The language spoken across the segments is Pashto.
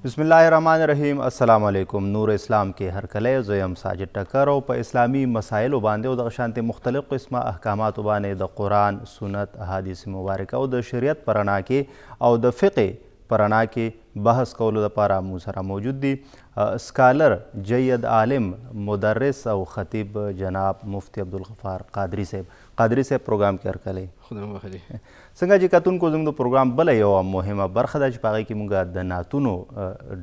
बिस्मिल्लाहिर्रहमानिर्रहीम। अस्सलाम वालेकुम। नूर इस्लाम के हर कले ज़ोयम साजिद टक्कर और प इस्लामी मसाइल बांधे द शांति मुख्तलिफ किस्म अहकामात बाने द कुरान सुन्नत अहादीस मुबारक और द शरीयत परना के और द फ़िक़े परना के बहस कौल द पारा मूसरा मौजूद दी स्कॉलर जयद आलिम मुदर्रिस और ख़तीब जनाब मुफ्ती अब्दुल गफ़ार कादरी साहब प्रोग्राम के हरकले څنګه چې کتونکو زموږ د پروګرام بله یوه مهمه برخه ده چې په هغې کې موږ د نعتونو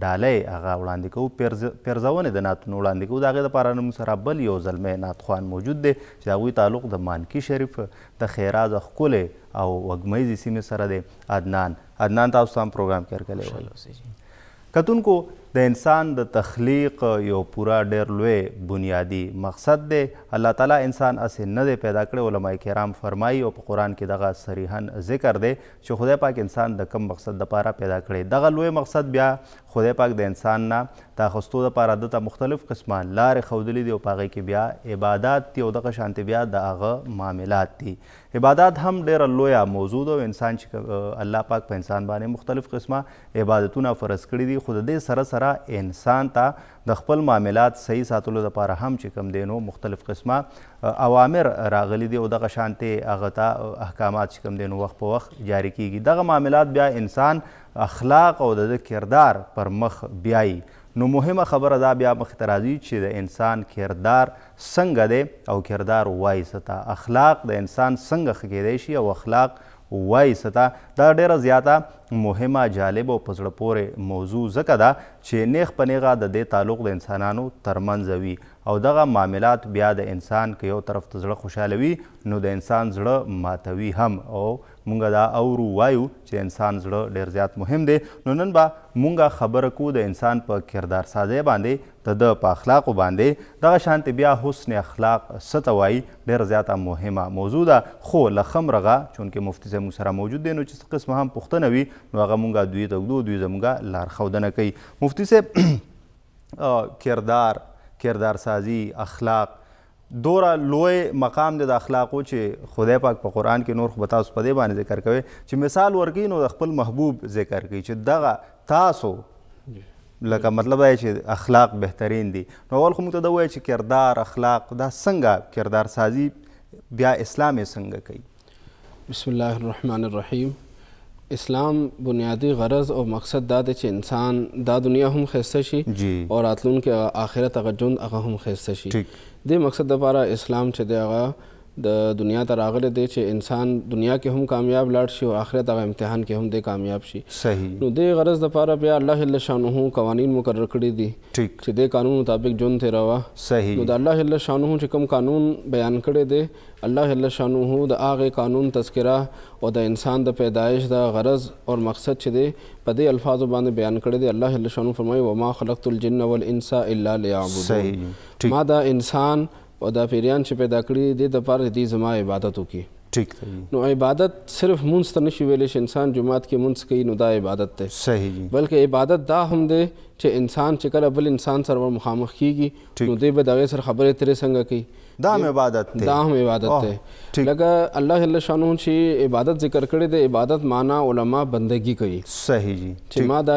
ډالۍ هغه وړاندې کوو، پیرزونې د نعتونو وړاندې کوو. د هغې دپاره موږ سره بل یو زلمی نعتخوان موجود دی چې د هغوی تعلق د مانکي شریف د خیراز ښکلې او وږمیزې سیمې سره دی. عدنان تاسو ته هم پروګرام کې هرکلی وایي. کتونکو د انسان د تخلیق یو پورا ډېر لوی بنیادی مقصد دی. الله تعالی انسان اسې نه دی پیدا کړی. علماء کرام فرمایي او په قرآن کې دغه صریحا ذکر دی چې خدای پاک انسان د کم مقصد دپاره پیدا کړی. دغه لوی مقصد بیا خدای پاک د انسان نه د اخیستو دپاره ده ته مختلف قسمه لارې ښودلي دي او په هغې کې بیا عبادات دي او دغه شانتې بیا د هغه معاملات دي. عبادات هم ډېره لویه موضوع ده او انسان چې الله پاک په انسان باندې مختلف قسمه عبادتونه فرض کړي دي، خو د دې سره سره انسان ته د خپل معاملات صحیح ساتلو دپاره هم چې کوم دی نو مختلف قسمه اوامر راغلي دي او دغه شانتې هغه ته احکامات چې کوم دی نو وخت په وخت جاري کیږي. دغه معاملات بیا انسان اخلاق او د کردار پر مخ بیایي. نو مهمه خبره دا بیا مخې ته راځي چې د انسان کردار څنګه دی او کردار وایي څه ته، اخلاق د انسان څنګه ښه کیدی شي او اخلاق وایي څه ته. دا ډېره زیاته مهمه جالب او په زړه پورې موضوع ځکه ده چې نیغ په نیغه د دې تعلق د انسانانو ترمنځ وي او دغه معاملات بیا د انسان که یو طرف ته زړه خوشحالوي نو د انسان زړه ماتوي هم. او مونږ دا اورو وایو چې انسان زړه ډېر زیات مهم دی. نو نن به مونږ خبره کوو د انسان په کردار سازۍ باندې، د ده په اخلاقو باندې. دغه شانتې بیا حسن اخلاق څه ته وایي ډېره زیاته مهمه موضوع ده. خو له خمرغه چونکې مفتي صاحب موږ سره موجود دی نو چې څه قسمه هم پوښتنه وي نو هغه مونږ دوی ته ږدو، دوی زموږ لارښودنه کوي. مفتي صاحب کردار سازی اخلاق دوره لوی مقام دی د اخلاقو چې خدای پاک په قرآن کې نور خو به تاسو په دې باندې ذکر کوئ چې مثال ورکوي نو د خپل محبوب ذکر کوي چې دغه تاسو لکه مطلب دی چې اخلاق بهترین دي. نو اول خو موږ ته دا ووایه چې کردار اخلاق دا څنګه کردار سازی بیا اسلام یې څنګه کوي؟ بسم الله الرحمن الرحیم. اسلام بنیادی غرض او مقصد دا دی چې انسان دا دنیا هم ښایسته شي او راتلونکي آخرت هغه ژوند هغه هم ښایسته شي. دې مقصد دپاره اسلام چې دی هغه د دنیا ته راغلی دی چې انسان دنیا کې هم کامیاب لاړ شي او آخرت هغه امتحان کې هم دی کامیاب شي. نو دې غرض دپاره بیا الله جل شانه قوانین مقرر کړي دي چې دې قانون مطابق ژوند تېروه. نو د الله جل شانه چې کوم قانون بیان کړی دی الله جل شانه د هغې قانون تذکره او د انسان د پیدایش د غرض او مقصد چې دی په دې الفاظو باندې بیان کړی دی. الله جل شانه فرمایي وما خلقت الجن والانس الا لیعبدون. ما دا انسان او دا پیریان چې پیدا کړي دې دپاره دې زما عبادت وکړي. نو عبادت صرف مونځ ته نشي ویلی چې انسان جماعت کې مونځ کوي نو دا عبادت دی، بلکې عبادت دا هم دی چې انسان چې کله بل انسان سره مخامخ کیږي نو دی به د هغې سره خبرې ترې څنګه کوي، دا هم عبادت دی. دا هم عبادت دی. لکه الله جل شانه چې عبادت ذکر کړی دی، عبادت معنا علما بندگی کوي. صحیح جی. چې ما دا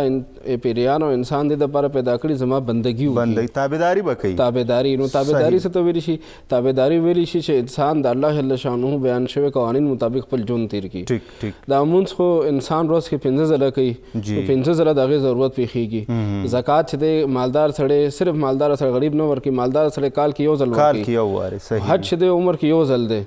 پیریان او انسان دې دپاره پیدا کړي زما بندگی وکړي، تابعداري به کوي. تابعداري. نو تابعداري څه ته ویلی شي؟ تابعداري ویلی شي چې انسان د الله جل شانه بیان شوی قوانین مطابق خپل ژوند تیر کړي. دا مونځ خو انسان روز کې 15 ځله کوي، 15 ځله د هغې ضرورت پیښیږي. زکات چې دی مالدار سړی صرف مالدار سړی غریب نه ورکوي، مالدار سړی کال کې یو ځل ورکوي. حج چې دی عمر کې یو ځل دی.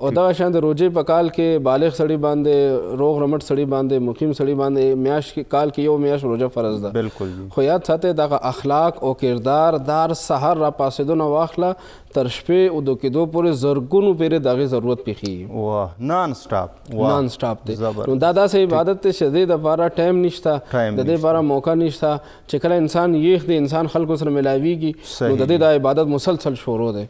او دغه شان د روژې په کال کې بالغ سړي باندې، روغ رمټ سړي باندې، مقیم سړي باندې میاشت کې کال کې یو میاشت روژه فرض ده. بالکل. خو یاد ساتئ دغه اخلاق او کردار دار سحر را پاسېدو نه واخله تر شپې او د کېدو پورې زرګونو پیرې د هغې ضرورت پیښیږي. واه نان سټاپ دی. نو دا داسې عبادت دی چې د دې دپاره ټایم نشته، د دې دپاره موقع نشته چې کله انسان یخ دی انسان خلکو سره ملاویږي نو د دې د عبادت مسلسل شروع دی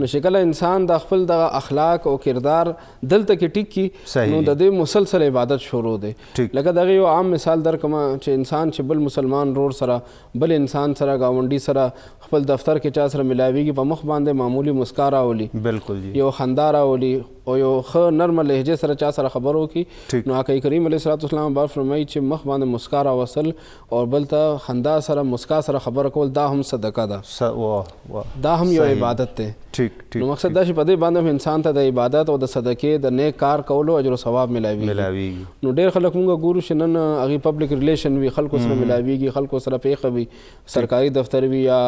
نو چې کله انسان د خپل د اخلاق او کردار دلته کې ټیک کی نو د دې مسلسل عبادت شروع دی لکه دغه یو عام مثال درکما چې انسان چې بل مسلمان رور سره بل انسان سره گاونډي سره خپل دفتر کې چا سره ملاویږي په مخ باندې معمولی مسکا راولي بالکل یو خندا راولي او یو ښه نرمه لهجې سره چا سره خبرو وکړي نو آقا کریم علیه الصلاة والسلام بار فرمایي چې مخ باندې مسکا راوصل او بل ته خندا سره مسکا سره خبره کول دا هم صدقه ده دا هم یو عبادت دی نو مقصد دا چې په دې باندې انسان ته د عبادت او د صدقې د نیک کار کولو اجر او ثواب ملاویږي نو ډېر خلک مونږ ګورو چې نن هغې پبلک ریلیشن وي خلکو سره ملاویږي خلکو سره پیښه وي سرکاري دفتر وي یا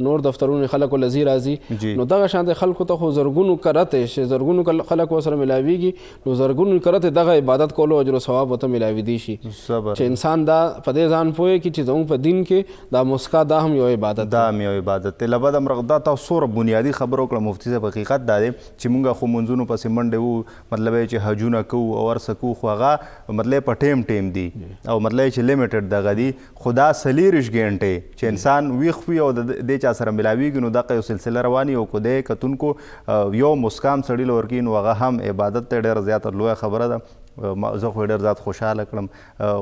نور دفترونه خلکو لذي راځي نو دغه شان د خلکو ته خو زرګونو کرته چې زرګونو خلک سره ملاویږي نو زرګونو کرته دغه عبادت کولو اجر او ثواب ورته ملاوي دي شي چې انسان دا په دې ځان پوهې کړي چې زموږ په دین کې دا مسکا دا هم یو عبادت دا هم یو عبادت دی لبد امرغدا تاسو سوره بنیادي خبرو کړه مفتي صاحب حقیقت دا دی چې مونږ خو منځونو پسې منډې وو مطلب چې حجونه کوو او ورسه کوو خو هغه مطلب په ټیم دی او مطلب چې لیمیټډ دغه دی خدا 40 غنټې چې انسان ویښ وي او د دې چا سره ملاویږي نو دغه یو سلسله رواني او کو دې کتونکو یو مسکام سړی لورکي نو هغه هم عبادت ته ډېره زیاته لویه خبره ده زه خو ډېر زیات خوشحاله کړم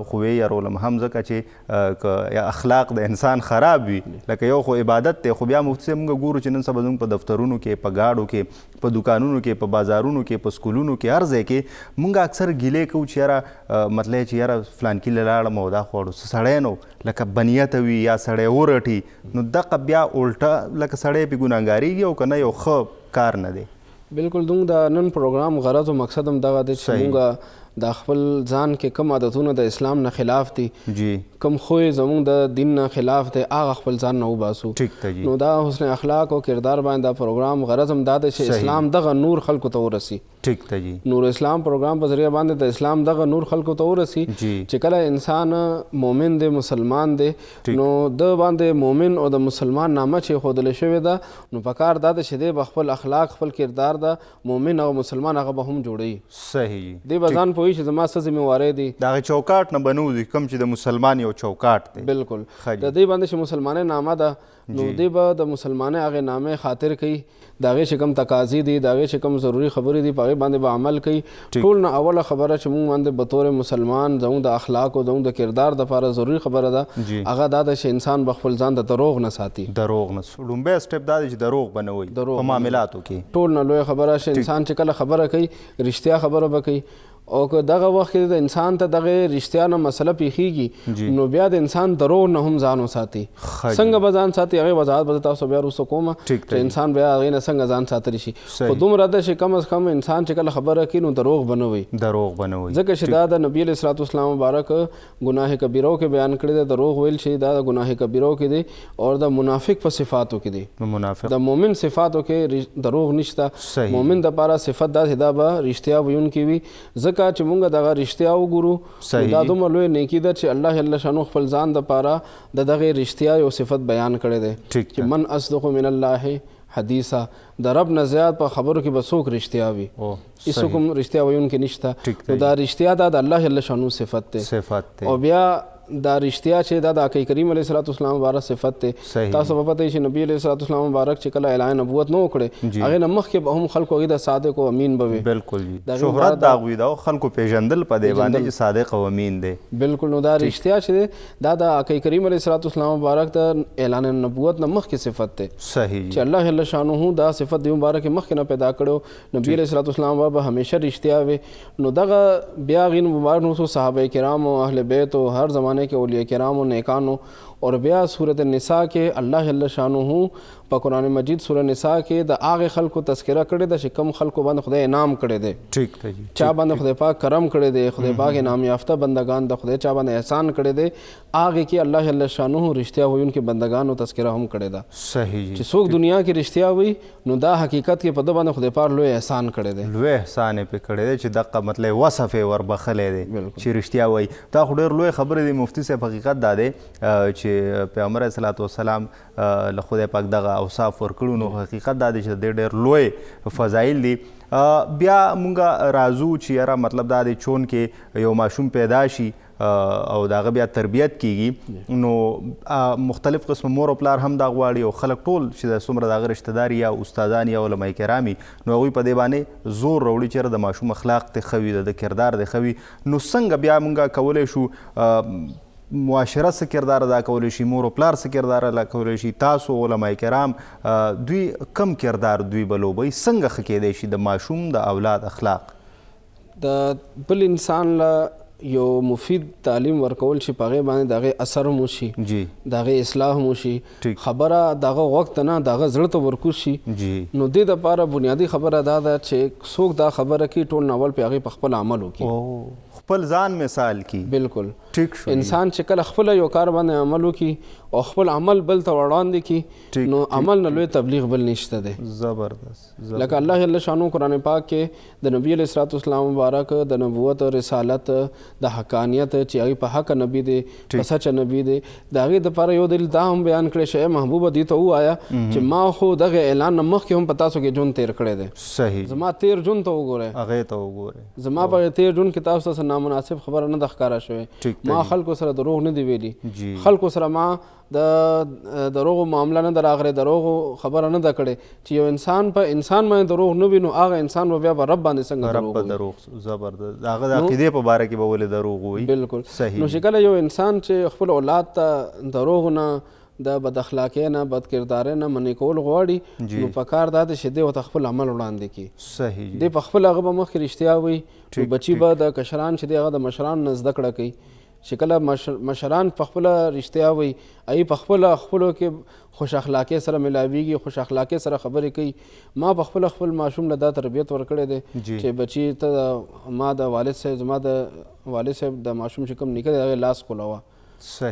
خو ویې یارولم هم ځکه چې که اخلاق د انسان خراب وي لکه یو خو عبادت دی خو بیا مفتي صاحب موږ ګورو چې نن سبا زموږ په دفترونو کې په ګاډو کې په دوکانونو کې په بازارونو کې په سکولونو کې هر ځای کې موږ اکثر ګیلې کوو چې یاره مطلب چې یاره فلانکي له لاړم او دا خو سړی نو لکه بنیته وي یا سړی ورټي نو دغه بیا الټه لکه سړی پې ګناهګارېږي او که نه یو ښه کار نه دی بالکل زموږ د نن پروګرام غرض او مقصد هم دغه دی چې مونږ د خپل ځان کې کم عادتونه د اسلام نه خلاف دي کم خوی زموږ د دین نه خلاف دی هغه خپل ځان نه وباسو نو دا حسن اخلاق او کردار باندې دا پروګرام غرض هم دا دی چې اسلام دغه نور خلکو ته ورسي نور اسلام پروګرام په ذریعه باندې د اسلام دغه نور خلکو ته ورسي چې کله انسان مؤمن دی مسلمان دی نو د باندې مؤمن او د مسلمان نامه چې ښودل شوې ده نو پکار دا ده چې دی به خپل اخلاق خپل کردار د مؤمن او مسلمان هغه به هم جوړوي صحیح دی به ځان پوهوي چې زما څه ذمهواری دي د هغې چوکاټ نه به نه وځي کوم چې د مسلمان یو چوکاټ دی بالکل د دې باندې چې مسلمانۍ نامه ده نو دی به د مسلمانۍ هغې نامې خاطر کوي د هغې چې کوم تقاضي دي د هغې چې کوم ضروري خبرې دي په هغې باندې به عمل کوي ټول نه اوله خبره چې موږ باندې بطور مسلمان زموږ د اخلاق او زموږ د کردار دپاره ضروري خبره ده هغه دا ده چې انسان به خپل ځان د دروغ نه ساتي دروغ نه لومبی سټپ دا دی چې دروغ به نه وایي په معاملاتو کې ټول نه لویه خبره چې انسان چې کله خبره کوي رښتیا خبره به کوي او که دغه وخت کې د انسان ته دغه رښتیا نه مسله پیښیږي نو بیا د انسان دروغ نه هم ځان وساتي څنګه به ځان ساتي هغې وضاحت به تاسو بیا وروسته کومه چې انسان بیا هغې نه څنګه ځان ساتلی شي خو دومره ده چې کم از کم انسان چې کله خبره کوي نو دروغ به نه وایي ځکه چې دا د نبي علیه الصلاة والسلام مبارک ګناه کبیرو کې بیان کړی دی دروغ ویل چې دا د ګناه کبیرو کې دی او د منافق په صفاتو کې دی د مؤمن صفاتو کې دروغ نشته مؤمن دپاره صفت داسې دا به رښتیا ویونکي وي ځکه چې مونږ دغه رښتیا وګورو دا دومره لویه نیکي ده چې الله جل شانو خپل ځان دپاره د دغې رښتیا یو صفت بیان کړی دی چې من اصدق من الله حدیثه د رب نه زیات په خبرو کې به څوک رښتیا وي هېڅوک هم رښتیا ویونکي نشته نو دا رښتیا دا د الله جل شانو صفت دی او بیا دا رښتیا چې دا د آقا کریم علیه الصلاة والسلام مبارک صفت دی تاسو به پته وي چې نبي علیه الصلاة والسلام مبارک چې کله اعلان نبوت نه وکړی هغې نه مخکې به هم خلکو هغې د صادق او امین به وي بالکل شهرت د هغوی ده او خلکو پېژندل په دې باندې چې صادق او امین دی بالکل نو دا رښتیا چې دی دا د آقا کریم علیه الصلاة والسلام مبارک د اعلان نبوت نه مخکې صفت دی صحیح چې الله جل شانه دا صفت دی مبارک مخکې نه پیدا کړی نبي علیه الصلاة والسلام به همیشه رښتیا وي نو دغه بیا هغې مبارک نو صحابه کرام او اهل بیت او هر زمانه के اولیاء کرام و نیکانو اور بیا صورت النساء کې الله جل شانه په قرآن مجید سوره نساء کې د هغې خلکو تذکره کړې ده چې کم خلکو باندې خدای انعام کړی دی ټیک دی چا باندې خدای پاک کرم کړی دی خدای پاک انعام یافته بندگان د خدای چا باندې احسان کړی دی هغې کې الله جل شانه رښتیا ویونکي بندگانو تذکره هم کړې ده صحیح چې څوک دنیا کې رښتیا وایي نو دا حقیقت کې په ده باندې خدای پاک لوی احسان کړی دی لوی احسان یې پرې کړی دی چې دغه مطلب وصف یې وربخلی دی چې رښتیا وایي دا خو ډېر لوی خبرې دی مفتي صاحب حقیقت دا دی چې پیغمبر علیه صلات وسلام له خدای پاک دغه اوصاف ورکړو نو حقیقت دا دی چې د ډېر لوی فضایل دي بیا مونږ راځو چې یاره مطلب دا دی چون کې یو ماشوم پیدا شي او د هغه بیا تربیت کیږي نو مختلف قسم مور او پلار هم دا غواړي او خلک ټول چې څومره د هغه رشتهدار یا استادان یا علما کرام نو هغوی په دې باندې زور راوړي چېرې د ماشوم اخلاق دې ښه وي د کردار دې ښه وي نو څنګه بیا موږ کولی شو معاشره څه کردار ادا کولی شي مور او پلار څه کردار ادا کولی شي تاسو علما کرام دوی کم کردار دوی به لوبوي څنګه ښه کیدی شي د ماشوم د اولاد اخلاق د بل انسان له یو مفید تعلیم ورکول چې په هغې باندې د هغې اثر هم وشي د هغې اصلاح هم وشي خبره د هغه وخت نه د هغه زړه ته ورکوز شي نو دې دپاره بنیادي خبره دا ده چې څوک دا خبره کوي ټول ناول په هغې په خپل عمل وکړي خپل ځان مثال کی بالکل انسان چې کله خپل یو کار باندې عمل وکړي او خپل عمل بل ته وړاندې کړي نو عمل نه لوی تبلیغ بل نشته دی زبردست لکه الله جل شانو قرآن پاک کې د نبی علیه الصلاة والسلام مبارک د نبوت رسالت د حقانیت چې هغې په حق نبي دی په سچه نبي دی د هغې دپاره یو دلیل دا هم بیان کړی چې محبوبه دې ته ووایه چې ما خو دغه اعلان نه مخکې هم په تاسو کې ژوند تېر کړی دی صحیح زما تېر ژوند ته وګورئ هغې ته وګورئ زما په تېر ژوند کې تاسو ته نامناسب خبره نه ده ښکاره شوې ما خلکو سره دروغ نه دی ویلي خلکو سره ما د دروغو معامله نه ده راغلی دروغو خبره نه ده کړې چې یو انسان په انسان باندې دروغ نه وي نو هغه انسان به بیا په رب باندې څنګه دروغ زبردست د هغه د عقیدې په باره کې به ولې دروغ ووایي بالکل نو چې کله یو انسان چې خپل اولاد ته دروغ نه د بد اخلاقۍ نه بد کردارۍ نه منې کول غواړي نو په کار دا ده چې دی ورته خپل عمل وړاندې کړي صحیح دی په خپل هغه به مخکې رښتیا وایي نو بچي به د کشران چې دی هغه د مشرانو نه زده کړه کوي چې کله مشران په خپله رښتیا وایي هغوی په خپلو کې خوش اخلاقۍ سره ملاویږي خوش اخلاقۍ سره خبرې کوي ما په خپل ماشوم له دا تربیت ورکړی دی چې بچي ته ما د والد صاحب زما د والد صاحب د ماشوم چې کوم نیکه دی هغې لاس کولاوه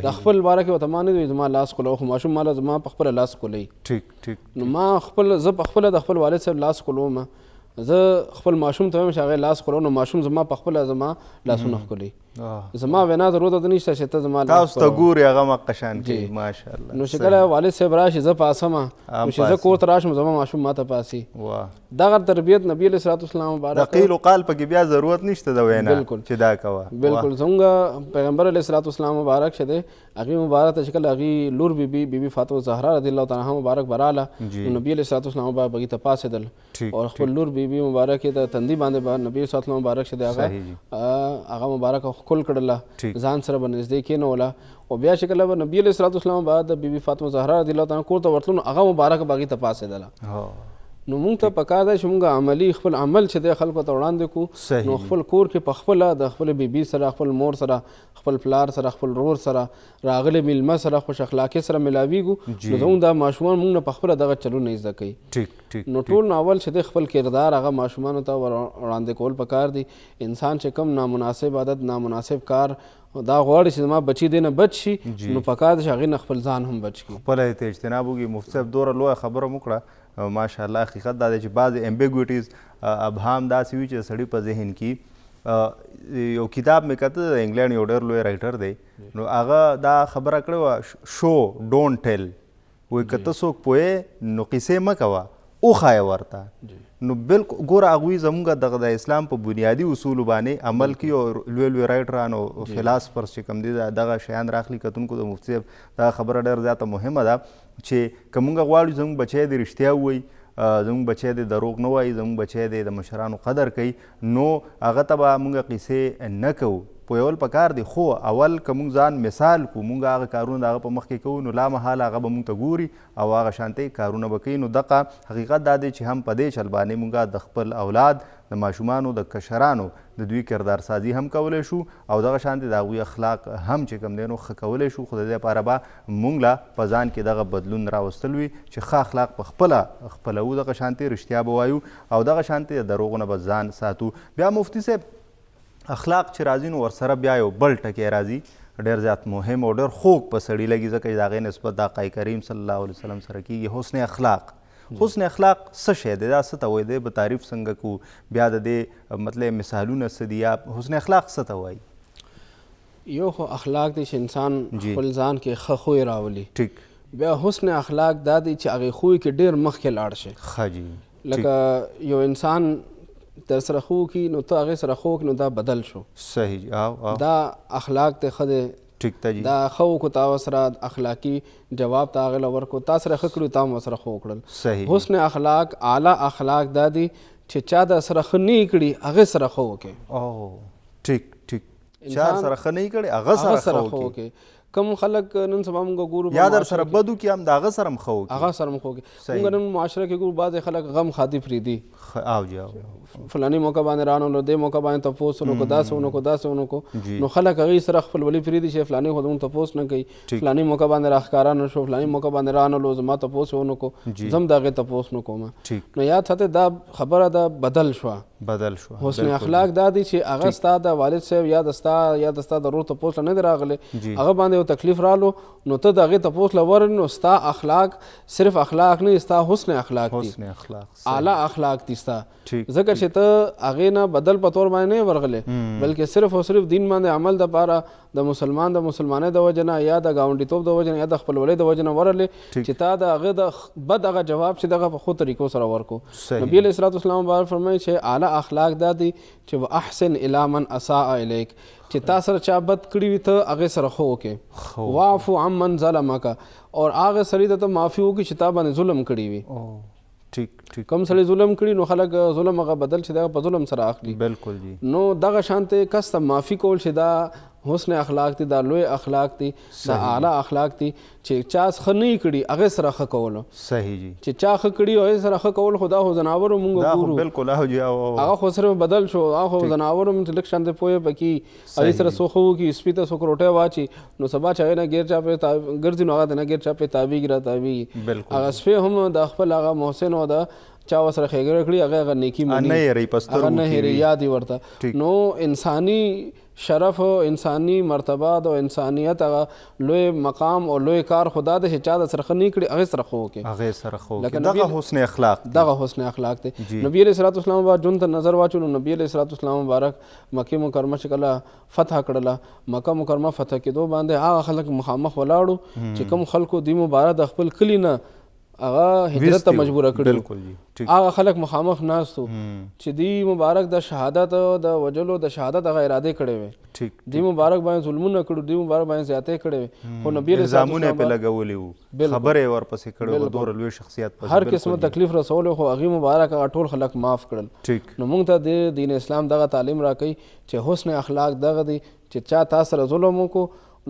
د خپل باره کې ورته ما نه وي زما لاس کولاوه خو ماشوم ماله زما په خپله لاس کولوي نو ما زه په خپله د خپل والد صاحب لاس کولوم زه خپل ماشوم ته وایم چې هغې لاس کولو نو ماشوم زما په خپله زما لاسونه ښکلوي زما وینا ضرورت ته نشته چې ته زما تاسو ته ګوري هغه مقشان کوي ماشاءالله نو چې کله والد صاحب راشي زه پاسم نو چې زه کور ته راشم زما ماشوم ما ته پاسي دغه تربیت نبي علیه الصلاة والسلام مبارک د قیل و قال پکې بیا ضرورت نشته د وینا چې دا کوه بالکل زموږ پیغمبر علیه الصلاة والسلام مبارک چې دی هغې مبارک ته چې کله هغې لور بیبي فاطمه زهرا رضی الله تعالی عنها مبارک براله نو نبي علیه الصلاة والسلام مبارک هغې ته پاڅېدل او خپل لور بیبي مبارک یې د تندي باندې نبي صلی الله علیه وسلم مبارک چې دی هغه مبارک ښکل کړله ځان سره به نږدې کېنوله او بیا چې کله به نبي علیه الصلاة والسلام بعد د بیبي فاطمه زهرا رضی الله تعالی کور ته ورتلو نو هغه مبارک به هغې ته پاڅېدله نو موږ ته پکار ده چې موږ عملي خپل عمل چې دی خلکو ته وړاندې کړو نو خپل کور کې په خپله د خپل بیبي سره خپل مور سره خپل پلار سره خپل ورور سره راغلی میلمه سره خوش اخلاقۍ سره ملاویږو نو زموږ دا ماشومان موږ نه په خپله دغه چلونه زده کوي نو ټول ناول چې دی خپل کردار هغه ماشومانو ته وړاندې کول پکار دي انسان چې کوم نامناسب عادت نامناسب کار دا غواړي چې زما بچي دی نه بچ شي نو پکار ده چې هغې نه خپل ځان هم بچ کړي خپله یې ته اجتناب وکړي مفتي صاحب دومره لویه خبره مو کړه ماشاءالله حقیقت دا دی چې بعضې امبیګویټیز ابهام داسې وي چې د سړي په ذهن کې یو کتاب مې کته د انګلینډ یو ډېر لوی رایټر دی نو هغه دا خبره کړې وه شو ډونټ ټیل وایي که ته څوک پوهې نو قیسې مه کوه وښایه ورته نو بالکل ګوره هغوی زموږ دغه د اسلام په بنیادي اصولو باندې عمل کوي او لوی لوی رایټران او فلاسفرز چې کوم دي دغه شیان راخلي کتونکو د مفتي صاحب دغه خبره ډېره زیاته مهمه ده چې که موږ غواړو زموږ بچی دې رښتیا ووایي زموږ بچی دې دروغ نه وایي زموږ بچی دې د مشرانو قدر کوي نو هغه ته به موږ قیسې نه کوو پوهول پکار دی خو اول که موږ ځان مثال کو موږ هغه کارونه د هغه په مخ کې کوو نو لامحاله هغه به موږ ته ګوري او هغه شانتې کارونه به کوي نو دغه حقیقت دا دی چې هم په دې چل باندې موږ د خپل اولاد د ماشومانو د کشرانو د دوی کردار سازي هم کولی شو او دغه شانتې د هغوی اخلاق هم چې کوم دی نو ښه کولی شو خو د دې لپاره به موږ له په ځان کې دغه بدلون راوستل وي چې ښه اخلاق په خپله خپلوو دغه شانتې رښتیا به وایو او دغه شانتې د دروغو نه به ځان ساتو بیا مفتي صاحب اخلاق چې راځي نو ورسره بیا یو بل ټکی راځي ډېر زیات مهم او ډېر خوږ په سړي لګي ځکه چې د هغې نسبت د آقای کریم صلی الله علیه وسلم سره کېږي حسن اخلاق حسن اخلاق څه شی دی دا څه ته وایي دی به تعریف څنګه کوو بیا د دې مطلب مثالونه څه دي یا حسن اخلاق څه ته وایي یو خو اخلاق دی چې انسان خپل ځان کې ښه خوی راولي ټیک بیا حسن اخلاق دا دی چې هغې خوی کې ډېر مخکې لاړ شي ښه جي لکه یو انسان در سره خو کی نو ته هغې سره خو نو دا بدل شو. صحیح جی. او دا اخلاق ته ښه دی. ټیک ته جی. دا ښه وکړو تا ورسره اخلاقي جواب ته هغې له ورکړو، تا سره ښه کړي تا هم ورسره ښه وکړل. صحیح. حسن اخلاق اعلی اخلاق دا دي چې چا در سره ښه نه کړي هغې سره ښه وکړي. او ټیک ټیک. چا سره ښه نه کړي هغه سره ښه وکړي. کوم خلک نن سبا موږ ګورو یا در سره بد وکړي هم د هغه سره هم ښه وکړي، هغه سره هم ښه وکړي. موږ نن معاشره کې ګورو بعضې خلک غم خادي پرېږدي. او جی. فلاني موقع باندې رانولو، دې موقع باندې تپوس ونکړو، داسې ونکړو داسې ونکړو، نو خلک هغې سره خپلولي پرېږدي چې فلاني خو زموږ تپوس نه کوي، فلاني موقع باندې راښکاره نه شو، فلاني موقع باندې رانولو زما تپوس یې ونکړو، زه هم د هغې تپوس نه کوم. نو یاد ساتئ دا خبره ده بدل شوه. حسن اخلاق دا دی چې هغه ستا د والد صاحب یا د ستا د ورور تپوس نه دی راغلی، هغه باندې یو تکلیف رالو، نو ته د هغې تپوس له ورغلې نو ستا اخلاق صرف اخلاق نه، ستا حسن اخلاق دي، اعلی اخلاق دي ستا. ځکه چې ته هغې نه بدل په طور باندې نه ورغلې، بلکې صرف او صرف دین باندې عمل دپاره د مسلمان د مسلمانۍ د وجې نه یا د ګاونډیتوب د وجې نه یا د خپلولۍ د وجې نه ورغلې چې تا د هغې د بد هغه جواب چې دغه په ښو طریقو سره ورکړو. نبي علیه الصلاة والسلام مبارک فرمایي چې اعلی اخلاق دا دي چې واحسن الی من اساء الیک، چې تا سره چا بد کړي وي ته هغې سره ښه وکړې. واعفو عن من ظلمک، اور هغه سړي ته ته معافي وکړي چې تا باندې ظلم کړي وي. کوم سړی ظلم کړي نو خلک ظلم هغه بدل چې دغه په ظلم سره اخلي. بالکل جی. نو دغه شانته کس ته معافي کول چې دا حسن اخلاق دي، دا لوی اخلاق دي، دا اعلی اخلاق دي چې چا ښه نه کړي هغې سره ښه کولو. صحیح جی. چې چا ښه کړي هغې سره ښه کول خو دا خو ځناورو مونږ ګورو. بالکل هغه خو صرف بدل شو، هغه خو ځناورو چې لږ شانتې پوهې پکې هغې سره څوک ښه وکړي، سپي ته څوک روټۍ واچي نو سبا چې هغې نه ګیر چاپې ګرځي نو هغه ته نه ګیر چاپې تاویږي را تاویږي. هغه سپی هم د خپل هغه محسن او د چا ورسره ښېګړه کړي هغه نیکي مني، هغه نه هېري یاد یې ورته. نو انساني شرف او انساني مرتبات او انسانیت هغه لوی مقام او لوی کار خدا ده چې چا د سره ښه نه کړي هغې سره ښه وکړي. دغه حسن اخلاق دغه حسن اخلاق دی. نبي علیه الصلاة والسلام مبارک ژوند ته نظر واچولو، نبي علیه الصلاة والسلام مبارک مکې مکرمه چې کله فتح کړله، مکه مکرمه فتح کېدو باندې هغه خلک مخامخ ولاړو چې کوم خلکو دوی مبارک د خپل کلي نه هغه هجرت ته مجبوره کړي، هغه خلک مخامخ ناستو چې دی مبارک د شهادت د وجلو د شهادت هغه ارادې کړې وې، دی مبارک باندې ظلمونه کړو، دی مبارک باندې زیاتې کړې وې، خو نبي علیه الزامونه یې پرې لګولي وو، خبرې ورپسې کړې وو، دومره لوی شخصیت هر قسمه تکلیف رسولی، خو هغې مبارک هغه ټول خلک معاف کړل. نو موږ ته د دین اسلام دغه تعلیم راکوي چې حسن اخلاق دغه دی چې چا تا سره ظلم وکړو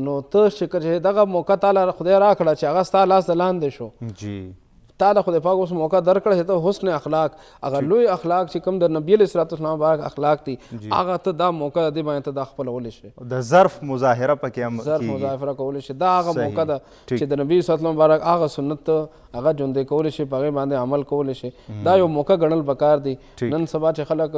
نو ته چې دغه موقع تعالی خدای راکړه چې هغه ستا لاس د لاندې شو، تا له خدای پاک اوس موقع درکړه چې ته حسن اخلاق هغه لوی اخلاق چې کوم د نبي علیه الصلاة والسلام مبارک اخلاق دي هغه ته دا موقع دې باندې ته دا خپلولی شي، د ظرف مظاهره پکې هم ظرف مظاهره کولی شي، دا هغه موقع ده چې د نبي صلی الله علیه وسلم مبارک هغه سنت هغه ژوندی کولی شي، په هغې باندې عمل کولی شي. دا یو موقع ګڼل پکار دی. نن سبا چې خلک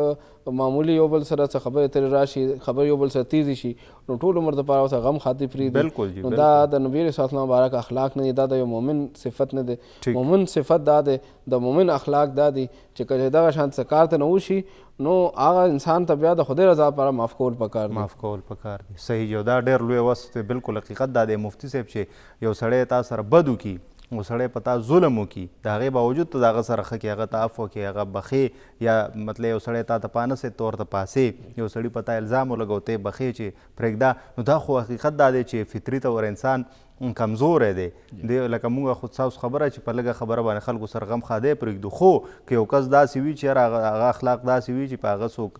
معمولي یو بل سره څه خبرې ترې راشي، خبرې یو بل سره تیزې شي نو ټول عمر دپاره ورته غم خاطي پرېږدي. نو دا د نبي علیه الصلاة والسلام مبارک اخلاق نه دي، دا د یو مؤمن صفت نه دی. مؤمن صفت دا دی، د مؤمن اخلاق دا دي چې که دغه شان څه کار ته نه وشي نو هغه انسان ته بیا د خدای رضا لپاره معاف کول پکار دي. صحیح جو. دا ډېر لوی وصف دی، بالکل حقیقت دا دی مفتي صاحب چې یو سړی تا سره بد وکړي، و سړی په تا ظلم وکړي، د هغې باوجود ته د هغه سره ښه کړي، هغه ته عفو کړي، هغه بخې، یا مطلب یو سړی تا ته پانسې ته ورته پاسې، یو سړي په تا الزام ولګو ته یې بخې چې پرېږده، نو دا خو حقیقت دا دی چې فطري طور انسان کمزوری دی. لکه موږ خو ستاسو خبره چې په لږه خبره باندې خلکو سره غم خادی پرېږدو، خو که یو کس داسې وي چې هغه اخلاق داسې وي چې په هغه څوک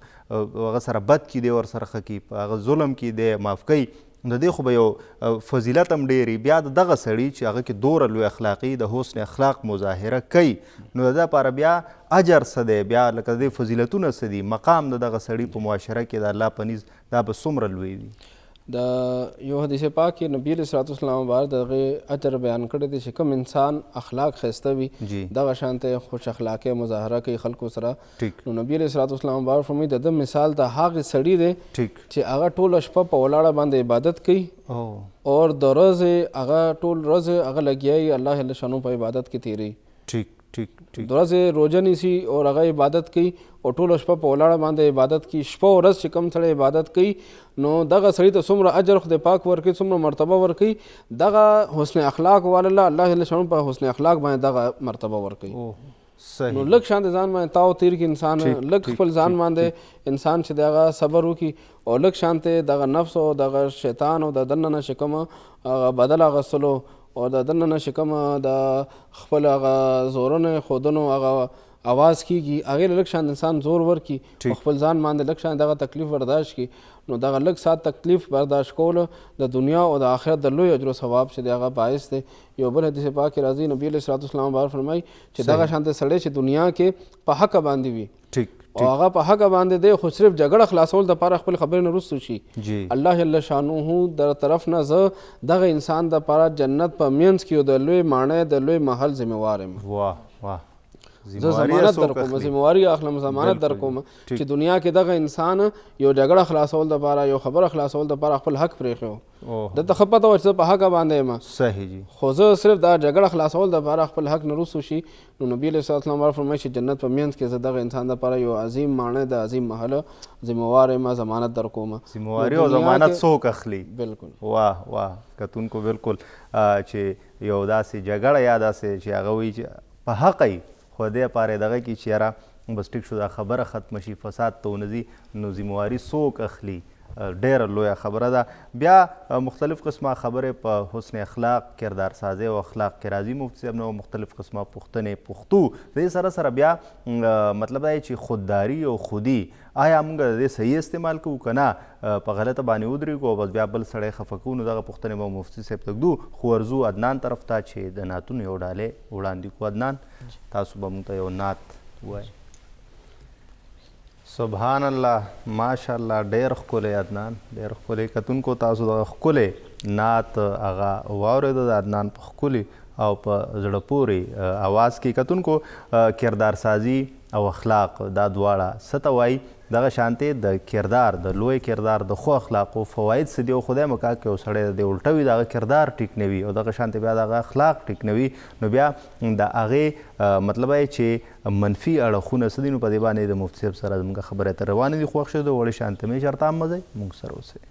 هغه سره بد کړي دی، ورسره ښه کړي، په هغه ظلم کړي دی، معاف کوي، د دې خو به یو فضیلت هم ډېري. بیا د دغه سړي چې هغه کې دومره لوی اخلاقي د حسن اخلاق مظاهره کوي نو د ده لپاره بیا اجر څه دی، بیا لکه د دې فضیلتونه څه دي، مقام د دغه سړي په معاشره کې د الله په نزد دا به څومره لوی وي. د یو حدیث پاک کې نبي علیه الصلاة والسلام مبارک د هغې اجر بیان کړی دی چې کوم انسان اخلاق ښایسته وي دغه شانته خوش اخلاقۍ مظاهره کوي خلکو سره. نو نبي علیه الصلاة والسلام مبارک فرمایي د ده مثال د هغې سړي دی چې هغه ټوله شپه په ولاړه باندې عبادت کوي اور د ورځې هغه ټول ورځ هغه لګیا وي الله جل شانو په عبادت کې تېروي، د ورځې روژه نیسي اور هغه عبادت کوي او ټوله شپه په ولاړه باندې عبادت کوي. شپه ورځ چې کوم سړی عبادت کوي نو دغه سړي ته څومره اجر خدای پاک ورکوي، څومره مرتبه ورکوي، دغه حسن اخلاق والا الله جل شانو په حسن اخلاق باندې دغه مرتبه ورکوي. نو لږ شان د ځان باندې تاو تیر کې انسان لږ خپل ځان باندې انسان چې د هغه صبر وکړي او لږ شانته دغه نفس او دغه شیطان او د دننه شکم بدل اغوستلو او د دننه شکم د خپل هغه زورونه خودنو هغه आवाज کیږي هغه لږ شان انسان زور ورکي خپل ځان باندې لږ شان دغه تکلیف برداشت کی نو دغه لږ سات تکلیف برداشت کول د دنیا او د آخرت د لوی اجر او ثواب چې دغه باعث دی. یو بل حدیث پاک راځي نبی علیہ الصلوۃ والسلام بار فرمای چې دغه شان د سړی چې دنیا کې په حق باندې وي او هغه په حق باندې دی خو صرف جګړه خلاصول د پاره خپل خبرې نه رسو شي الله جل شانه در طرف نه زه دغه انسان د پاره جنت په مینس کې د لوی معنی د لوی محل ذمہوار یم. واه واه زه ضمانت در کوم ذمہواری اخلم ضمانت در کوم چې دنیا کې دغه انسان یو جګړه خلاصول د پاره یو خبره خلاصول د پاره خپل حق پرېښو د ته خپته و چې په حق باندې یم صحیح جی خو زه صرف دا جګړه خلاصول د پاره خپل حق نه رسو شي نو نبی علیہ السلام فرمایي چې جنت په مینځ کې زه دغه انسان د پاره یو عظیم معنی د عظیم محل ذمہوار یم ضمانت در کوم. ذمہواری او ضمانت څوک اخلي؟ بالکل واه واه کتونکو بالکل چې یو داسې جګړه یا داسې چې هغه وایي چې په حق یې خو دې پاره دغه کې چې یاره بس ټیک شو دا خبره ختمه شي فساد ته ونځي نو ذمہواري څوک اخلي؟ ډېره لویه خبره ده. بیا مختلف قسمه خبرې په حسن اخلاق کردار سازی او اخلاق کې راځي مفتي صاحب نو مختلف قسمه پوښتنې پوښتو د دې سره سره بیا مطلب دا چې خودداري او خودي آیا موږ د دې صحیح استعمال کوو که نه په غلطه باندې ودرېږو او بس بیا بل سړی خفه کوو نو دغه پوښتنې به مفتي صاحب ته ږدو خو ورځو عدنان طرف ته چې د نعتونو یو ډالۍ وړاندې کړو. عدنان تاسو به موږ ته یو نعت ووایئ. سبحان الله ماشاءالله ډېر ښکلی عدنان ډېر ښکلی کتونکو تاسو دغه ښکلی نعت هغه واورېده د عدنان په ښکلي او په زړه پورې اواز کې. کتونکو کردار سازي او اخلاق دا دواړه څه ته وایي دغه شانتې د کردار د لوی کردار د ښو اخلاقو فواید څه دي او خدای مکا که یو سړی د الټه وي د هغه کردار ټیک نه وي او دغه شانتې بیا د هغه اخلاق ټیک نه وي نو بیا د هغې مطلب چې منفي اړخونه څه دي نو په دې باندې د مفتي صاحب سره زموږ خبرې اترې روانې دي. خوښ شه د وړې شانتمې چېرته هم مه ځئ موږ سره اوسئ.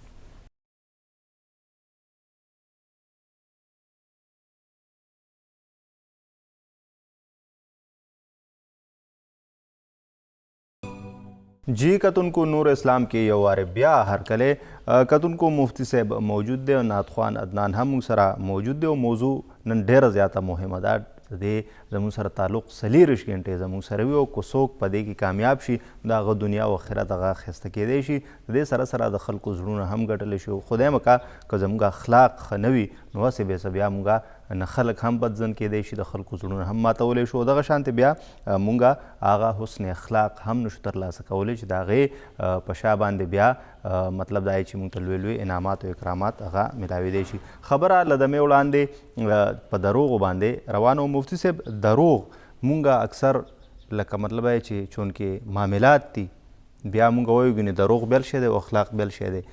جی کتونکو نور اسلام کې یو وارې بیا هرکلی کتونکو مفتي صاحب موجود دی او نعت خوان عدنان هم موږ سره موجود دی او موضوع نن ډېره زیاته مهمه ده. د دې زموږ سره تعلق 24 غنټې زموږ سره وي او که څوک په دې کې کامیاب شي د هغه دنیا او آخرت هغه ښایسته کیدی شي. د دې سره سره د خلکو زړونه هم ګټلی شي. خدای مکا که زموږ اخلاق ښه نه وي نو هسې بې څه بیا موږ نه خلک هم بدزن کیدی شي د خلکو زړونه هم ماتولی شو. دغه شانتې بیا موږ هغه حسن اخلاق هم نشو ترلاسه کولی چې د هغې په شا باندې بیا مطلب دا چې موږ ته لوی لوی انعامات او اکرامات هغه میلاویدی شي. خبره له دمې وړاندې په دروغو باندې روانه. مفتي صاحب دروغ مونږ اکثر لکه مطلب چې چونکې معاملات دي بیا مونږ وایو ګنې دروغ بل شی دی او اخلاق بل شی دی.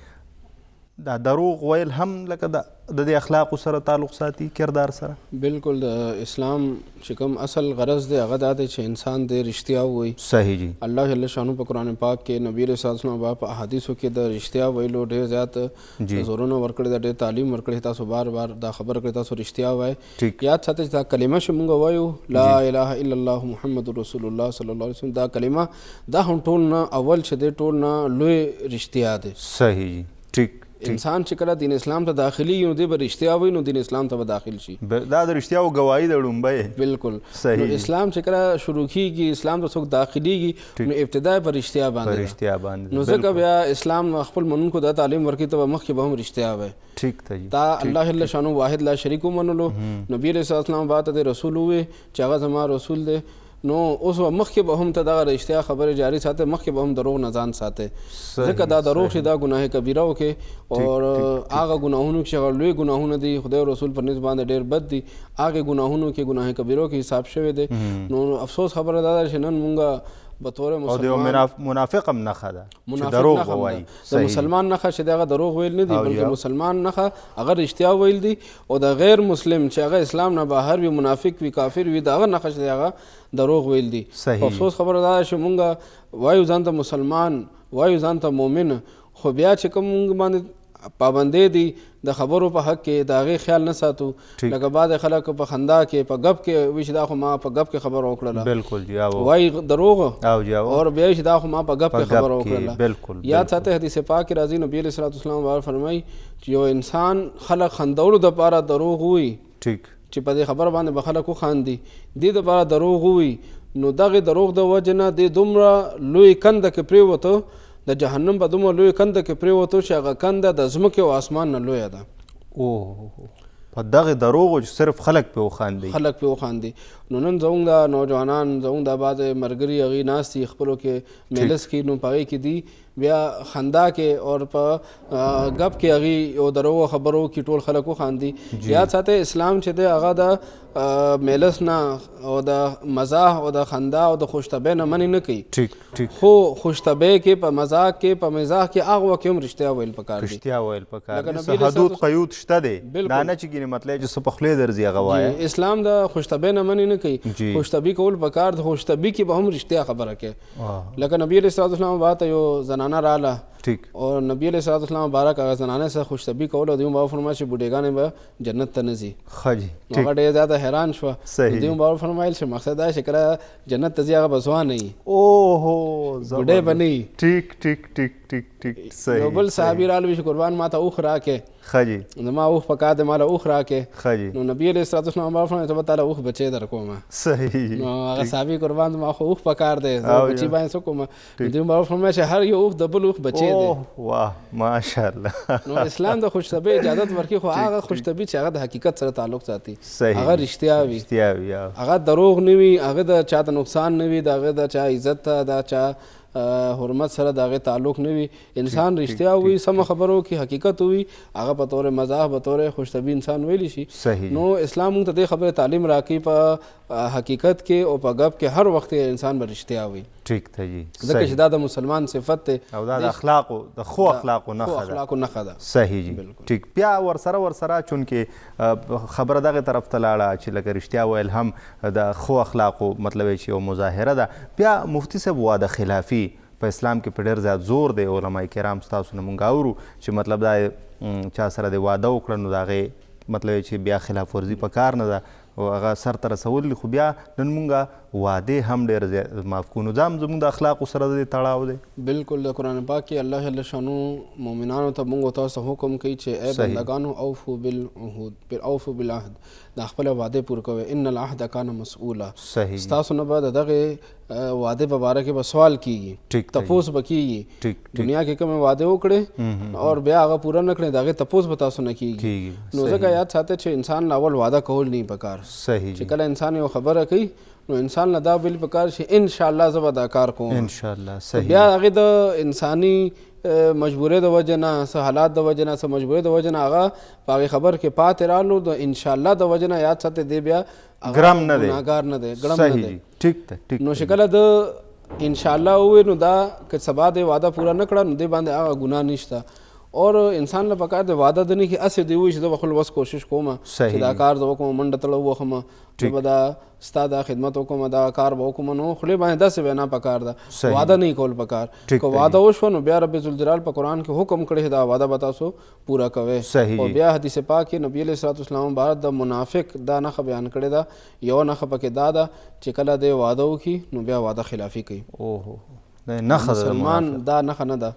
دا دروغ ویل هم لکه د دې اخلاقو سره تعلق ساتي کردار سره؟ بالکل د اسلام چې کوم اصل غرض دی هغه دا دی چې انسان د رښتیا ووایي. صحیح جی. الله جل شانو په قرآن پاک کې نبی علیہ السلام په احادیثو کې د رښتیا ویلو ډېر زیات زورونه ورکړي ده ډېر تعلیم ورکړي. تاسو بار بار دا خبره کړې تاسو رښتیا وایئ. یاد ساتئ چې دا کلمه چې موږ وایو لا اله الا الله محمد رسول الله صلی الله علیه وسلم دا کلمه دا هم ټول نه اول چې دی ټول نه لوی رښتیا دی. صحیح جی ټیک. انسان چې کله دین اسلام ته داخلي نو دی به رښتیا وایي نو دین اسلام ته به داخل شي. دا د رښتیاو ګواهي د ړومبی. بالکل صحیح. نو اسلام چې کله شروع کیږي اسلام ته څوک داخليږي نو ابتدا په رښتیا باندې نو ځکه بیا اسلام خپل منونکو دا تعلیم ورکړي ته مخکې به هم رښتیا وایي. ٹھیک تھا جی. دا الله جل شانو واحد لا شریک ومنلو. نبی علیہ السلام بات د رسول وې چې هغه زما رسول دی نو اوس مخکې به هم ته دغه رښتیا خبرې جاري ساته مخکې به هم دروغ نه ځان ساته ځکه دا دروغ چې دا ګناه کبیره وکړي او هغه ګناهونو چې هغه لوی ګناهونه دي خدای رسول پر نسبت باندې ډېر بد دي هغه ګناهونو کې ګناه کبیره کې حساب شوی دی. نو افسوس خبره دا ده چې نن مونږ بطور مسلمان منافق هم نخه ده چې دروغ وایي. د مسلمان نخه چې دغه دروغ ویل نه دي بلکې مسلمان نخه هغه رښتیا ویل دي او د غیر مسلم چې هغه اسلام نه بهر وي منافق وي کافر وي دغه نخه چې هغه دروغ ویل دي. افسوس خبره ده چې مونږ وایو ځان ته مسلمان وایو ځان ته مؤمن خو بیا چې کوم مونږ باندې پابندۍ دي د خبرو په حق کې د هغې خیال نه ساتو. لکه بعضې خلک په خندا کې په ګپ کې وایي چې دا خو ما په ګپ کې خبره وکړله، بالکل جی، وایي دروغ اور بیا وایي چې دا خو ما په ګپ کې خبره وکړله. بالکل یاد ساتئ حدیث پاک کې راځي، نبي علیه الصلاة والسلام بار فرمایي چې یو انسان خلک خندولو دپاره دروغ ووایي چې په دې خبره باندې به خلک وخاندي، دې دپاره دروغ ووایي، نو دغې دروغ د وجې نه دې دومره لوی کنده کې پرېوته، د جهنم په دومره لوی کنده کې پرېوته چې هغه کنده د ځمکې او اسمان نه لویه ده. په دغې دروغو چې صرف خلک پې وخاندي، خلک پې وخاندي. نو نن زموږ د نوجوانان، زموږ د بعضې ملګري هغوی ناست دي خپلو کې میلس کې، نو په هغې کې دي بیا خندا کې اور په ګپ کې هغوی یو دروغو خبرو کې ټول خلک وخاندي. یاد ساتئ اسلام چې دی هغه د میلس نه او د مزاح او د خندا او د خوشطبعۍ نه منې نه کوي، خو خوشطبعۍ کې په مزاح کې په مزاح کې هغه وخت هم رښتیا ویل پکار دي. رښتیا ویل پکار دي، څه حدود قیود شته دی، دا نه چې ګینې مطلب چې څه په خولې درځي هغه وایه. اسلام د خوشطبعۍ نه منې نه کوي، خوشطبعي کول پکار د خوشطبعي کې به هم رښتیا خبره کوي. لکه نبي علیه الصلاة والسلام باته یو زنانه راله اور نبی علیه الصلاة والسلام مبارک هغه زنانه سره خوشطبعي کوله، دوی هم فرمایل چې بوډېګانې به جنت ته نه ځي. هغه ډېر زیاته حیران شوه. دوی هم فرمایل چې مقصد دا چې کله جنت ته ځي هغه به ځوانه وي، بوډۍ به نه وي. یو بل صحابي راغلی چې قربان ما ته اوښ راکې، زما اوښ پکار دی، ماله اوښ راکې. نو نبي علیه الصلاة والسلام فرمایل ته به تاله اوښ بچی در کومه. نو هغه صحابي قربان زما خو اوښ پکار دی، زه بچي باندې څه کومه. نو دوی هم فرمایل چې هر یو اوښ د بل اوښ بچی دی. واه ماشاءالله. نو اسلام د خوشطبعۍ اجازت ورکوي، خو هغه خوشطبعي چې هغه د حقیقت سره تعلق ساتي، هغه رښتیا وي، هغه دروغ نه وي، هغه د چا ته نقصان نه وي، د هغه د چا عزت ته د چا حرمت سره د هغې تعلق نه وي. انسان رښتیا وي، سمه خبرو کې حقیقت وي، هغه په طور مزاح په طور خوشطبعي انسان ویلی شي. نو اسلام موږ ته دې خبرې تعلیم راکوي په حقیقت کې او په ګپ کې هر وخت انسان به رښتیا وي. ټیک ته جی، ځکه چې دا د مسلمان صفت دی او دا د اخلاقو د ښو اخلاقو نښه ده. صحیح جی، ټیک. بیا ورسره چونکې خبره دغې طرف ته لاړه چې لکه رښتیا ویل هم د ښو اخلاقو مطلب چې یو مظاهره ده. بیا مفتي صاحب واده خلافي په اسلام کې په ډېر زیات زور دی. علما کرام ستاسو نه مونږ اورو چې مطلب دا چا سره د واده وکړه نو د هغې مطلب چې بیا خلاف ورزي په کار نه ده او هغه سر ته رسول دي، خو بیا نن مونږ واده هم ډېر زیات معاف کوو. نو دا هم زموږ د اخلاقو سره د تړاو دی. بالکل د قرآن پاک کې الله جل شانو مؤمنانو ته مونږ تاسو حکم کوي چې ای بندګانو اوفو بالعهد، اوفو بالعهد، دا خپل واده پوره کوئ. ان العهد کان مسؤولا. ستاسو نه به د دغې واده په باره کې به سوال کیږي، تپوس به کیږي. دنیا کې کومې واده وکړې اور بیا هغه پوره نه کړې د هغې تپوس به تاسو نه کیږي. نو ځکه یاد ساتئ چې انسان اول واده کول نه پکار. چې کله انسان یو خبره کوي نو انسان له دا ویل پکار چې انشاءالله زه به دا کار کوم انشاءالله. بیا هغې د انساني مجبورۍ د وجې نه، څه حالات د وجې نه، څه مجبورۍ د وجې نه هغه په هغې خبر کې پاتې رالو، د انشاءالله د وجې نه یاد ساتئ دی بیا ګرم نه دی، ګناهګار نه دی، ګړم نه دی. نو چې کله د انشاءالله ووایي نو دا که سبا د واده پوره نه کړه نو دې باندې هغه ګناه نشته. اور انسان له پکار د واده د نه کې هسې دی وایي چې زه به خپل وس کوشش کوم چې دا کار زه وکړم، منډه تړه ووهمه، زه به دا ستا دا خدمت وکړم، دا کار به وکړم. نو خولې باندې داسې وینا پکار ده، واده نه کول پکار. که واده وشوه نو بیا رب ذوالجلال په قرآن کې حکم کړی دا واده به تاسو پوره کوئ. او بیا حدیث پاک کې نبي علیه الصلاة والسلام مبارک د منافق دا نښه بیان کړې ده. یو نښه پکې دا ده چې کله دی واده وکړي نو بیا واده خلافي کوي. مسلمان دا نښه نه ده،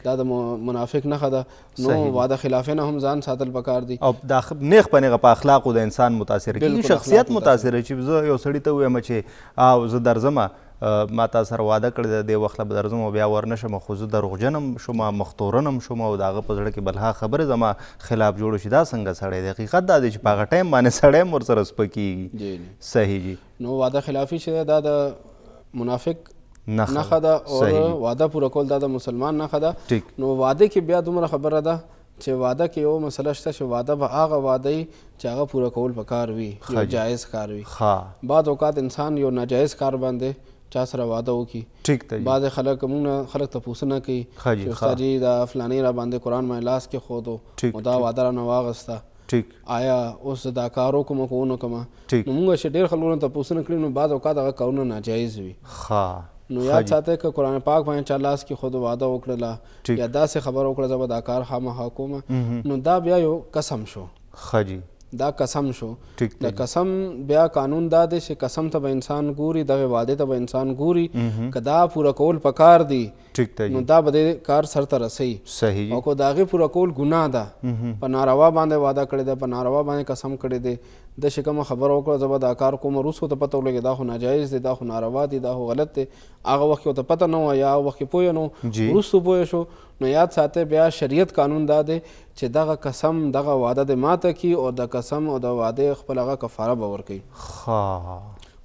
دا د منافق نښه ده. نو واده خلافۍ نه هم ځان ساتل پکار دي. او دا نیغ په نیغه په اخلاقو د انسان متاثر کېږي، شخصیت متاثر چې زه یو سړي ته ووایم چې او زه درځمه ما تا سره واده کړی دی، دې وخت له به درځم او بیا ورنه شم، خو زه دروغجن هم شوم، مختورن هم شوم او د هغه په زړه کې بلها خبرې زما خلاف جوړ شي، دا څنګه سړی دی؟ حقیقت دا دی چې په هغه ټایم باندې سړی هم ورسره سپکېږي. صحیح جي. نو واده خلافي چې دا د منافق نښه ده او واده پوره کول دا د مسلمان نښه ده. نو واده کې بیا دومره خبره ده چې واده کې یو مسله شته چې واده به هغه واده وي چې هغه پوره کول پکار وي، یو جایز کار وي. بعض اوقات انسان یو ناجایز کار باندې چا سره واده وکړي. بعضې خلک موږ خلک تپوسونه کوي چې استاد جي دا فلاني را باندې قرآن باندې لاس کېښودو او دا واده رانه واغسته، آیا اوس دا کار وکړم که ونه کړمه؟ نو موږ چې ډېر خلکو نه تپوسونه کړي نو بعض اوقات هغه کارونه ناجایز وي. نو یاد ساتئ که قرآن پاک باندې چا لاس کې خود وعده وکړله یا داسې خبره وکړه زه به دا کار خامخا کومه نو دا بیا یو قسم شو. ښه جي دا قسم شو. د قسم بیا قانون دا دی چې قسم ته به انسان ګوري دغه وعدې ته به انسان ګوري که دا پوره کول پکار دی نو دا به د کار سرته رسوي. صحیح. او که د هغې پوره کول ګناه ده په ناروا باندې وعده کړې ده په ناروا باندې قسم کړی دی د چې کومه خبره وکړه زه به دا کار کوم وروسته ته پته ولګي دا خو ناجایز دی دا خو ناروا دی دا خو غلط دی هغه وخت کې ورته پته نه وه یا هغه وخت کې پوه نه و وروسته پوه شو نو یاد ساتئ بیا شریعت قانون دا دی چې دغه قسم دغه وعده دې ماته کړي او د قسم او د وعدې خپل هغه کفاره به ورکوي.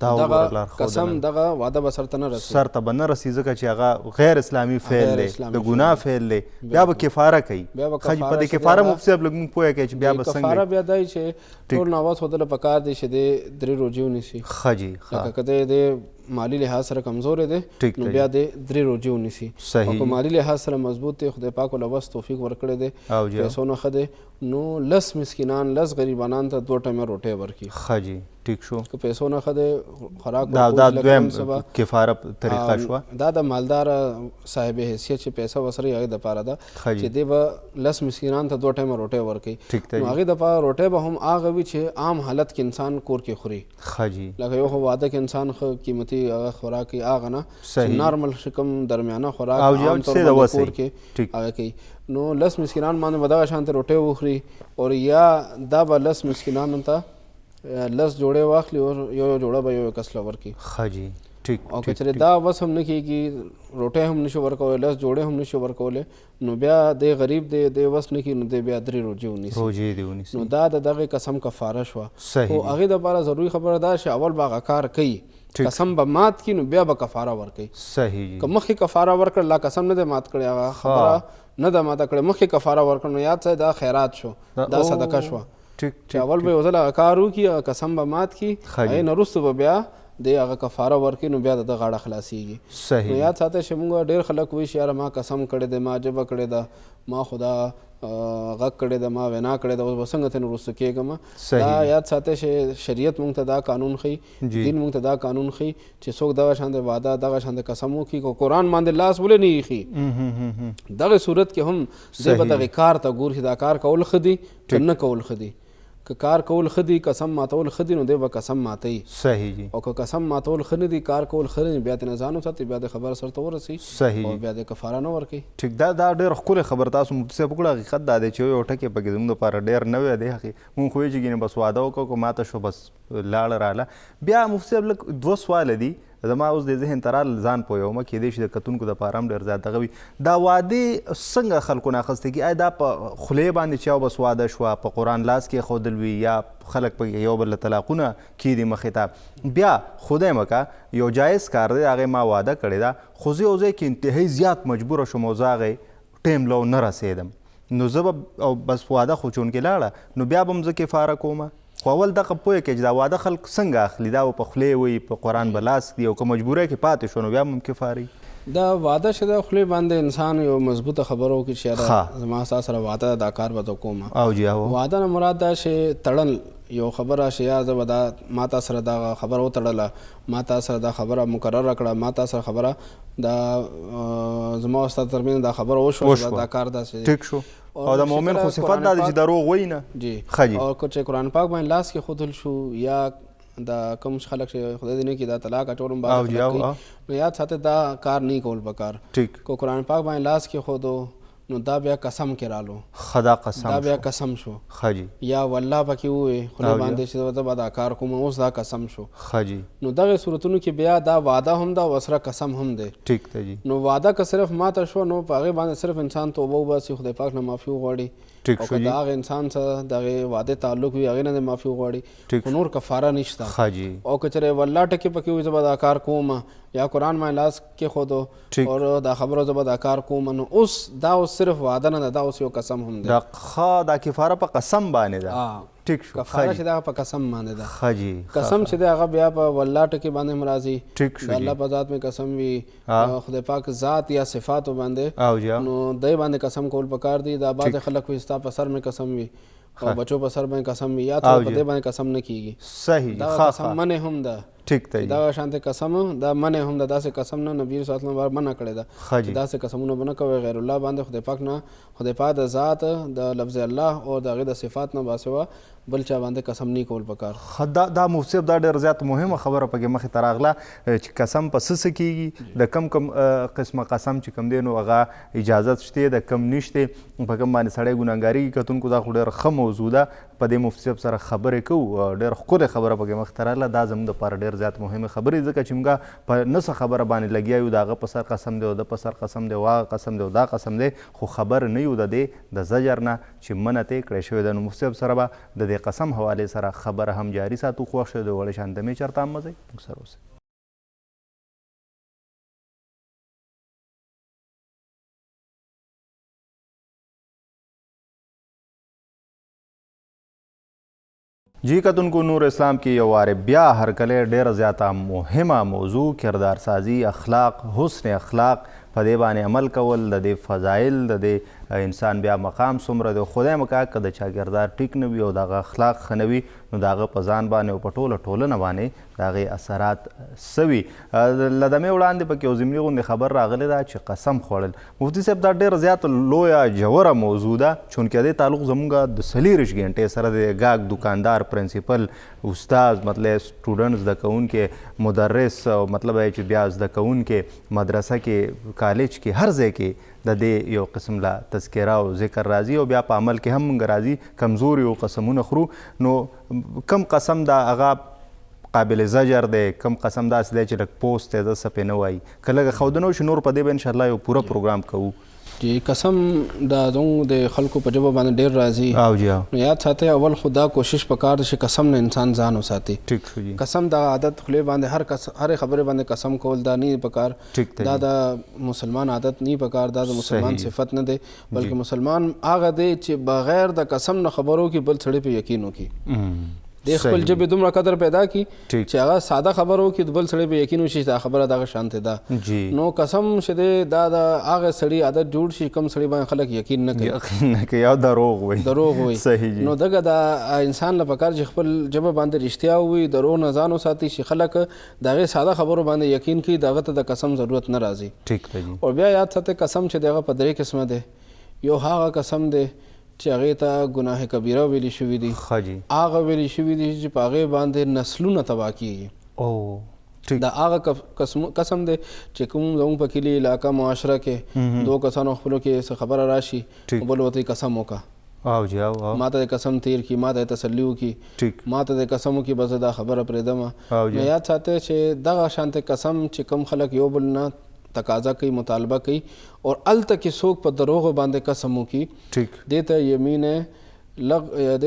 دغه قسم دغه وعده به سرته نه رسي سرته به نه رسي ځکه چې هغه غیر اسلامي فعل دی د ګناه فعل دی بیا به کفاره کوي. په دې کفاره مفتي صاحب لږ موږ پوه کړئ چې بیا به څنګه کفاره بیا دی چې ټول ناوخت ښودله پکار دی چې دی 3 روژې ونیسي. ښه جي لکه که دی مالی لحاظ سره کمزوری دی نو بیا دی 3 روژې ونیسي. او که مالی لحاظ سره مضبوط دی خدای پاک له بس توفیق ورکړی دی پیسو نه ښه دی نو 10 مسکینان 10 غریبانان ته 2 ټیمه روټۍ ورکړي. ښه جي ټیک شو. که پیسو نه ښه دی خوراک دا دویم کفاره طریقه شوه. دا د مالدار صاحب حیثیت چې پیسه ورسره هغې دپاره ده چې دی به 10 مسکینان ته 2 ټیمه روټۍ ورکوي نو هغې دپاره روټۍ به هم هغه وي چې عام حالت کې انسان کور کې خوري. ښه جي. لکه یو خو واده کې انسان ښه قیمتي هغه خوراک کوي هغه نه چې نارمل کوم درمیانه خوراک عام طور باندې کور کې هغه کوي نو 10 مسکینان باندې به دغه شانته روټۍ وخوري او یا دا به 10 مسکینانو ته 10 جوړې واخلي او یو جوړه به یو کس له ورکړي. ښه جي ټیک. او که چېرې دا بس هم نه کېږي روټۍ هم نشي ورکولی 10 جوړې هم نشي ورکولی نو بیا دی غریب دی دی وس نه کېږي نو دی بیا 3 روژې ونیسي نو دا د دغې قسم کفاره شوه. خو هغې دپاره ضروري خبره دا چې اول به هغه کار کوي قسم به مات کړي نو بیا به کفاره ورکوي. صحیح. که مخکې کفاره ورکړه لا قسم نه دی مات کړی هغه خبره نه ده ماته کړې مخکې کفاره ورکړه نو یاد ساتئ دا خیرات شو دا صدقه شوه چې اول به یو ځل هغه کار وکړي قسم به مات کړي هغې نه وروسته به بیا دی هغه کفاره ورکړي نو بیا د ده غاړه خلاصېږي. صحیح. نو یاد ساتئ چې موږ ډېر خلک وایي چې یاره ما قسم کړی دی ما جبه کړې ده ما خو دا غږ کړی ده ما وینا کړې ده اوس به څنګه ترې وروسته کېږم دا یاد ساتئ چې شریعت موږ ته دا قانون ښیي دین موږ ته دا قانون ښیي چې څوک دغه شانته وعده دغه شانته قسم وکړي که قرآن باندې لاس ولې نه ایښي دغه صورت کې هم دی به دغې کار ته ګوري دا کار کول ښه دي که نه کول ښه دي. که کار کول ښه دي قسم ماتول ښه دي نو دی به قسم ماتوي. صحیح جي. او که قسم ماتول ښه نه دي کار کول ښه دي بیا ترې ځان وساتي بیا د خبره سرته ورسي. صحیح. او بیا د کفاره نه ورکوي. ټیک دا ډېره ښکلې خبره تاسو مفتي صاحب وکړه حقیقت دا دی چې یو ټکی پکې زموږ دپاره ډېر نوی دی مونږ خو وایو چې ګینې بس واده وکړو که ماته شو بس لاړه راله. بیا مفتي صاحب لږ 2 سواله دي زما اوس د ذهن ته راغلل ځان پوهومه کیدای شي د کتونکو دپاره هم ډېر زیات دغه وي دا وعدې څنګه خلکو نه اخیستې کي آیا دا په خولې باندې چې یو بس واده شوه په قرآن لاس کې ایښودل وي یا خلک په یو بل له طلاقونه کیدي مخې ته بیا خدای مکه یو جایز کار دی هغې ما واده کړې ده خو زه یو ځای کې انتهایي زیات مجبوره شوم او زه هغې ټیم له نه رسېدم نو زه به او بس واده خو چونکې لاړه نو بیا به هم زه کفاره کومه خو اول دغه پوهه کې چې دا واده خلک څنګه اخلي دا په خولې وي په قرآن به لاس کړي او که مجبوری کې پاتې شو نو بیا هم کفاري دا واده چې د خولې باندې انسان یو مضبوطه خبره وکړي چې یاره زما ستا سره واده دا کار به زه کومه او جی واده نه مراد دا چې تړل یو خبره چې یا زه به دا ما تا سره دا خبره وتړله ما تا سره دا خبره مقرره کړه ما تا سره خبره دا زما او ستا ترمنځ دا خبره وشوه دا کار داسې ټیک شو او د مؤمن خو صفت دا دی چې دروغ وایي نه. جی. ښه جي. او که چې قرآن پاک باندې لاس کې ښودل شو یا دا کوم خلک چې خدای دې نه کړي دا طلاق اچول هم بعض خلک کوي نو یاد ساتئ دا کار نه کول پکار. ټیک. که قرآن پاک باندې لاس کې ښودو نو دا بیا قسم کې رالو ښه دا قسم دا بیا قسم شو. ښه جي. یا والله پکې ووایې خولې باندې چې زه به دا کار کوم اوس دا قسم شو. ښه جي. نو دغې صورتونو کې بیا دا واده هم ده او سره قسم هم دی. ټیک دی جي. نو واده که صرف ماته شوه نو په هغې باندې صرف انسان توبه وباسي خدای پاک نه معافي وغواړي او که د هغه انسان سره دغې واده تعلق وي هغې نه د معافي وغواړي خو نور کفاره نشته. ښه جي. او که چېرې والله ټکې پکې وي زه به دا کار کوم یا قرآن باندې لاس کېښودو او دا خبره زه به دا کار کوم نو اوس دا اوس صرف واده نه ده دا اوس یو قسم هم دی. دا کفاره په قسم باندې ده. ټیک شو. کفاره چې دا په قسم باندې ده. ښه جي. قسم چې دی هغه بیا په والله ټکې باندې هم راځي. ټیک شو. د الله په ذات مې قسم وي خدای پاک ذات یا صفاتو باندې نو دی باندې قسم کول پکار دی. دا بعضې خلک وایي ستا په سر مې قسم وي او بچو په سر باندې قسم وي یا ته په دې باندې قسم نه کیږي. صحیح. دا قسم منې هم ده ټیک ته دا شانته قسم دا منع هم د داسې قسم نه نبی صلی الله علیه وسلم منع کړی ده چې داسې قسمونه به نه کوئ غیر الله باندې خدای پاک نه، خدای پاک د ذات د لفظ الله او د هغې د صفات نه باسوا بل چا باندې قسم نه کول پکار. دا مفتي صاحب دا ډېر زیات مهمه خبره پکې مخې ته راغله چې قسم په څه کېږي، د کم قسمه قسم چې کوم دی نو هغه اجازت شته، د کم نشته، په کوم باندې سړی ګناهګاري کتونکو دا خو ډېر ښه موضوع ده. په دې مفتي صاحب سره خبرې کوو، ډېر ښکلې خبره پکې مخې ته راغله. دا زموږ دپاره ډېر زیات مهمې خبرې، ځکه چې موږ په نه څه خبره باندې لګیا یو، د هغه په سر قسم دی او د په سر قسم دی او هغه قسم دی او دا قسم دی، خو خبر نه یو د دې د زجر نه چې منع ته کړی شوی ده. نو مفتي صاحب سره به د دې قسم حوالې سره خبره هم جاري ساتو. خوښ شوی د وړې شان دمې چېرته هم مه ځئ، موږ سره اوسئ. جی کتونکو، نور اسلام کې یو وارې بیا هرکلی ډېره زیاته مهمه موضوع کردار سازي، اخلاق، حسن اخلاق، په دې باندې عمل کول، د دې فضایل، د دې انسان بیا مقام څومره دی. خدای مکا که د چا کردار ټیک نه وي او د هغه اخلاق ښه نه وي نو د هغه په ځان باندې او په ټوله ټولنه باندې د هغې اثرات څه وي. له دمې وړاندې پکې یو ضمني غوندې خبر راغلی ده چې قسم خوړل. مفتي صاحب دا ډېره زیاته لویه ژوره موضوع ده، چونکې دې تعلق زموږ د 24 غنټې سره د ګاګ دوکاندار، پرنسپل، استاد، مطلب سټوډنټ، زده کوونکې، مدرس، مطلب چې بیا زده کوونکې مدرسه کې، کالج کې، هر ځای کې د دې یو قسم لا تذکره او ذکر راځي او بیا په عمل کې هم موږ راځي کمزوري او قسمونه خورو. نو کم قسم دا هغه قابل زجر دی، کم قسم داسې دی چې لږ پوست دی، د څه پې نه وایي. که لږه ښودنه وشي نور په دې به انشاءالله یو پوره پروګرام کوو. جی قسم دا زموږ د خلکو په ژبه باندې ډېر راځي. او جی نو یاد ساتئ اول خو دا کوشش پکار ده چې قسم نه انسان ځان وساتي. ټیک شو جی. قسم دا عادت خولې باندې هرې خبرې باندې قسم کول دا نه پکار. دا د مسلمان عادت نه پکار، دا د مسلمان صفت نه دی، بلکې مسلمان هغه دی چې بغیر د قسم نه خبرو کې بل سړی په یقین وکړي. د خپل ژبې دومره قدر پیدا کړي چې هغه ساده خبرو کې د بل سړی په یقین وشي چې دا خبره دغه شانتې ده. نو قسم چې دی دا د هغه سړي عادت جوړ شي کوم سړي باندې خلک یقین نه کوي یا دروغ وایي. صحیح جی. نو دغه د انسان له پکار چې خپل ژبه باندې رښتیا ووایي، دروغ نه ځان وساتي چې خلک د هغې ساده خبرو باندې یقین کوي، دغه ته د قسم ضرورت نه راځي. ټیک ده جی. او بیا یاد ساتئ قسم چې دغه په 3 قسمه دی. یو هغه قسم دی چې هغې ته ګناه کبیره ویلي شوي دي، هغه ویلي شوي دي چې په هغې باندې نسلونه تباه کېږي. دا هغه قسم دی چې کوم زموږ په کلي علاقه معاشره کې 2 کسانو خپلو کې څه خبره راشي بل ورته قسم وکړه، ما ته د قسم تیر کړي، ما ته تسلي وکړي، ما ته د قسم وکړي بس دا خبره پرېږدمه. نو یاد ساتئ چې دغه شانته قسم چې کوم خلک یو بل نه تقاضا کوي، مطالبه کوي، اور الته کې څوک په دروغو باندې قسم وکړي، دې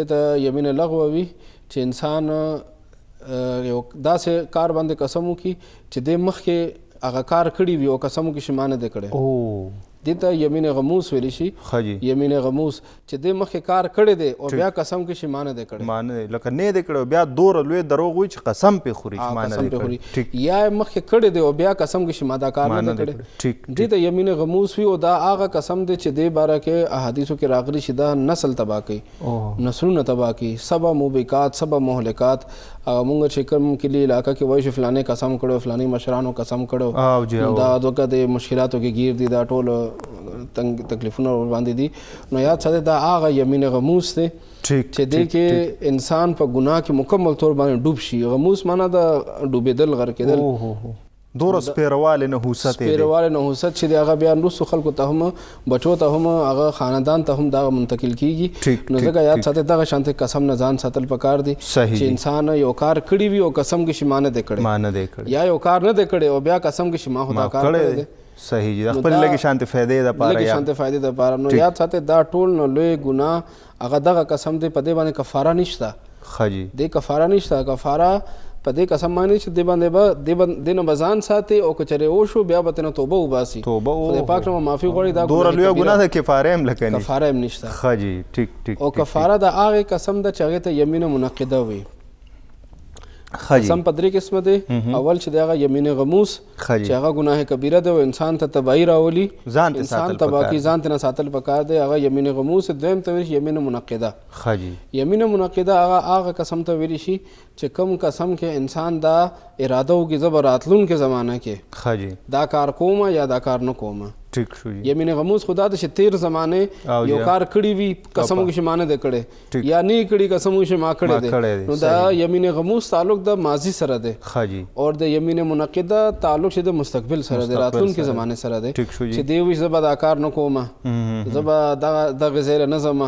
ته یمین لغو وي چې انسان یو داسې کار باندې قسم وکړي چې دې مخکې هغه کار کړي وي او قسم وکړي چې ما نه دی کړی. دې ته یمین غموس ویلی شي. یمین غموس چې دې مخکې کار کړی دی او بیا قسم کوي چې ما نه دی کړی، لکه نه دی کړی بیا دوره لوی دروغ وایي چې قسم پې خوري چې ما نه دی کړی، یا مخکې کړی دی او بیا قسم کوي چې ما دا کار نه دی کړی. دې ته یمین غموس وي او دا هغه قسم دی چې دې باره کې احادیثو کې راغلي چې دا نسل تباه کوي، نسلونه تباه کوي، سبا موبقات، سبا مهلکات. مونږ چې کوم کلي علاقه کې وایي چې فلانې قسم کړو، فلانې مشرانو قسم کړو، دا دوکه د مشکلاتو کې گیر دي، دا ټول تکلیفونه باندې دي. نو یاد ساتئ دا هغه یمین غموس دی چې دې کې انسان په ګناه کې مکمل طور باندې ډوب شي. غموس معنا د ډوبېدل، غرق کېدل، دوره سپیروالې نحوست چې د هغه بیا وروستو خلکو ته هم، بچو ته هم، هغه خاندان ته هم دا منتقل کېږي. نو ځکه یاد ساتئ دغه شانتې قسم نه ځان ساتل پکار دي چې انسان یو کار کړي وي او قسم کې چې ما نه دی کړی، یا یو کار نه دی کړی او بیا قسم کې چې ما خو دا کار کړی دی. صحیح جی. خپل لږې شانتې فایدې دپاره. نو یاد ساتئ دا ټول نو لوی ګناه هغه دغه قسم دی، په دې باندې کفاره نشته. دې کفاره نشته. کفاره په دې قسم باندې چې دې نه به ځان ساتي او که چېرې وشو بیا به ترنه توبه وباسي، خدای پاک نه معافي غواړي. دا دوره لویه ګناه ده، کفاره هم لکه نه، کفاره هم نشته. ښه جی. ټیک. او کفاره د هغې قسم ده چې هغې ته یمین منعقده وي. قسم په درې قسمه دی. اول چې دی هغه یمین غموس چې هغه ګناه کبیره دی او انسان ته تباهي راولي، انسان تباه کوي، ځان ته نه ساتل پکار دی، هغه یمین غموس. دویم ته ویل شي یمین منعقده. یمین منعقده هغه قسم ته ویل شي چې کوم قسم کې انسان دا اراده وکړي زه به راتلونکي زمانه کې دا کار کوم یا دا کار نه کوم. یمین غموس خدا د چې تیر زمانه یو کار کړی وي قسم کې شمانه د کړي یا نه کړي قسم کې شما کړی دی، نو دا یمین غموس تعلق د ماضی سره دی او د یمین منعقده تعلق چې د مستقبل سره دی، راتلونکي زمانه سره دی چې دی وي زه به دا کار نه کوم، زه به دغه ځای نه ځم،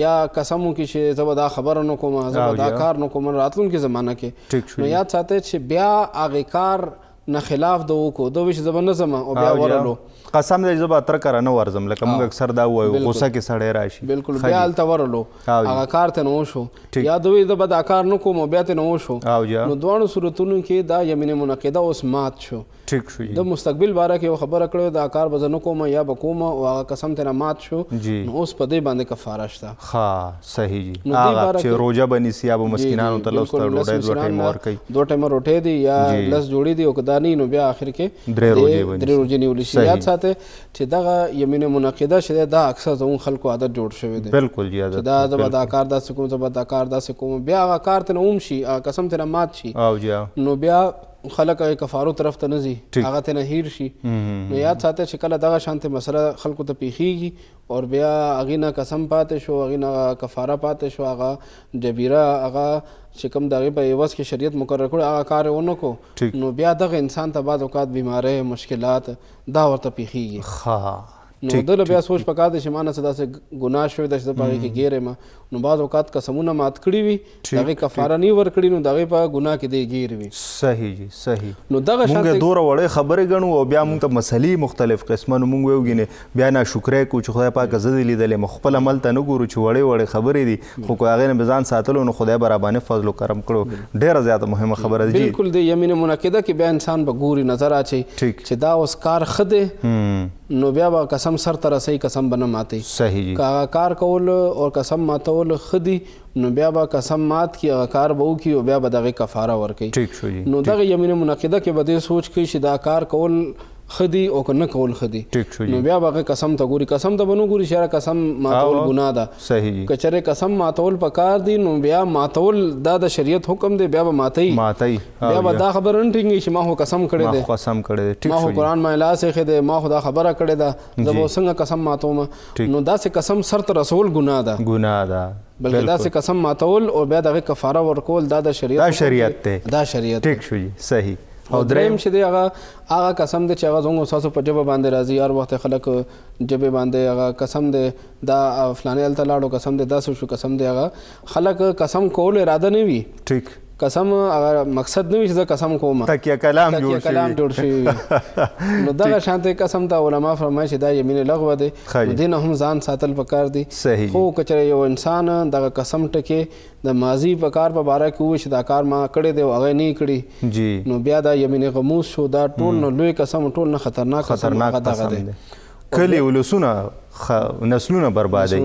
یا قسم کې چې زه به دا خبره نه کوم، زه به دا کار نه کوم راتلونکي زمانه کې. نو یاد ساتئ چې بیا هغه کار نه خلاف د وکړو دو ویش زه به نه ځم او بیا ورلو قسم دی زه به اتره کره نه ورځم لکه موږ اکثر دا وایو غوسه کې سړی راشي. بالکل بیا هلته ورلو هغه کار ته نه وشو یا دوی زه به دا کار نه کوم او بیا ته نه وشو، نو دواړو صورتونو کې دا یمین منعقده اوس مات شو. د مستقبل باره کې یو خبره کړې دا کار به زه نه کوم یا به کوم او هغه قسم ته نه مات شو، نو اوس په دې باندې کفاره شته. ښه صحیح جي. هغه چې روژه به نیسي یا به مسکینانو ته لس ته ډوډۍ 2 ټایمه ورکوي، 2 ټایمه روټۍ دي یا لس جوړې دي او که دا نه نو بیا آخر کې 3 روژې نیولی شي. یاد ساتئ چې دغه یمین منعقده چې دا اکثر زموږ خلکو عادت جوړ شوی دی. بالکل جی عادت دا زه به دا کار داسې کوم، زه به دا کار داسې کوم، بیا هغه کار ته نه اوم شي هغه قسم ته نه مات شي، نو بیا خلک کفارو طرف ته نه ځي، هغه ته نه هیر شي. نو یاد ساتئ چې کله دغه شانتې مسله خلکو ته پیښیږي او بیا هغې نه قسم پاتې شو، هغې نه کفاره پاتې شو، هغه جبیره هغه چې کوم د هغې په عوض کې شریعت مقرر کړو هغه کار یې ونه کړو، نو بیا دغه انسان ته بعض اوقات بیماری مشکلات دا ورته پیښیږي. نو دله بیا سوچ پکار دی چې ما نه څه داسې ګناه شوی ده چې زه په هغې کې ګیر یم، نو بعض اوقات قسمونه مات کړي وي د هغې کفاره نه ورکړي، نو د هغې په ګناه کې دی ګیر وي. صحیح جي صحیح. نو دغه شانتې موږ دوره وړې خبرې ګڼو او بیا موږ ته مسلې مختلف قسمه، نو موږ ویو ګینې بیا ناشکری کوو چې خدای پاکه زه دې لیدلی م خپل عمل ته نه ګورو چې وړې وړې خبرې دي، خو که هغې نه به ځان ساتلو نو خدای به راباندې فضل و کرم کړو. ډېره زیاته مهمه خبره ده. بالکل د یمین منعقده کې بیا انسان به ګوري نظر اچوي چې دا اوس کار ښه دی، نو بیا به قسم سر ته رسوي، قسم به نه ماتوي. صحیح جي. که هغه کار کول او قسم ماتول ښه دي نو بیا به قسم مات کړي، هغه کار به وکړي او بیا به د هغې کفاره ورکوي. نو دغه یمین منعقده کې به دې سوچ کوي چې دا کار کول ښه دي او که نه کول ښه دي، نو بیا به هغې قسم ته ګوري. قسم ته به نه ګوري چې یاره قسم ماتول ګناه ده. صحیح. که چېرې قسم ماتول پکار دي نو بیا ماتول دا د شریعت حکم دی، بیا به ماتوي، بیا به دا خبره نه ټینګوي چې ما خو قسم کړی دی، ما خو قرآن ما لاس ایښی دی، ما خو دا خبره کړې ده، زه به څنګه قسم ماتوم. نو داسې قسم سر ته رسول ګناه ده، بلکې داسې قسم ماتول او بیا د هغې کفاره ورکول دا د شریعت دی. دا شریعت ټیک شو جي. صحیح. او دریم چې دی هغه قسم دی چې هغه زموږ ستاسو په ژبه باندې راځي، هر وخت خلک ژبې باندې هغه قسم دی دا فلانې هلته لاړو قسم دی داسې شو قسم دی، هغه خلک قسم کول اراده نه وي، ټیک قسم هغه مقصد نه وي چې زه قسم کوم، تکیه کلام جوړ شوی وي. نو دغه شانتې قسم ته علما فرمایي چې دا یمین لغوه دی، دې نه هم ځان ساتل پکار دی. خو که چېرې یو انسان دغه قسم ټکې د ماضي په کار په باره کې ووایي چې دا کار ما کړی دی او هغه نه یې کړي، نو بیا دا یمین غموس شو. دا ټول نه لوی قسم ټول نه خطرناک قسم هغه دغه دی. کلي ولسونه نسلونه بربادوي.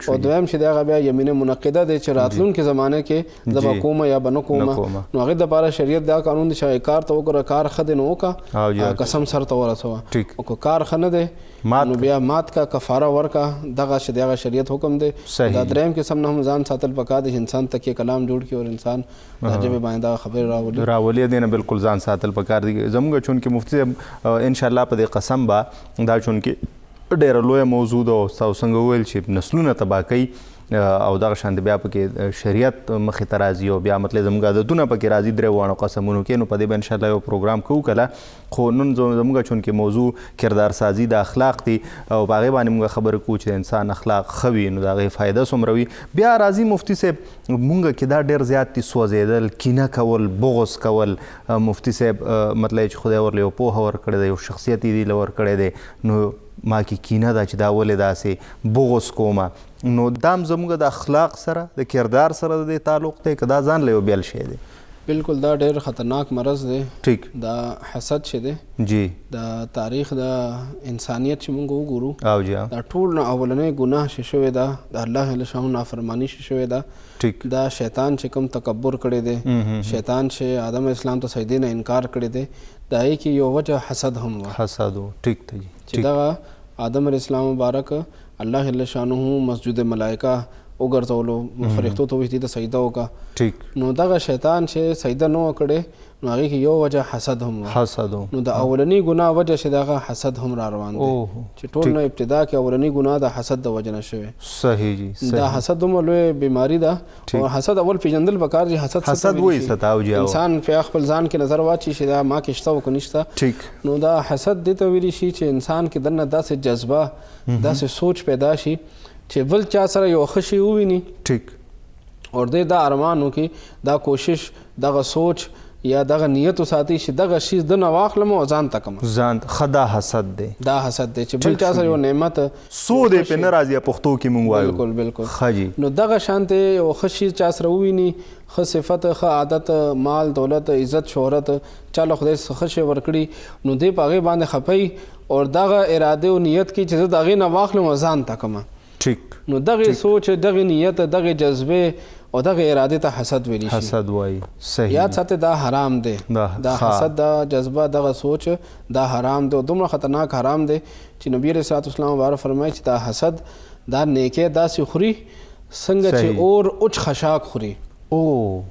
او دویم چې د هغه بیا یمین منعقده دی چې راتلونکي زمانه کې زه به کوم یا به نه کوم، نو هغې دپاره شریعت دا قانون دی چې هغې کار ته وکړه، کار ښه دی نو وکړه، قسم سر ته ورسوه، او که کار ښه نه دی نو بیا مات کا، کفاره ورکه، دغه چې د هغه شریعت حکم دی. دا دریم قسم نه هم ځان ساتل پکار دی چې انسان تکیه کلام جوړ کړي او انسان دا ژبې باندې دغه خبرې راولي، دی نه بالکل ځان ساتل پکار دی. زموږ چونکې مفتي صاحب انشاءالله په دې قسم به دا چونکې ډېره لویه موضوع ده او تاسو څنګه وویل چې نسلونه تباه کوي او دغه شان بیا پکې شریعت مخې ته راځي او بیا مطلب زموږ عادتونه پکې راځي درې واړو قسمونو کې، نو په دې به انشاءالله یو پروګرام کوو کله. خو نن زموږ چونکې موضوع کردار سازي د اخلاق دي او په هغې باندې موږ خبرې کوو چې د انسان اخلاق ښه وي نو د هغې فایده څومره وي. بیا راځي مفتي صاحب موږ کې دا ډېر زیات دي سوځېدل، کینه کول، بغض کول. مفتي صاحب مطلب چې خدای ورله یو پوهه ورکړې ده، یو شخصیت یې دې له ورکړی دی، نو ما کې کینه ده چې دا ولې داسې بغض کومه، نو دا هم زموږ د اخلاق سره د کردار سره د دې تعلق دی که دا ځان له یو بیل شی دی؟ بالکل دا ډېر خطرناک مرض دی. ټیک. دا حسد چې دی جی د تاریخ د انسانیت چې موږ وګورو او جی دا ټول نه اولنۍ ګناه چې شوې ده د الله جل شانه نافرمانی چې شوې ده. ټیک. دا شیطان چې کوم تکبر کړی دی، شیطان چې آدم اسلام ته سجدې نه انکار کړی دی، د هغې کې یو وجه حسد هم وه. حسد و. ټیک ته جی. چې دغه آدم علیه السلام مبارک الله جل شانه مسجد ملائکه وګرځولو، فرښتو ته ویل ته سجده وکړه. ټیک. نو دغه شیطان چې سجده نه وه کړې نو هغې کې یو وجه حسد هم وه. حسد و. نو د اولني ګناه وجه چې دغه حسد هم را روان دی، چې ټول نه ابتدا کې اولني ګناه د حسد د وجه نه شوی. صحیح جی. دا حسد دومره لوی بیماری ده او حسد اول پیژندل پکار چې حسد وایي څه ته. او جی انسان په خپل ځان کې نظر واچي چې دا ما کې شته او که نشته. ټیک. نو دا حسد دې ته ویلی شي چې انسان کې دننه داسې جذبه داسې سوچ پیدا شي چې بل چا سره یو ښه شی وویني. ټیک. اور دې دا ارمان وکړي، دا کوشش، دغه سوچ یا دغه نیت وساتي چې دغه شی د نه واخلم او ځان ته کړم. ځان خدا حسد دی. دا حسد دی چې بل چا سره یو نعمت سو دی پې نه راځي پښتو کې مونږ وایو. بالکل بالکل. ښه جي. نو دغه شانتې یو ښه شي چا سره وویني، ښه صفت، ښه عادت، مال، دولت، عزت، شهرت چا له خدای څخه ښه شی ورکړي نو دی په هغې باندې خفوي او دغه اراده او نیت کوي چې زه د هغې نه واخلم او ځان ته کړم. ټیک. نو دغه سوچ، دغه نیت، دغه جذبه او دغه اراده ته حسد ویلی شي. حسد وایي. صحیح. یاد ساته دا حرام دی. دا حسد، دا جذبه، دغه سوچ دا حرام دی او دومره خطرناک حرام دی چې نبی علیه الصلوة والسلام وباره فرمایي چې دا حسد دا نیکۍ داسې خوري څنګه چې اور اوچ خشاک خوري. او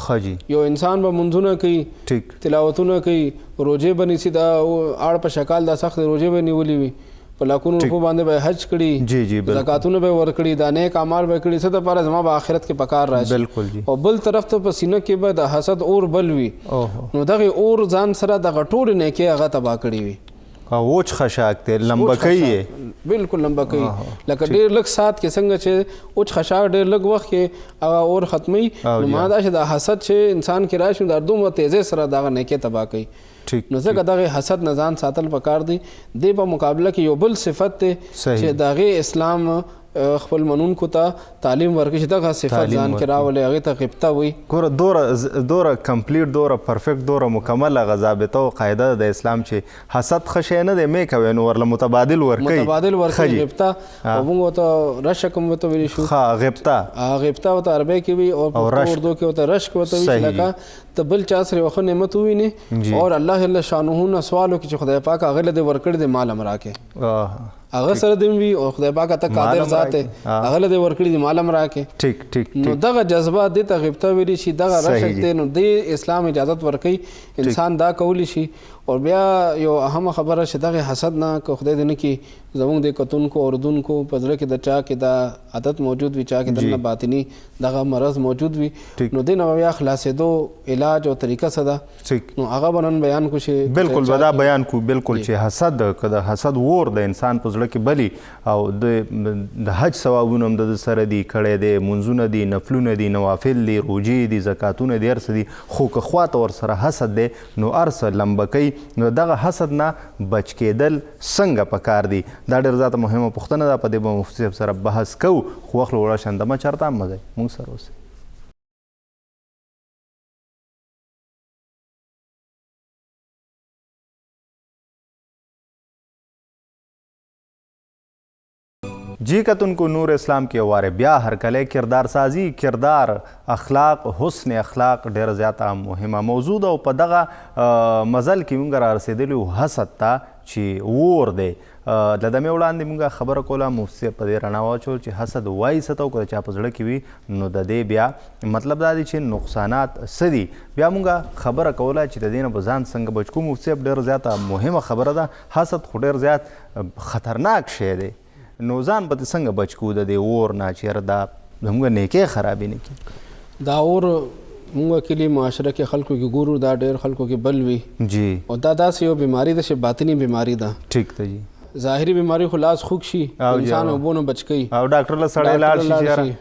ښه جي. یو انسان به منځونه کوي، ټیک، تلاوتونه کوي، روژې به نیسي، دا اړ په شکال دا سخت روژې به نیولې وي، په لاکونو روپو باندې به حج کړي، جی جی زکاتونه به ورکړي، دا نیک اعمال به کړي، څه دپاره زما به آخرت کې پکار راشي. بالکل جی. او بل طرف ته په سینه کې به د حسد اور بل وي، نو دغه اور ځان سره دغه ټولې نیکۍ هغه تباه کړي وي. اوچ خشاک ته لمبکۍ یې. بالکل لمبکۍ. لکه ډېر لږ ساعت کې څنګه چې اوچ خشاک ډېر لږ وخت کې هغه اور ختموي، نو ما دا چې د حسد چې انسان کې راشي دا دومره تیزۍ سره دغه نیکۍ تباه کوي. نو ځکه دغه حسد نه ځان ساتل پکار دی. دې په مقابله کې یو بل صفت دی چې د هغې اسلام خپل منونکو ته تعلیم ورکړي چې دغه صفت ځان کې راولي، هغې ته غبطه وایي. ګوره دوره کمپلیټ، دوره پرفیکټ، دوره مکمل هغه ضابطه او قاعده د اسلام چې حسد ښه شی نه دی، مې کوئ نو ورله متبادل ورکوي. متبادل ورکوي، غبطه. او موږ ورته رشک هم ورته ویلی شو. ښه، غبطه. غبطه ورته عربۍ کې وي او په اردو کې ورته رشک ورته وي چې لکه ته بل چا سره یو ښه نعمت ووینې او الله جل شانه نه سوال وکړي چې خدای پاک هغې له دې ورکړی دی مال هم راکړې، هغه سره دې وي او خدای پاک ته قادر ذات دی هغه له دې ورکړي دي مال هم راکړې. ټیک ټیک. نو دغه جذبه دې ته غبطه ویلی شي، دغه رشک دی. نو دې اسلام اجازت ورکوي انسان دا کولی شي. او بیا یو اهمه خبره چې دغه حسد نه که خدای دې نه کړي زموږ د کتونکو اردونکو په زړه کې د چا کې دا عادت موجود وي، چا کې دننه باطني دغه مرض موجود وي، نو دې نه بیا خلاصېدو علاج او طریقه څه ده نو هغه به نن بیان کړو چې بالکل به دا بیان کړو. بالکل چې حسد که د حسد اور د انسان په زړه کې بلي او د حج ثوابونه هم د سره دي کړی دی، منځونه دي، نفلونه دي، نوافل دي، روجې دي، زکاتونه دي، هر څه دي، خو که خواته ورسره حسد دی نو هر څه لمبکۍ. نو دغه حسد نه بچ کېدل څنګه پکار دي دا ډېر زیاته مهمه پوښتنه ده. په دې به مفتي صاحب سره بحث کوو، خو وخت له وړه شندمه چېرته هم مه ځئ، موږ سره اوسئ. جی کتونکو نور اسلام کې واره بیا هرکلی کردار سازی، کردار، اخلاق، حسن اخلاق ډېره زیاته مهمه موضوع ده او په دغه مزل کې موږ را رسېدلي وو حسد ته چې اور دی. د دمې وړاندې موږ خبره کوله، مفتي صاحب په دې رڼا واچول چې حسد وایي څه ته او که د چا په زړه کې وي نو د دې بیا مطلب دا دی چې نقصانات څه دي. بیا موږ خبره کوله چې د دې نه به ځان څنګه بچ کړو. مفتي صاحب ډېره زیاته مهمه خبره ده، حسد خو ډېر زیات خطرناک شی دی، نو ځان به څنګه بچ کړو د دې اور نه چېرې دا زموږ نیکۍ خرابې نه کړي. دا اور موږ کلي معاشره کې خلکو کې ګورو، دا ډېر خلکو کې بل وي جی، او دا داسې یو بیماري ده چې باطني بیماري ده. ټیک ده جی. ظاهري بیماري خو لاس خوږ شي، انسان اوبو نه بچ کوي او ډاکټر له سړی لاړ شي،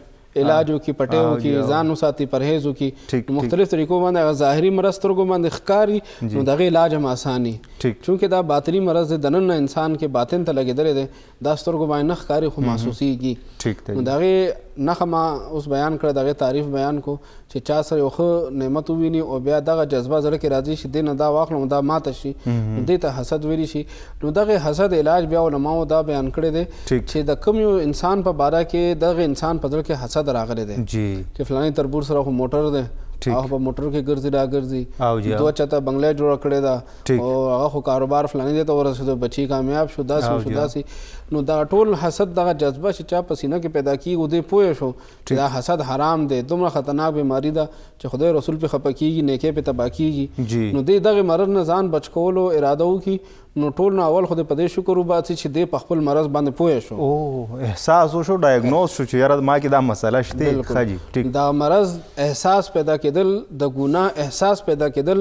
علاج وکړي، پټۍ وکړي، ځان وساتي، پرهیز وکړي، مختلف طریقو باندې هغه ظاهري مرض سترګو باندې ښکاري نو د هغې علاج هم اساني. چونکې دا باطني مرض دی دننه انسان کې باطن ته لګېدلی دی دا سترګو باندې نه ښکاري خو محسوسېږي. نو د هغې نښه ما اوس بیان کړه د هغې تعریف بیان کو چې چا سره یو ښه نعمت وویني او بیا دغه جذبه زړه کې راځي چې دې نه دا واخلم دا ماته شي نو دې ته حسد ویلی شي. نو دغې حسد علاج بیا علماو دا بیان کړی دی چې د کوم یو انسان په باره کې دغه انسان په زړه کې حسد راغلی دی چې فلاني تربور سره خو موټر دی هغه په موټر کې ګرځي راګرځي دوه چته بنګله جوړه کړې ده او هغه خو کاروبار فلاني دی ته ورسېدو بچي کامیاب شو داسې شو داسې. نو دا ټول حسد دغه جذبه چې چا په سینه کې پیدا کېږي دی پوه شو چې دا حسد حرام دی دومره خطرناک بیماري ده چې خدای رسول پې خفه کېږي نیکۍ پې تباه کېږي. نو دی دغې مرض نه ځان بچ کولو اراده وکړي نو ټول نه اول خو د په دې شکر وباسي چې دی په خپل مرض باندې پوه شو احساس وشو ډایګنوز شو چې یاره ما کې دا مسله شته. دا مرض احساس پیدا کېدل د ګناه احساس پیدا کېدل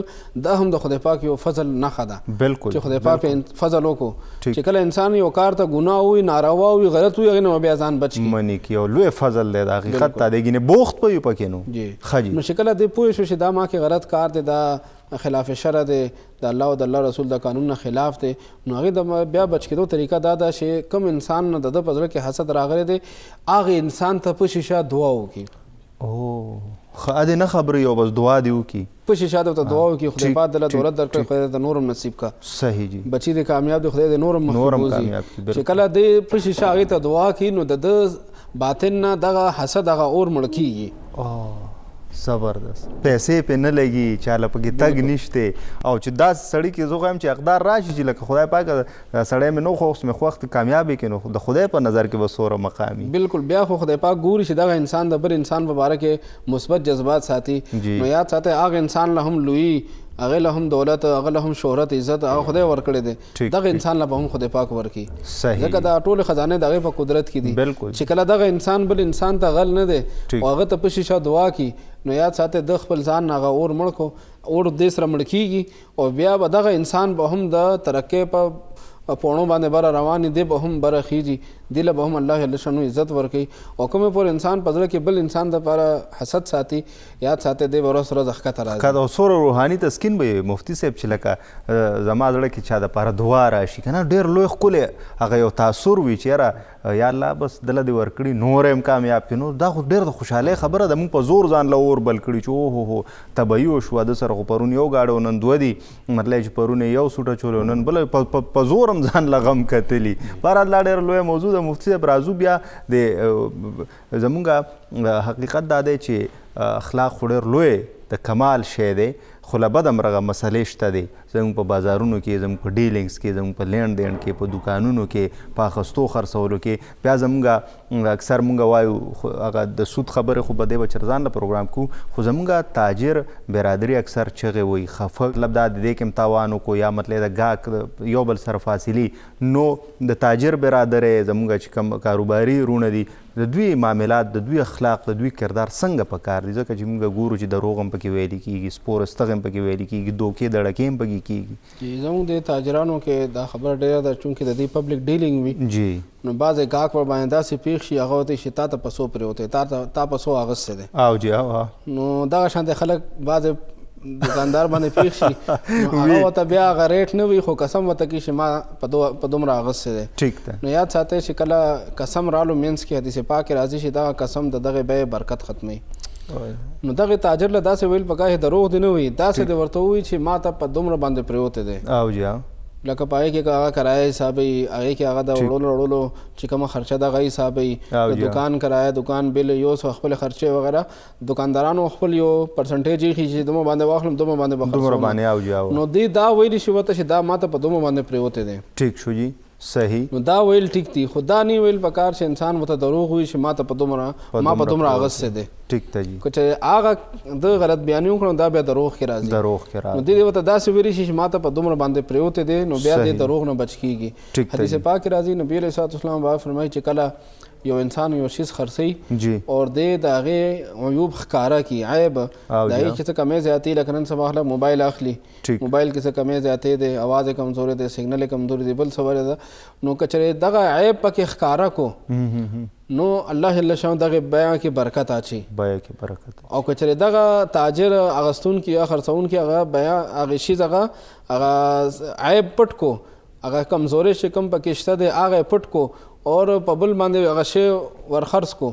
دا هم د خدای پاک یو فضل نښه ده بالکل چې خدای پاک فضل وکړو چې کله انسان یو کار ته ګناه وي ناروا وي غلط وي هغې نه بیا ځان بچ کړي منې کړي او لوی فضل دی د حقیقت ته دی ګینې بوخت به وي پکې نو چې کله دی پوه شو چې دا ما کې غلط کار دی دا خلاف شرع دی د الله او د الله رسول د قانون نه خلاف دی نو هغې د بیا بچ کېدو طریقه دا ده چې کوم انسان نه د ده په زړه کې حسد راغلی دی هغې انسان ته په شیشه دعا وکړي ادې نه خبرې یو بس دعا دې وکړي په شیشه ته دعا وکړي خدای پاک دله دولت درکړي خدای د نورم نصیب کا صحیح جی بچي دې کامیاب دی خدای دې نورم کامیاب کړي چې کله دې په شیشه هغې ته دعا کړي نو د ده باطن نه دغه حسد هغه اور مړ کېږي. زبردست پیسې پې نه لګي چاله پکې تګ نشته او چې داسې سړي کې زه غوایم چې اقدار راشي چې لکه خدای پاک سړی مې نو خو اوس مې خوښ کامیاب یې کړي نو د خدای په نظر کې به څومره مقام وي. بالکل بیا خو خدای پاک ګوري چې دغه انسان د بل انسان په باره کې مثبت جذبات ساتي نو یاد ساتئ هغه انسان له هم لوی هغه له هم دولت هغه له هم شهرت عزت هغه خدای ورکړی دی دغه انسان له به هم خدای پاک ورکړي ځکه دا ټولې خزانې د هغې په قدرت کې دي چې کله دغه انسان بل انسان ته غل نه دی او هغه ته په شیشه دعا کړي نو یاد ساتئ د خپل ځان نه هغه اور مړ کړو اور دې سره مړ کېږي او بیا به دغه انسان به هم د ترقۍ په پوڼو باندې بره روانې دی به هم بره خیږي دی له به هم الله جل شانو عزت ورکوي او کومې پورې انسان په زړه کې بل انسان دپاره حسد ساتي یاد ساتئ دی به ورځ ورځ ښکته راځي او څومره روحاني تسکین به مفتي صاحب چې لکه زما زړه کې چا دپاره دعا راشي که نه ډېر لوی ښکلی هغه یو تاثر وي چې یاره یا الله بس دله دې ورکړي نور یم کامیاب کړي نو دا خو ډېر د خوشحالۍ خبره ده موږ په زور ځان له اور بل کړي چې اوهو طبعي وشوه ده سره خو پرون یو گاډی و نن دوه دي مطلب چې پرون یو سوټه چولی و نن بله په زور هم ځان له غم کتلي بهرحال دا ډېره لویه موضوع ده مفتي صاحب راځو بیا د زمونږ حقیقت دا دی چې اخلاق خو ډېر لوی د کمال شی دی خو له بد همرغه مسلې شته دی زموږ په بازارونو کې زموږ په ډیلینګس کې زموږ په لین دین کې په دوکانونو کې په اخیستو خرڅولو کې بیا زموږ اکثر مونږ وایو هغه د سود خبرې خو به دی به چرځان له پروګرام کوو خو زموږ تاجر برادري اکثر چغې وایي خفه مطلب دا د دې کې هم تاوان وکړو یا مطلب د ګاهک یو بل سره فاصلې نو د تاجر برادرۍ زموږ چې کوم کاروباري وروڼه دي د دوی معاملات د دوی اخلاق د دوی کردار څنګه پکار دي ځکه چې موږ ګورو چې دروغ هم پکې ویلي کېږي سپور استغ هم پکې ویلي کېږي دوکې دړکې هم پکې کېږي زموږ د تاجرانو کې دا خبره ډېره ده چونکې د دې پبلک ډیلینګ وي جی نو بعضې ګاهک ور باندې داسې پېښ شي هغه ورته چې تا ته په څو پرېوتی تا په څو اخیستی دی او جی نو دغه شانتې خلک بعضې دکاندار باندې پېښ شي نو هغه ورته بیا هغه ریټ نه وي خو قسم ورته کوي چې ما په دومره اخیستی دی ټیک ده نو یاد ساتئ چې کله قسم رالو منځ کې حدیث پاک کې راځي چې دغه قسم د دغې بیې برکت ختموي نو دغه تاجر له داسې ویل پکار چې دروغ دې نه وي داسې دې ورته ووایي چې ما ته په دومره باندې پرېوتی دی او جی لکه په هغې کې هغه کرایه حسابوي هغې کې هغه د وړلو چې کومه خرچه ده هغه حسابوي د دکان کرایه دکان بل یو څه خپلې خرچې وغیره دکاندارانو خپل یو پرسنټیج ایښي چې دومره باندې واخلم دومره باندې به خرڅوم نو دې دا ویلي شي ورته چې دا ما ته په دومره باندې پرېوتی دی ټیک شو جی صحیح نو دا ویل ټیک دي خو دا نه ویل پکار چې انسان ورته دروغ وایي چې ما په دومره اخیستی دی ټیک ده جی که چې هغه د غلط بیاني وکړو دا بیا دروغ کې راځي نو دې ورته داسې ویلي شي چې ما ته په دومره باندې پرېوتی دی نو بیا دې دروغ نه بچ کېږي حدیث پاک کې راځي نبي علیه الصلوۃ والسلام فرمایي چې کله یو انسان یو شیز خرڅوي جی اور د هغې عیوب ښکاره کي عیب د هغې چې څه کمی زیاتې لکه نن سبا خلک موبایل اخلي موبایل کې څه کمی زیاتې دی اواز یې کمزورې دی سیګنل یې کمزورې دی بل څه ولې ده نو که چېرې دغه عیب پکې ښکاره کو نو الله جل شانه دغه بیع کې برکت اچي بیع کې برکت او که چېرې دغه تاجر اغستونکي یا خرڅونکي هغه بیع هغې شیز هغه عیب پټ کو هغه کمزوري چې کوم پکې شته دی هغه پټ کو اور په بل باندې هغه شی ورخرڅ کو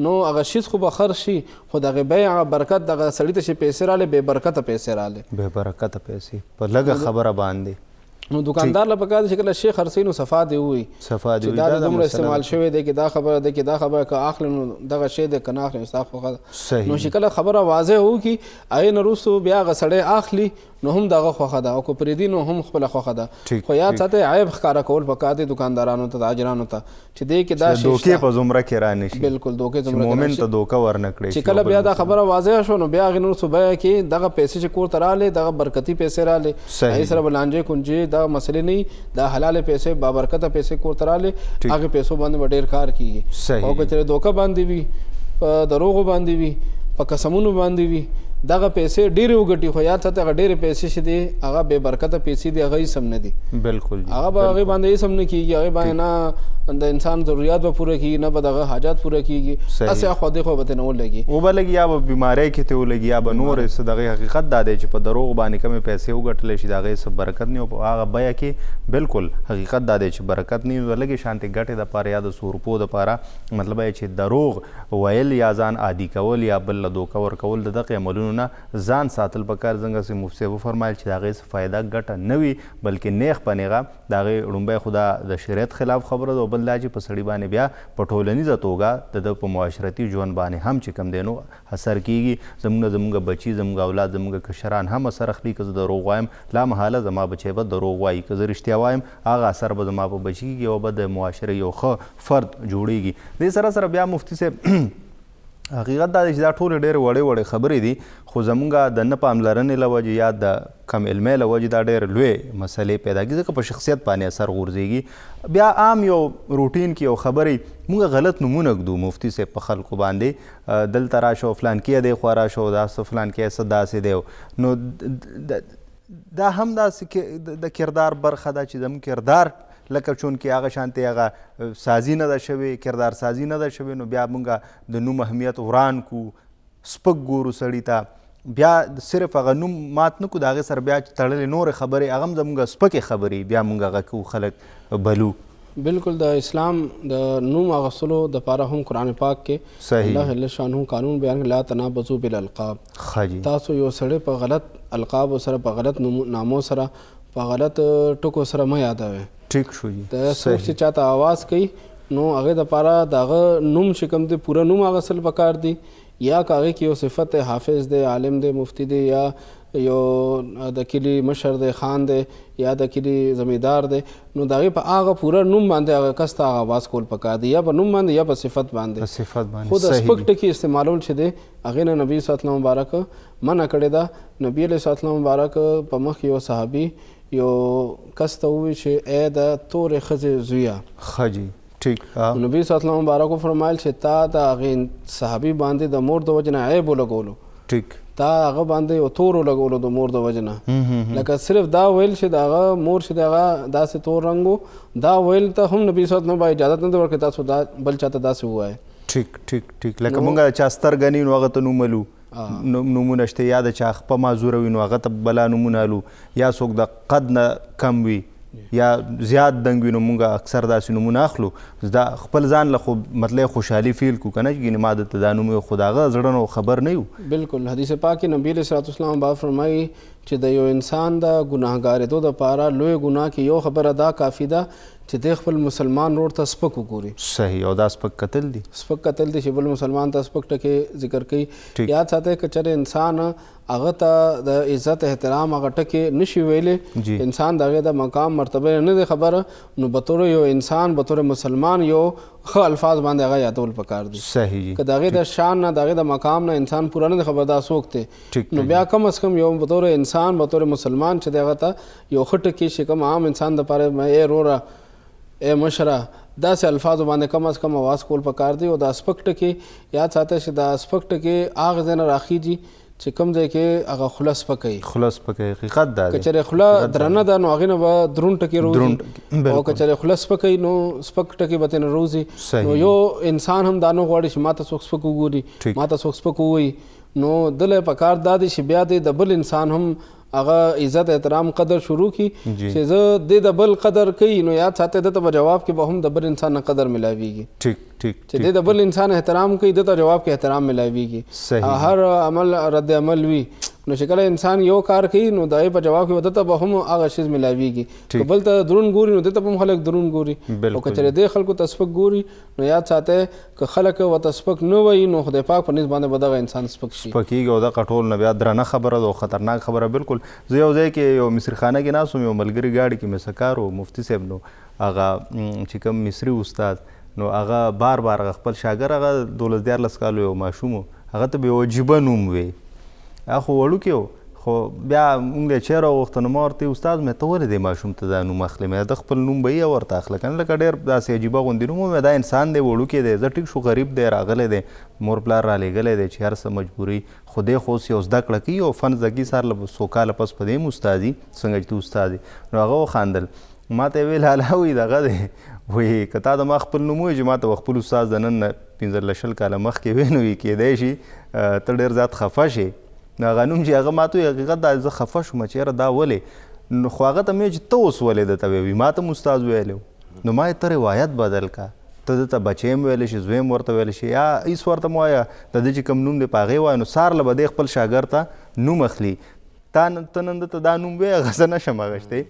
نو هغه شیز خو به خرڅ شي خو دغه بیع برکت دغه سړي ته چې پیسې راغلې بې برکته پیسې راغلې بې برکته پیسې په لږه خبره باندې نو دکاندار له پکار دی چې کله شی خرڅوي نو صفا دی وي چې دا د دومره استعمال شوی دی کې دا خبره ده کې دا خبره که اخلي نو دغه شی دی که نه اخلي ستا خوښه ده نو چې کله خبره واضح وکړي هغې نه وروستو بیا هغه سړی اخلي نو هم دغه خوښه ده او که پرېږدي نو هم خپله خوښه ده خو یاد ساتئ عیب ښکاره کول پکار دی دکاندارانو ته تاجرانو ته چې دې کې دا شی دوکې په زمره کې رانشي بالکل دوکې زمره مومن ته دوکه ورنه کړي چې کله بیا دا خبره واضح شو نو بیا هغې نه وروستو بیه کې دغه پیسې چې کور ته راغلې دغه برکتي پیسې راغلې هغې سره به لانجې کونجې دغه مسلې نه دا حلال پیسې بابرکته پیسې کور ته راغلې هغې پیسو باندې به ډېر کار کېږي او که چېرې دوکه باندې وي په دروغو باندې وي په قسمونو باندې وي دغه پیسې ډېرې وګټي خو یاد ساتئ هغه ډېرې پیسې چې دي هغه بې برکته پیسې دي هغه هېڅ هم نه دي بالکل هغه به هغې باندې هېڅ هم نه کېږي هغې باندې نه د انسان ضروریات به پوره کېږي نه به دغه حاجات پوره کېږي هسې اخوا دېخوا به ترې نه ولګي وبه لګي یا به بیمارۍ کې ترې ولګي یا به نورې څه دغې حقیقت دا دی چې په دروغ باندې کمې پیسې وګټلی شي د هغې څه برکت نه وي او په هغه بیه کې بالکل حقیقت دا دی چې برکت نه وي د لږې شانتې ګټې دپاره یا د 100 روپو دپاره مطلب چې دروغ ویل یا ځان عادي کول یا بل له دوکه ورکول د دغې عملونو نه ځان ساتل پکار څنګه چې مفتي صاحب وفرمایل چې د هغې څه فایده ګټه نه وي بلکې نیغ په نیغه د هغې لومبی خو دا د شریعت خلاف خبره ده او بل دا چې په سړي باندې بیا په ټولنیزه توګه د ده په معاشرتي ژوند باندې هم چې کوم دی نو اثر کېږي زموږ بچي زموږ اولاد زموږ کشران هم اثر اخلي که زه دروغ وایم لا محاله زما بچی به دروغ وایي که زه رښتیا وایم هغه اثر به زما په بچي کېږي او به د معاشرې یو ښه فرد جوړیږي دې سره سره بیا مفتي صاحب حقیقت دا دی چې دا ټولې ډېرې وړې وړې خبرې دي خو زمونږ د نه پاملرنې له وجې یا د کم علمۍ له وجې دا ډېرې لویې مسلې پیدا کېږي ځکه په شخصیت باندې اثر غورځېږي بیا عام یو روټین کې یو خبرې موږ غلط نومونه ږدو مفتي صاحب په خلکو باندې دلته راشه فلانکي دی خوا راشه او داسې فلانکي څه داسې دی نو دا هم داسې د کردار برخه ده چې زموږ کردار لکه چونکې هغه شانتې هغه سازي نه ده شوې کردار سازي نه ده شوې نو بیا موږ د نوم اهمیت وران کو سپک ګورو سړي ته بیا صرف هغه نوم مات نه کړو د هغې سره بیا تړلې نورې خبرې هغه هم زموږ سپکې خبرې بیا موږ هغه کوو خلک بلو بالکل د اسلام د نوم اخیستلو دپاره هم قرآن پاک کې الله جل شانه قانون بیان لا تنابزوا بالالقاب تاسو یو سړی په غلط القابو سره په غلط نامو سره په غلط ټکو سره مه یادوئ ټیک شو جی د څوک چې چاته آواز کوي نو هغې دپاره د هغه نوم چې کوم دی پوره نوم اخیستل پکار دی یا که هغې کې یو صفت دی حافظ دی عالم دی مفتی دی یا یو د کلي مشر دی خان دی یا د کلي زمیندار دی نو د هغې په هغه پوره نوم باندې هغه کس ته هغه آواز کول پکار دی یا په نوم باندې یا په صفت باندې خو د سپک ټکي استعمالول چې دی هغې نه نبي صلی الله علیه مبارک منع کړې ده نبي علیه السلام مبارک په مخ یو صحابي یو کس ته ووایي چې ای د تورې ښځې زویه ښه جي ټیک نبي صلی الله علیه مبارک وفرمایل چې تا د هغې صحابي باندې د مور د وجې نه عیب ولګولو ټیک تا هغه باندې یو تور ولګولو د مور د وجې نه لکه صرف دا ویل چې د هغه مور چې د هغه داسې تور رنګ و دا ویل ته هم نبي صلی الله علیه وسلم اجازت نه دی ورکړې تاسو دا بل چاته داسې ووایئ ټیک ټیک ټیک لکه موږ چا سترګه نه وي نو هغه ته نوملو نومونه شته یا د چا خپه معذوره وي نو هغه ته بلا نومونه الو یا څوک د قد نه کم وي یا زیات دنګ وي نو موږ اکثر داسې نومونه اخلو دا خپل ځان له خو مطلب خوشحالي فیل کو که نه چې ما درته دا نوم خو د هغه زړه نه خبر نه یو بالکل حدیث پاک کې نبي علیه الصلوة والسلام با فرمایي چې د یو انسان د ګناهګارېدو دپاره لوی ګناه کې یو خبره دا کافي ده چې دی خپل مسلمان ورور ته سپک وګوري صحیح او دا سپک قتل دی سپک قتل دی چې بل مسلمان ته سپک ټکې ذکر کوي یاد ساتئ که چېرې انسان هغه ته د عزت احترام هغه ټکې نشي ویلی انسان د هغې د مقام مرتبه نه دی خبره نو بطور یو انسان بطور مسلمان یو ښه الفاظ باندې هغه یادول پکار دي صحیح که د هغې د شان نه د هغې د مقام نه انسان پوره نه دی خبر دا څوک دی نو بیا کم از کم یو بطور انسان بطور مسلمان چې دی هغه ته یو ښه ټکي چې کوم عام انسان دپاره ای وروره ای مشره داسې الفاظو باندې کم از کم اواز کول پکار دی. او دا سپک ټکي یاد ساته چې دا سپک ټکي هغه ځای نه راخیږي چې کوم ځای کې هغه خوله سپکوي. خوله سپکوي حقیقت دا دی. که چېرې خوله درنه ده نو هغې نه به دروند ټکي روځي، او که چېرې خوله سپکوي نو سپک ټکي به ترې نه روځي. نو یو انسان هم دا نه غواړي چې ما ته څوک سپک وګوري، ما ته څوک سپک ووایي. نو دله پکار دا دی چې بیا د بل انسان هم هغه عزت احترام قدر شروع کی چې زه د بل قدر کوي. نو یاد ساته دته په جواب کې به هم د بل انسان نه قدر ملاویږي. ټیک ټیک چې د بل انسان احترام کوي دته جواب کې احترام ملاویږي. هر عمل رد عمل وي، نو چې کله انسان یو کار کوي نو دای په جواب کې دته به هم هغه شی ملاویږي. بل ته درون ګوري نو دته هم خلک درون ګوري، او که چېرې د خلکو تسبق ګوري نو یاد ساته که خلک و تسبق نه وایي نو خدای پاک په نسبت باندې بدغه انسان سپک شي. سپکیږي او دا قټول نه بیا درنه خبره ده او خطرناک خبره. بالکل زه یو ځای کې یو مصرخانه کې ناست وم، یو ملګري ګاډي کې مې سکار و مفتي صاحب نو هغه چې کوم مصري استاد نو هغه بار بار هغه خپل شاګرد هغه 12-14 کالو یو ماشوم و، هغه ته به یو عجیبه نوم وی، هغه خو وړوکی و. خو بیا موږ د چیرې وغوښته نو ما ورته استاد مې ته ولې دې ماشوم ته دا نوم اخلې؟ مې د خپل نوم به یې ورته اخله کنه، لکه ډېر داسې عجیبه غوندې نوم مې دا انسان دی وړوکی دی، زه ټیک شو غریب دی راغلی دی مور پلار رالیږلی دی چې هر څه مجبوري، خو دی خو اوس یو زده کړه کوي او فن زده کي سهار له څو کاله پس په دې هم استادي څنګه چې ته استاد یې. نو هغه وخاندل، ما ته یې ویل هله وایي دغه دی وایي که تا د ما خپل نوم ووایي چې ما ته خپل استاد د نن نه 15-20 کاله مخکې وی نو کیدای شي ته ډېر زیات خفه شي. نو هغه نوم چې هغه ما ته وایي حقیقت دا زه خفه شوم چې یاره دا ولې، نو خو هغه ته مې چې ته اوس ولې درته ویوي، ما ته هم استاد ویلی و. نو ما یې ته روایت بدل کا، ته دته بچی هم ویلی شي زوی هم ورته ویلی شي، یا هېڅ ورته مه وایه د ده چې کوم نوم دی په هغې وایه. نو سهار له به دی خپل شاګرد ته نوم اخلي، ته نن دته دا نوم وایې هغه زه نشم اخیستی.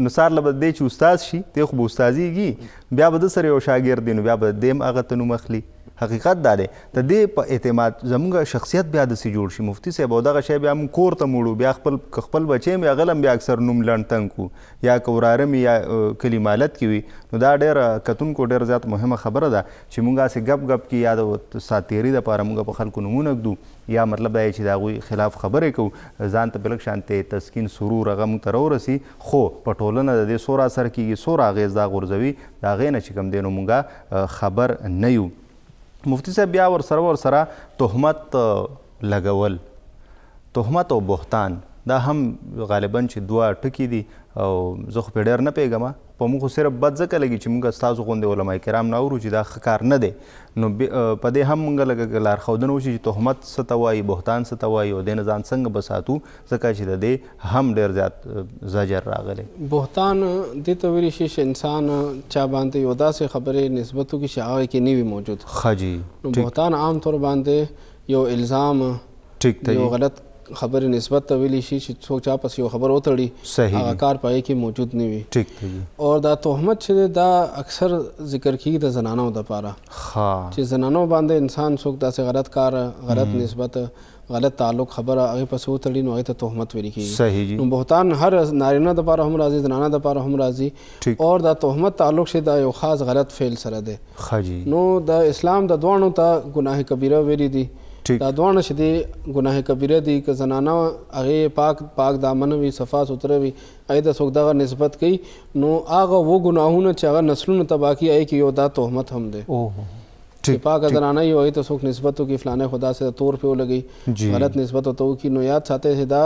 نو سهار له به دی چې استاد شي دی خو به استادیږي، بیا به ده سره یو شاګرد دی نو بیا به دی هم هغه ته نوم اخلي. حقیقت دا دی د دې په اعتماد زموږ شخصیت بیا داسې جوړ شي مفتي صاحب، او دغه شی بیا موږ کور ته موړو، بیا خپل بچی هم هغه هم بیا اکثر نوم لنډ تنګ کړو، یا که وراره مې یا کلي مالت کې وي. نو دا ډېره کتونکو ډېر زیات مهمه خبره ده چې موږ هسې ګپ ګپ کې یا د ساتیري دپاره موږ په خلکو نومونه ږدو، یا مطلب دا چې د هغوی خلاف خبرې کوو، ځان ته په لږ شانتې تسکین سرور هغه موږ ته راورسي. خو په ټولنه د دې څومره اثر کېږي څومره اغېز دا غورځوي د هغې نه چې کوم دی نو موږ خبر نه یو. مفتی صاحب بیا ورسره تهمت لګول، تهمت او بهتان دا هم غالبا چې دوه ټکي دي او زه خو پرې ډېر نه پوهېږم، په موږ خو صرف بد ځکه لګي چې موږ ستاسو غوندې علما کرام نه اورو چې دا ښه کار نه دی. نو په دې هم موږ لږ لارښودنه وشي چې تهمت څه ته وایي، بهتان څه ته وایي، او دې نه ځان څنګه بساتو، ځکه چې د دې هم ډېر زیات زجر راغلی. بهتان دې ته ویلی شي چې انسان چا باندې یو داسې خبرې نسبت وکړي چې هغه کې نه وي موجود. ښه جي. نو بهتان عام طور باندې یو الزام یو غلط خبرې نسبت ته ویلی شي چې څوک چا پس یو خبر وتړي هغه کار په هغې کې موجود نه وي. او دا تهمت چې دی دا اکثر ذکر کېږي د زنانو دپاره، چې زنانو باندې انسان څوک داسې غلط کار، غلط نسبت، غلط تعلق خبره هغې پسې وتړي نو هغې ته تهمت ویل کېږي. نو بهتان هر نارینه دپاره هم راځي، زنانه دپاره هم راځي، او دا تهمت تعلق چې دا یو خاص غلط فعل سره دی. نو د اسلام د دواړو ته ګناه کبیره ویلي دي، دا دواړه چې دی ګناه کبیره دي. که زنانه هغې پاک دامنه وي، صفا سوتره وي، هغې ته څوک دغه نسبت کوي نو هغه و ګناهونه چې هغه نسلونه تباه کوي هغې کې یو دا تهمت هم دی. چې پاکه زنانه وي هغې ته څوک نسبت وکړي فلانی خو داسې تور پې ولګوي، غلط نسبت ورته وکړي، نو یاد ساتئ چې دا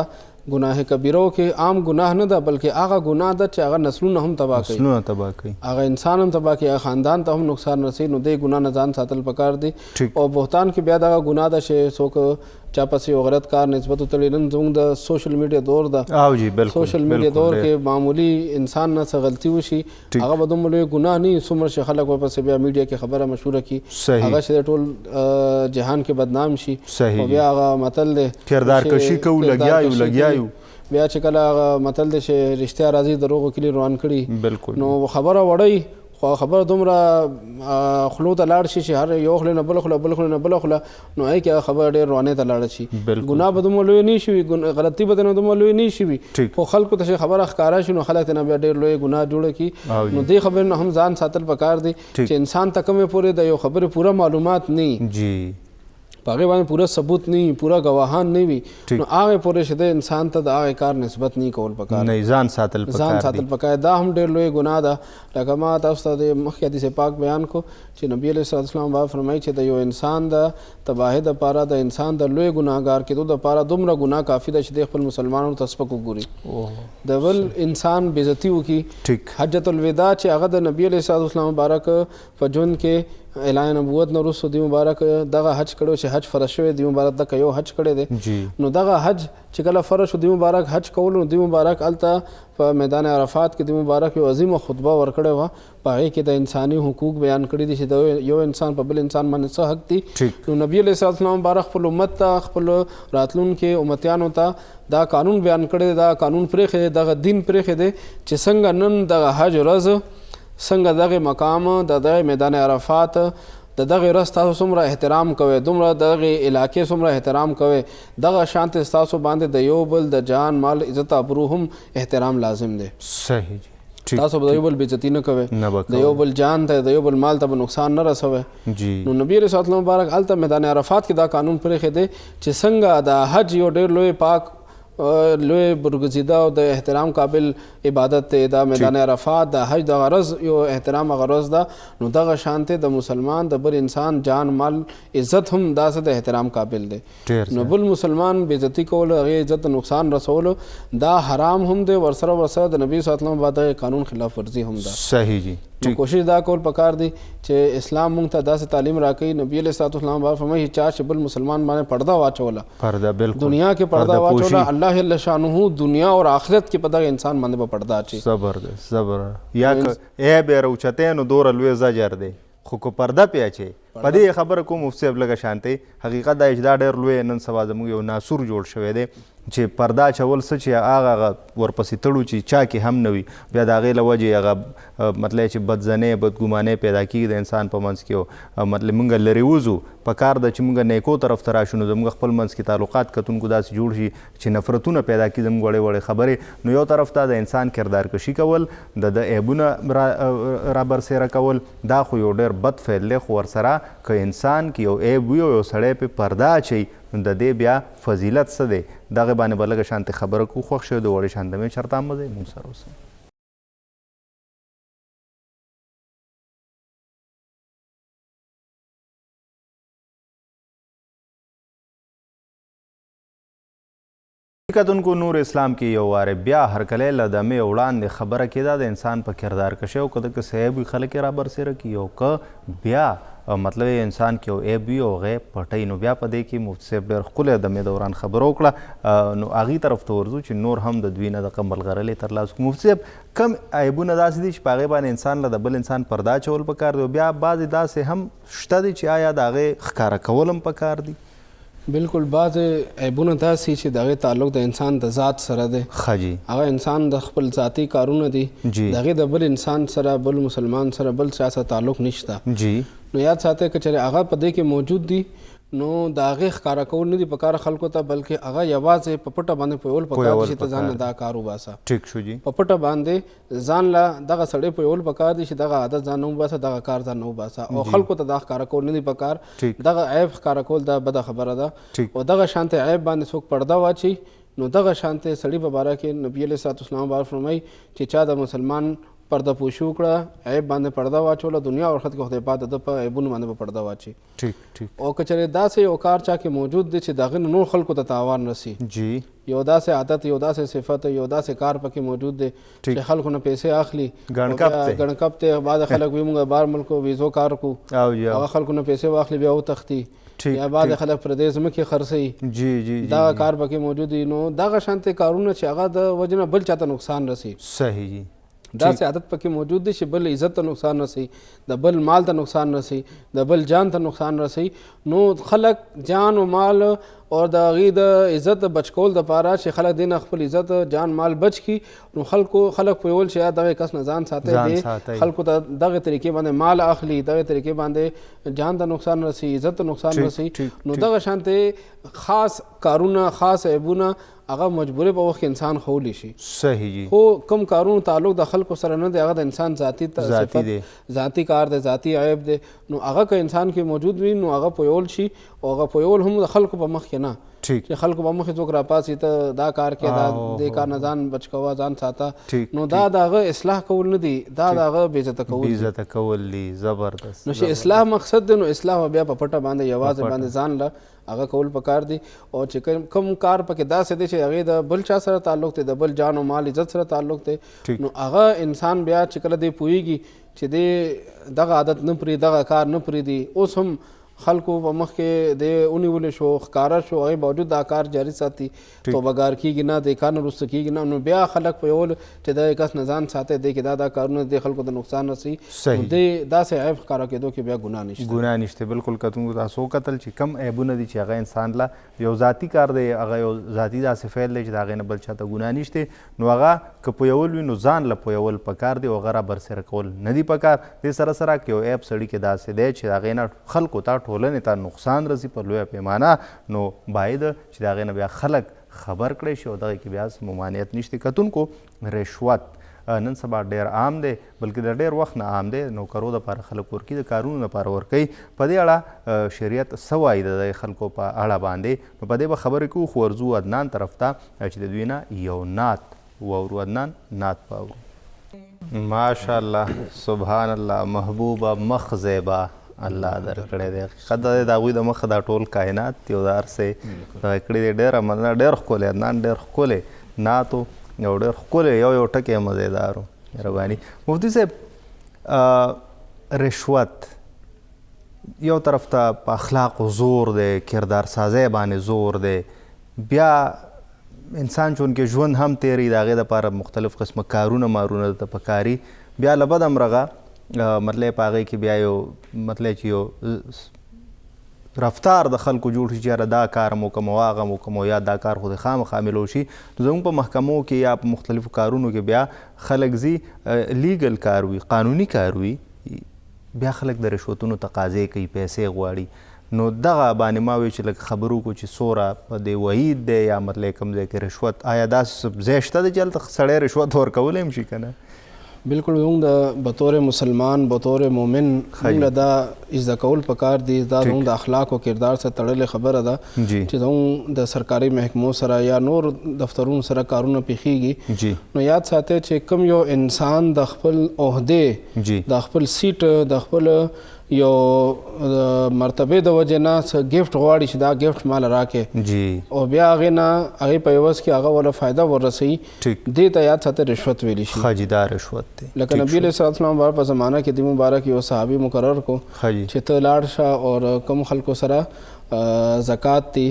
ګناه کبیرو کې عام ګناه نه ده بلکې هغه ګناه ده چې هغه نسلونه هم تباه کوي، هغه انسان هم تباه کوي، هغه خاندان ته هم نقصان رسوي. نو دې ګناه نه ځان ساتل پکار دي. او بهتان کې بیا دغه ګناه ده چې څوک چا پسې یو غلط کار نسبت وتړي. نن زموږ د سوشل میډیا دور ده، سوشل میډیا دور کې معمولی انسان نه څه غلطي وشي هغه به دومره لوی ګناه نه وي څومره چې خلک ورپسې بیا میډیا کې خبره مشهوره کړي، هغه چې ټول جهان کې بدنام شي. او بیا هغه متل دی کردار کشي کوو لګیا یو، بیا چې کله هغه متل دی چې رښتیا راځي دروغو کلي روان کړي، نو خبره وړئ خو خبره دومره خولو ته لاړ شي چې هر یو خولې نه بله خوله، بل خولې نه بله خوله، نو هغې کې هغه خبره ډېر روانې ته لاړه شي. ګناه به دومره لوی نه شي وي، غلطي به ترې دومره لوی نه شي وي، خو خلکو ته چې خبره ښکاره شي نو خلک ترې نه بیا ډېر لوی ګناه جوړه کړي. نو دې خبرې نه هم ځان ساتل پکار دی چې انسان ته کومې پورې د یو خبرې پوره معلومات نه وي، په هغې باندې پوره ثبوت نه وي، پوره ګواهان نه وي، نو هغې پورې چې دی انسان ته د هغې کار نسبت نه کول پکار نه ځان ساتل پکار. دا هم ډېر لوی ګناه ده. لکه ما تاسو ته د مخکې حدیث پاک بیان کو چې نبي علیه الصلاة والسلام با فرمایي چې د یو انسان د تباهۍ دپاره د انسان د لوی ګناهګار کېدو دپاره دومره ګناه کافي ده چې دی خپل مسلمانانو ته سپک وګوري، د بل انسان بېزتي وکړي. حجة الوداع چې هغه د نبي علیه الصلاة والسلام مبارک په ژوند کې اعلان نبوت نه وروسته دوی مبارک دغه حج کړی چې حج فرض شوی، دوی مبارک دغه یو حج کړی دی. نو دغه حج چې کله فرض شو، دوی مبارک حج کولو، نو دوی مبارک هلته په میدان عرفات کې دوی مبارک یو عظیمه خطبه ورکړې وه، په هغې کې د انساني حقوق بیان کړي دي چې د یو انسان په بل انسان باندې څه حق دي. نو نبي علیه الصلاة والسلام مبارک خپل امت ته، خپل راتلونکي امتیانو ته دا قانون بیان کړی دی، دا قانون پرېښی دی، دغه دین پرېښی دی چې څنګه نن دغه حج ورځ، څنګه دغه مقام، د دغه میدان عرفات، د دغه ورځ تاسو څومره احترام کوئ، دومره دغه علاقې څومره احترام کوئ، دغه شانتې ستاسو باندې د یو بل د جان مال عزت ابرو هم احترام لازم دی. صحیح جی. تاسو به د یو بل بېزتي نه کوئ، د یو بل جان ته، د یو بل مال ته به نقصان نه رسوئ. نو نبي علیه الصلاة والسلام مبارک هلته میدان عرفات کې دا قانون پرېښی دی چې څنګه د حج یو ډېر لوی پاک لوی برګزیده او د احترام قابل عبادت دی، دا میدان عرفات د حج دغه ورځ یو احترام هغه ورځ ده، نو دغه شانتې د مسلمان د بل انسان جان مال عزت هم داسې د احترام قابل دی. نو بل مسلمان بېزتي کول، هغې عزت ته نقصان رسولو دا حرام هم دی، ورسره د نبي صلی الله علیه وسلم بعد دغه قانون خلاف ورزي هم ده. صحیح جی. نو کوشش دا کول پکار دی چې اسلام موږ ته داسې تعلیم راکوي. نبي علیه الصلاة والسلام با فرمایي چا چې بل مسلمان باندې پرده واچوله، پرده بالکل دنیا کې پرده واچوله، الله جل شانه دنیا او آخرت کې په دغه انسان باندې به پرده اچي. زبردست زبردست. یا عیب یې راوچتی نو دومره لوی زجر دی، خو که پرده پې اچوي. په دې خبره کوم مفتي صاحب لږه شانتې حقیقت دا چې دا ډېر لوی نن سبا زموږ یو ناسور جوړ شوی دی چې پرده اچول څه چې هغه ورپسې تړو چې چا کې هم نه وي، بیا د هغې له وجې هغه مطلب چې بدزنۍ بدګمانۍ پیدا کېږي د انسان په منځ کې، او مطلب موږ لرې وځو. په کار ده چې موږ نیکو طرف ته راشو، نو زموږ خپل منځ کې تعلقات کتونکو داسې جوړ شي چې نفرتونه پیدا کړي زموږ وړې وړې خبرې. نو یو طرف ته د انسان کردار کشي کول، د عیبونه رابرسېره کول، دا خو یو ډېر بد فعل دی. خو ورسره که انسان کې یو عیب وي او یو سړی پې پرده اچوي، نو د دې بیا فضیلت څه دی؟ دغې باندې به لږه شانتې خبره کوو. خوښ شوی د وړې شاندمې چېرته هم به دی مونږ سره اوسئ. کتونکو نور اسلام کې یو وارې بیا هرکلی له دمې وړاندې خبره کېده د انسان په کردار کشي، او که دغه صحیح وي خلک یې رابرسېره کړي، او که بیا مطلب انسان کې یو عیب وي او هغې پټوي. نو بیا په دې کې مفتي صاحب ډېر ښکلی دمې دوران خبره وکړه، نو هغې طرف ته ورځو چې نور هم د دوی نه دغه ملغرلې ترلاسه کړو. مفتي صاحب کم عیبونه داسې دي چې په هغې باندې انسان له د بل انسان پرده اچول پکار دی، او بیا بعضې داسې هم شته دي چې آیا د هغې ښکاره کول هم پکار دي؟ بالکل. بعض عیبونه داسې چې د هغې تعلق د انسان د ذات سره دی، هغه انسان د خپل ذاتي کارونه دي، د هغې د بل انسان سره، بل مسلمان سره، بل چا سره تعلق نشته. نو یاد ساتئ که چېرې هغه په دې کې موجود دي، نو د هغې ښکاره کول نه دي پکار خلکو ته، بلکې هغه یوازې په پټه باندې پویول پکار دي چې ته ځان نه دا کار وباسه. ټیک شو جي. په پټه باندې ځان له دغه سړی پویول پکار دي چې دغه عادت ځان نه وباسه، دغه کار ځان نه وباسه، او خلکو ته دا ښکاره کول نه دي پکار. دغه عیب ښکاره کول دا بده خبره ده، او دغه شانتې عیب باندې څوک پرده واچي، نو دغه شانتې سړي په باره کې نبي علیه الصلاة والسلام بار فرمایي چې چا د مسلمان پرده پوشي وکړه، عیب باندې پرده واچوله، دنیا او آخرت کې خدای پاک د په عیبونو باندې به پرده واچي. او که چېرې داسې یو کار چا کې موجود دی چې د هغې نه نور خلکو ته تاوان رسي، یو داسې عادت، یو داسې صفت، یو داسې کار پکې موجود دی چې خلکو نه پیسې اخلي، ګڼکپ دی. بعض خلک وي موږ بهر ملکو ویزو کار کوو، هغه خلکو نه پیسې واخلي بیا وتښتي، یا بعض خلک پردې ځمکې خرڅوي، دغه کار پکې موجود دی. نو دغه شانتې کارونه چې هغه د وجې نه بل چاته نقصان رسي، صحیح جي، داسې عادت پکې موجود دی چې بل عزت ته نقصان رسي، د بل مال ته نقصان رسي، د بل جان ته نقصان رسي. نو خلک جان او مال او د هغې د عزت د بچ کول دپاره چې خلک دې نه خپل عزت جان مال بچ کړي، نو خلک پوهول چې یا دغه کس نه ځان ساتئ، دی خلکو ته دغه طریقې باندې مال اخلي، دغه طریقې باندې جان ته نقصان رسي، عزت ته نقصان رسي. نو دغه شانتې خاص کارونه، خاص عیبونه هغه مجبورې په وخت کې انسان خولی شي. صحیح جی. خو کم کارونو تعلق د خلکو سره نه دی، هغه د انسان ذاتي صفت، ذاتي کار دی، ذاتي عیب دی. نو هغه که انسان کې موجود وي نو هغه پویول شي، او هغه پویول هم د خلکو په مخ کې نه، چې خلکو په مخ کې څوک راپاسي ته دا کار کې، دا دې کار نه ځان بچ کوه، ځان ساته. نو دا د هغه اصلاح کول نه دي، دا د هغه بېعزته کول دي. زبردست. نو چې اصلاح مقصد دی، نو اصلاح بیا په پټه باندې یوازې باندې ځان له هغه کول پکار دي. او چې کوم کار پکې داسې دی چې هغې د بل چا سره تعلق دی، د بل جان او مال عزت سره تعلق دی، نو هغه انسان بیا چې کله دی پوهېږي چې دی دغه عادت نه پرېږدي، دغه کار نه پرېږدي، اوس هم خلکو په مخ کې دی ونیولی شو، ښکاره شو، هغې باوجود دا کار جاري ساتي، توبهګار کېږي نه، د کار نه وروسته کېږي نه، نو بیا خلک پوهول چې دغه کس نه ځان ساتي، دی کې دا کارونه دی خلکو ته نقصان رسي، نو دی داسې عیب ښکاره کېدو کې بیا ګناه نشته. ګناه نشته. بالکل کتونکو تاسو وکتل چې کم عیبونه دي چې هغه انسان له یو ذاتي کار دی، هغه یو ذاتي داسې فعل دی چې د هغې نه بل چاته ګناه نشته، نو هغه که پویول وي نو ځان له پویول پکار دی، او هغه را برسېره کول نه دي پکار. دې سره سره که یو عیب سړي کې داسې دی چې د هغې نه خلکو ته، ټولنې ته نقصان رسي په لویه پیمانه، نو باید چې د هغې نه بیا خلک خبر کړی شي، او دغې کې بیا ممانعت نشته. کتونکو رشوت نن سبا ډېر عام دی، بلکې د ډېر وخت نه عام دی. نوکرو دپاره خلک ورکوي، د کارونو لپاره ورکوي. په دې اړه شریعت څه وایي د دغې خلکو په اړه باندې، نو په دې به خبرې کوو. خو ورځو عدنان طرف ته چې د دوی نه یو نعت واورو. عدنان نعت به اورو. ماشاءالله، سبحان الله، محبوبه، مخ زیبا الله درکړی دی. حقیقت دا دی د هغوی د مخه دا ټول کائنات یو د هر څه دغه کړي دی. ډېره مننه، ډېر ښکلی عدنان، ډېر ښکلی نعت و، یو ډېر ښکلی یو ټکی مزیدار و. مهرباني. مفتي صاحب، رشوت یو طرف ته په اخلاقو زور دی، کردار سازی باندې زور دی، بیا انسان چونکې ژوند هم تیری، د هغې دپاره مختلف قسمه کارونه مارونه درته پکاري، بیا له بد همرغه مطلب په هغې کې بیا یو مطلب چې یو رفتار د خلکو جوړ شي چې یاره دا کار مو کوم او هغه مو کوم، یا دا کار خو د خامخا میلو شي. نو زموږ په محکمو کې یا په مختلفو کارونو کې بیا خلک ځي، لیګل کار وي، قانوني کار وي، بیا خلک د رشوتونو تقاضې کوي، پیسې غواړي. نو دغه باندې ما وی چې لږ خبرو کو چې څومره په دې وحید دی یا مطلب کوم ځای کې رشوت، آیا داسې ځای شته دی چې هلته سړی رشوت ورکولی هم شي که نه؟ بالکل زموږ د بطور مسلمان، بطور مومن موږ له دا زده کول پکار دي. دا زموږ د اخلاق او کردار سره تړلې خبره ده چې زموږ د سرکاري محکمو سره یا نور دفترونو سره کارونه پیښیږي. نو یاد ساتئ چې کوم یو انسان د خپل عهدې، د خپل سیټ، د خپل یو مرتبې د وجې نه څه ګفټ غواړي چې دا ګفټ مال راکې، او بیا هغې نه هغې په عوض کې هغه وله فایده وررسوي، دې ته یاد ساتئ رشوت ویلی شي. دا رشوت دی. لکه نبي علیه السلام مبارک په زمانه کې د مبارک یو صحابي مقرر کو چې ته لاړ شه او کوم خلکو سره زکات دی،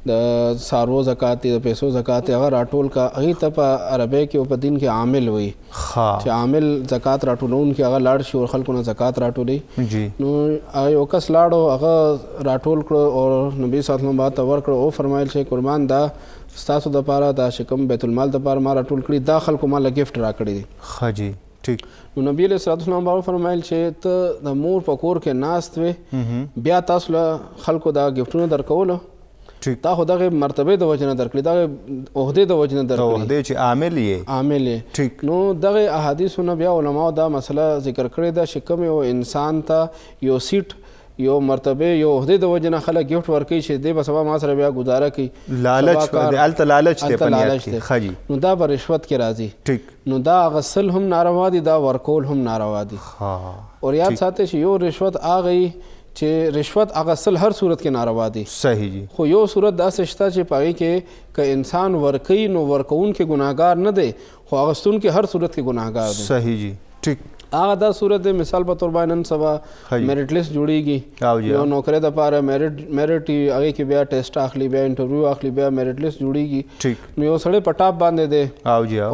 د څاروو زکات دی، د پیسو زکات دی، هغه راټول کا. هغې ته په عربی کې او په دین کې عامل وایي، چې عامل زکات راټولونکي هغه لاړ شي او خلکو نه زکات راټولوي. نو هغه یو کس لاړو، هغه راټول کړو او نبي صلی الله علیه وسلم ته ورکړو، او فرمایل چې قربان دا ستاسو دپاره، دا چې کوم بیت المال دپاره ما راټول کړي، دا خلکو ما له ګفټ راکړي دي. ښه جی، ټیک. نو نبي علیه الصلوۃ والسلام باندې فرمایل چې ته د مور په کور کې ناست وې، بیا تاسو له خلکو دا ګفټونه درکولو، دا خو دغه مرتبه د وجه نه درکړي، دغه عہدې د وجه نه درکړي، عہدې چې عامل یې. ټیک. نو دغه احادیثو نه بیا علماو دا مسله ذکر کړې ده چې کوم یو انسان ته یو سیټ، یو مرتبه، یو عہدې د وجه نه خلک ګفټ ورکوي چې دی به سبا ما سره بیا ګزاره کوي، لالچ هلته لالچ دی په نیت کې. ښه جي. نو دا به رشوت کې راځي. ټیک. نو دا اغسل هم ناروا دي، دا ورکول هم ناروا دي. اور یاد ساتئ چې یو رشوت هغه چې رشوت اغسل هر صورت کې ناروا دي. صحیح جی. خو یو صورت داسې شته چې په هغې کې که انسان ورکوي نو ورکوونکی ګناهګار نه دی، خو اغستونکی هر صورت کې ګناهګار دی. صحیح جی. ټیک. هغه دا صورت دی، مثال په طور باندې نن سبا میرټ لیست جوړیږي، یو نوکرۍ دپاره میرټ هغې کې بیا ټیسټ اخلي، بیا انټرویو اخلي، بیا میرټ لیست جوړیږي. نو یو سړی په ټاپ باندې دی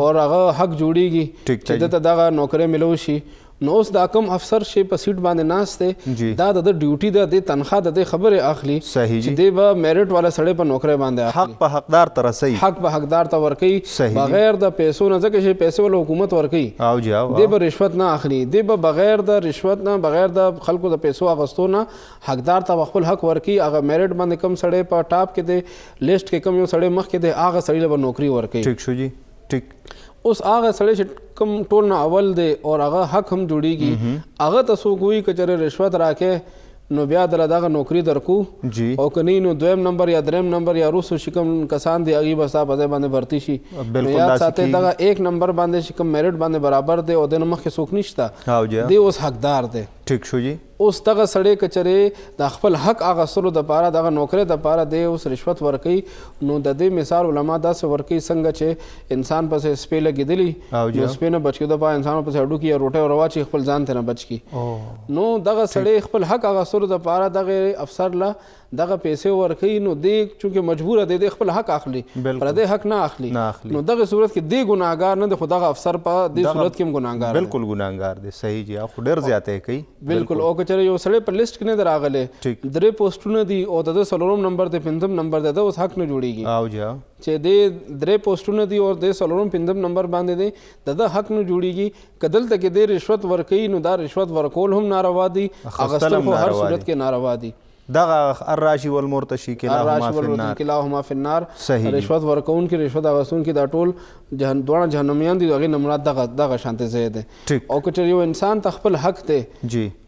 او هغه حق جوړیږي چې دته دغه نوکرۍ ملو شي، نو اوس دا کوم افسر چې په سیټ باندې ناست دی دا د ډیوټي ده د تنخواه د خبره اخلي چې دی به میرټ والا سړی په نوکری باندې اخلي، حق په حقدار ته رسي، حق په حقدار ته ورکوي بغیر د پیسو نه، ځکه چې پیسې ول حکومت ورکوي دی به رشوت نه اخلي، دی به بغیر د رشوت نه بغیر د خلکو د پیسو اغستو نه حقدار ته خپل حق ورکوي. هغه میرټ باندې کم سړی په ټاپ کې دی لیسټ کې کم یو سړی مخکې دی هغه سړی له نوکری ورکوي. ٹھیک شو جی ٹھیک. اوس هغه سړی چې کوم ټول نه اول دی او هغه حق هم جوړیږي هغه ته څوک وایي که چېرې رشوت راکې نو بیا دله دغه نوکري درکو او که نه نو دویم نمبر یا دریم نمبر یا وروستو چې کوم کسان دي هغوی به ستا په ځای باندې بھرتي شي. نو یاد ساتئ دغه ایک نمبر باندې چې کوم میرټ باندې برابر دی او د نه مخکې څوک نشته دی اوس حقدار دی. ٹھیک شو جی. اوس دغه سړی که چېرې د خپل حق اخیستلو دپاره دغه نوکرۍ دپاره دی اوس رشوت ورکوي نو د دې مثال علما داسې ورکوي څنګه چې انسان پسې سپی لګېدلي نو سپی نه بچ کېدو دپاره انسان پسې هډوکي یا روټۍ ورواچي خپل ځان ته نه بچ کړي. نو دغه سړی خپل حق اخیستلو دپاره دغه افسر له دغه پیسې ورکوي نو دی چونکې مجبوره دی خپل حق اخلي پردی حق نه اخلي. نو دغه صورت کې دی ګناهګار نه دی خو دغه افسر په دې صورت کې هم ګناهګار دی. بالکل ګناهګار دی. صحیح جی. خو ډېر زیاتی کوي. بالکل. او که چېرې یو سړی په لیسټ کې نه دی راغلی 3 پوسټونه دي او د ده 4 نمبر دی 5 نمبر دی د اوس حق نه جوړېږي چې دی 3 پوسټونه دي او د 4 5 نمبر باندې دی د ده حق نه جوړېږي. که دلته کې دی رشوت ورکوي نو دا رشوت ورکول هم ناروا دي اخیستل خو هر صورت کې ناروا دي. دغه الراشي والمرتشي کلاهما فی النار. رشوت ورکوونکي رشوت اخیستونکي دا ټول دواړه جهنمیان دي هغې نه مراد دغه شانتې ځای دی. او که چېرې یو انسان ته خپل حق دی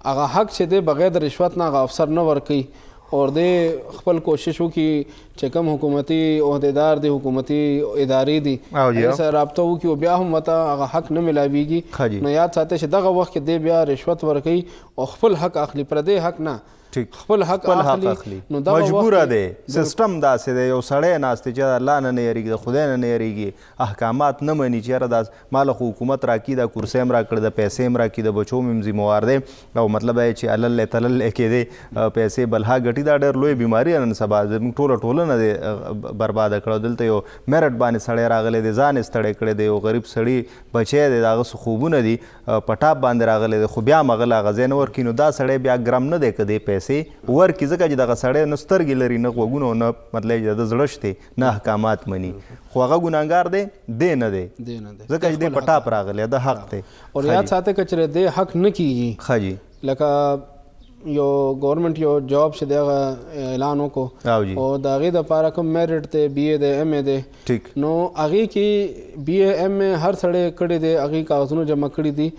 هغه حق چې دی بغیر د رشوت نه هغه افسر نه ورکوي اور دی خپل کوشش وکړي چې کوم حکومتي عہدیدار دی حکومتي ادارې دي هغې سره رابطه وکړي او بیا هم ورته هغه حق نه میلاویږي نو یاد ساتئ چې دغه وخت کې دی بیا رشوت ورکوي او خپل حق اخلي پردی حق نه خپل حق اخلي. نو دا مجبوره دی سیستم داسې دی یو سړی ناست دی چې الله نه نه یریږي د خدای نه نه یریږي احکامات نه مني چې یاره دا ماله خو حکومت راکړي دا کرسۍ هم راکړي د پیسې هم راکړي د بچو هم ذمهوار دی او مطلب دی چې اللی تللی کېدی پیسې بلها ګټي دا ډېر لوی بیماري نن سبا زموږ ټوله ټولنه دی برباده کړه. دلته یو میرټ باندې سړی راغلی دی ځان یې ستړی کړی دی یو غریب سړي بچی دی د هغه څه خوبونه دي په ټاپ باندې راغلی دی خو بیا هم هغه له هغه ځای نه ورکړي نو دا سړی بیا ګرم نه دی که دی پیسې ورکړي ځکه چې دغه سړی نه سترګې لري نه غوږونه نه مطلب چې د زړه شتې نه احکامات مني خو هغه ګناهګار دی دی نه دی ځکه چې دی په ټاپ راغلی د حق دی. او یاد ساتئ که چېرې دی حق نه کېږي ښه جي لکه یو ګورنمنټ یو جاب چې دی هغه اعلان وکړو او د هغې دپاره کوم میرټ دی بی اے دی ایم اے دی نو هغې کې بی اے ایم اے هر سړی کړی دی هغې کاغذونه جمع کړي دي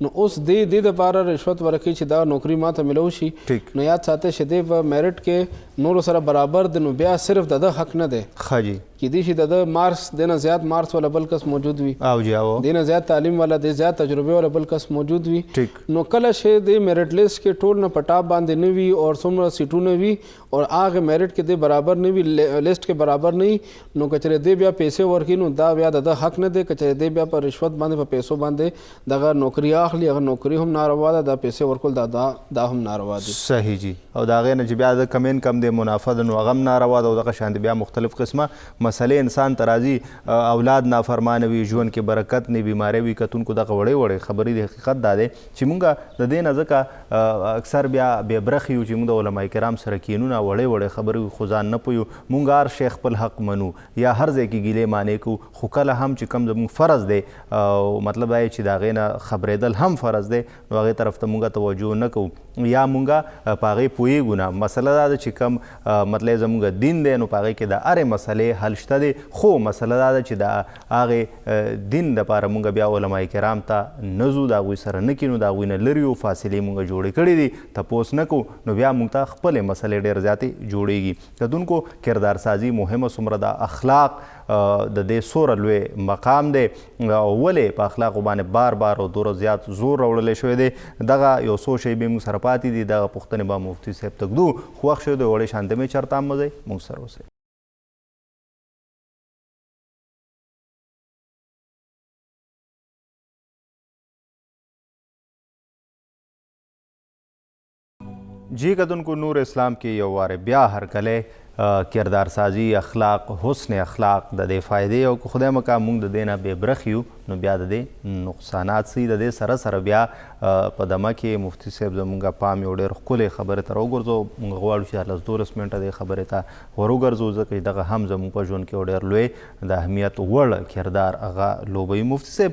نو اوس دې دپاره رشوت ورکوي چې دا نوکري ما ته ملو شي نو یاد ساتئ چې دی په میرټ کې نورو سره برابر دی نو بیا صرف د ده حق نه دی ښه جي کیدای شي د ده مارکس دی نه زیات مارکس والا بل کس موجود وي دی نه زیات تعلیم والا دی زیات تجربه والا بل کس موجود وي نو کله چې دی میرټ لیسټ کې ټول نه په ټاپ باندې نه وي او څومره سیټونه وي او هغه میرټ کې دی برابر نه وي لیسټ کې برابر نه وي نو که چېرې دی بیا پیسې ورکړي نو دا بیا د ده حق نه دی. که چېرې دی بیا په رشوت باندې په پیسو باندې دغه نوکري اخلي هغه نوکري هم ناروا ده دا پیسې ورکول دا هم ناروا دي. صحیح جی. او د هغې نه چې بیا د کم انکم دی منافع ده نو هغه هم ناروا ده او دغه شان بیا مختلف قسمه مسلې انسان ته راځي اولاد نافرمانه وي ژوند کې برکت نه بیماری وي کتونکو دغه وړې وړې خبرې د حقیقت دا دی چې مونږ د دې نه ځکه اکثر بیا بې برخې یو چې مونږ د علما کرام سره کینونه وړې وړې خبرې خو ځان نه پویو مونږ هر شی خپل حق منو یا هر ځای کې ګیلې مانې کوو خو کله هم چې کم زموږ فرض دی او مطلب دا چې د هغې نه خبرېدل هم فرض دی نو هغې طرف ته مونږ توجه نه کوو یا مونږ په هغې پوهېږو نه. مسله دا ده چې کم مطلب زمونږ دین دی نو په هغې کې د هرې مسلې حل شته دی خو مسله دا ده چې د هغې دین دپاره مونږ بیا علما کرام ته نه ځو د هغوی سره نه کینو د هغوی نه لرې یو فاصلې مونږ جوړې کړي دي تپوس نه کوو نو بیا مونږ ته خپلې مسلې ډېر زیاتې جوړېږي. کتونکو کردار سازي مهمه څومره ده اخلاق د دې څومره لوی مقام دی او ولې په اخلاقو باندې بار بار او دوره زیات زور راوړلی شوی دی دغه یو څو شی به موږ سره پاتې دي دغه پوښتنې به مفتي صاحب ته ږدو خو وخت شوی دی وړې شانتې مې چېرته هم مه ځئ موږ سره اوسئ. جی کتونکو نور اسلام کې یو وارې بیا هرکلی کردار سازي اخلاق حسن اخلاق د دې فایدې او خدای مکا موږ د دې نه بې برخې یو نو بیا د دې نقصانات سي د دې سره سره بیا په دمه کې مفتي صاحب زموږ پام یو ډېر ښکلې خبرې ته راوګرځو موږ غواړو چې 12 منټه دې خبرې ته ورو ځکه چې دغه هم زموږ په ژوند کې یو ډېر لوی د اهمیت وړ کردار هغه لوبوي. مفتي صاحب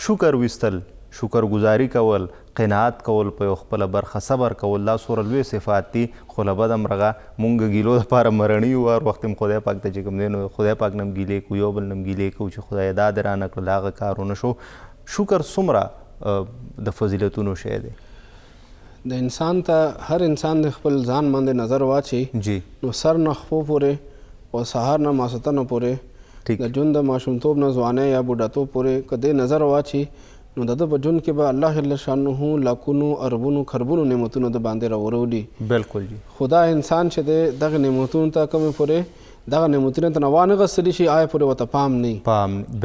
شکر ویستل شکرګزاري کول قناعت کول په یو خپله برخه صبر کول دا څومره لوی صفات دي خو له بده مرغه مونږ ګیلو دپاره مړني یو هر وخت هم خدای پاک ته چې کوم دی نو خدای پاک نه هم ګیلې کوو یو بل نه هم ګیلې کوو چې خدای دا دې رانه کړل هغه کار ونه شو. شکر څومره د فضیلتونو شی دی؟ د انسان ته هر انسان د خپل ځان باندې نظر واچي جی نو سر نه خپو پورې او سهار نه ماسختنه پورې د ژوند د ماشومتوب نه ځوانۍ یا بوډاتوب پورې که دې نظر واچي نو د ده په ژوند کې به الله جل شانه لاکونو اربونو خربونو نعمتونو د باندې راوروړي. بالکل جی. خدا انسان چې دی دغه نعمتونو ته کومې پورې دغه نعمتونه ته نه وانغستلی شي آیا پورې ورته پام نه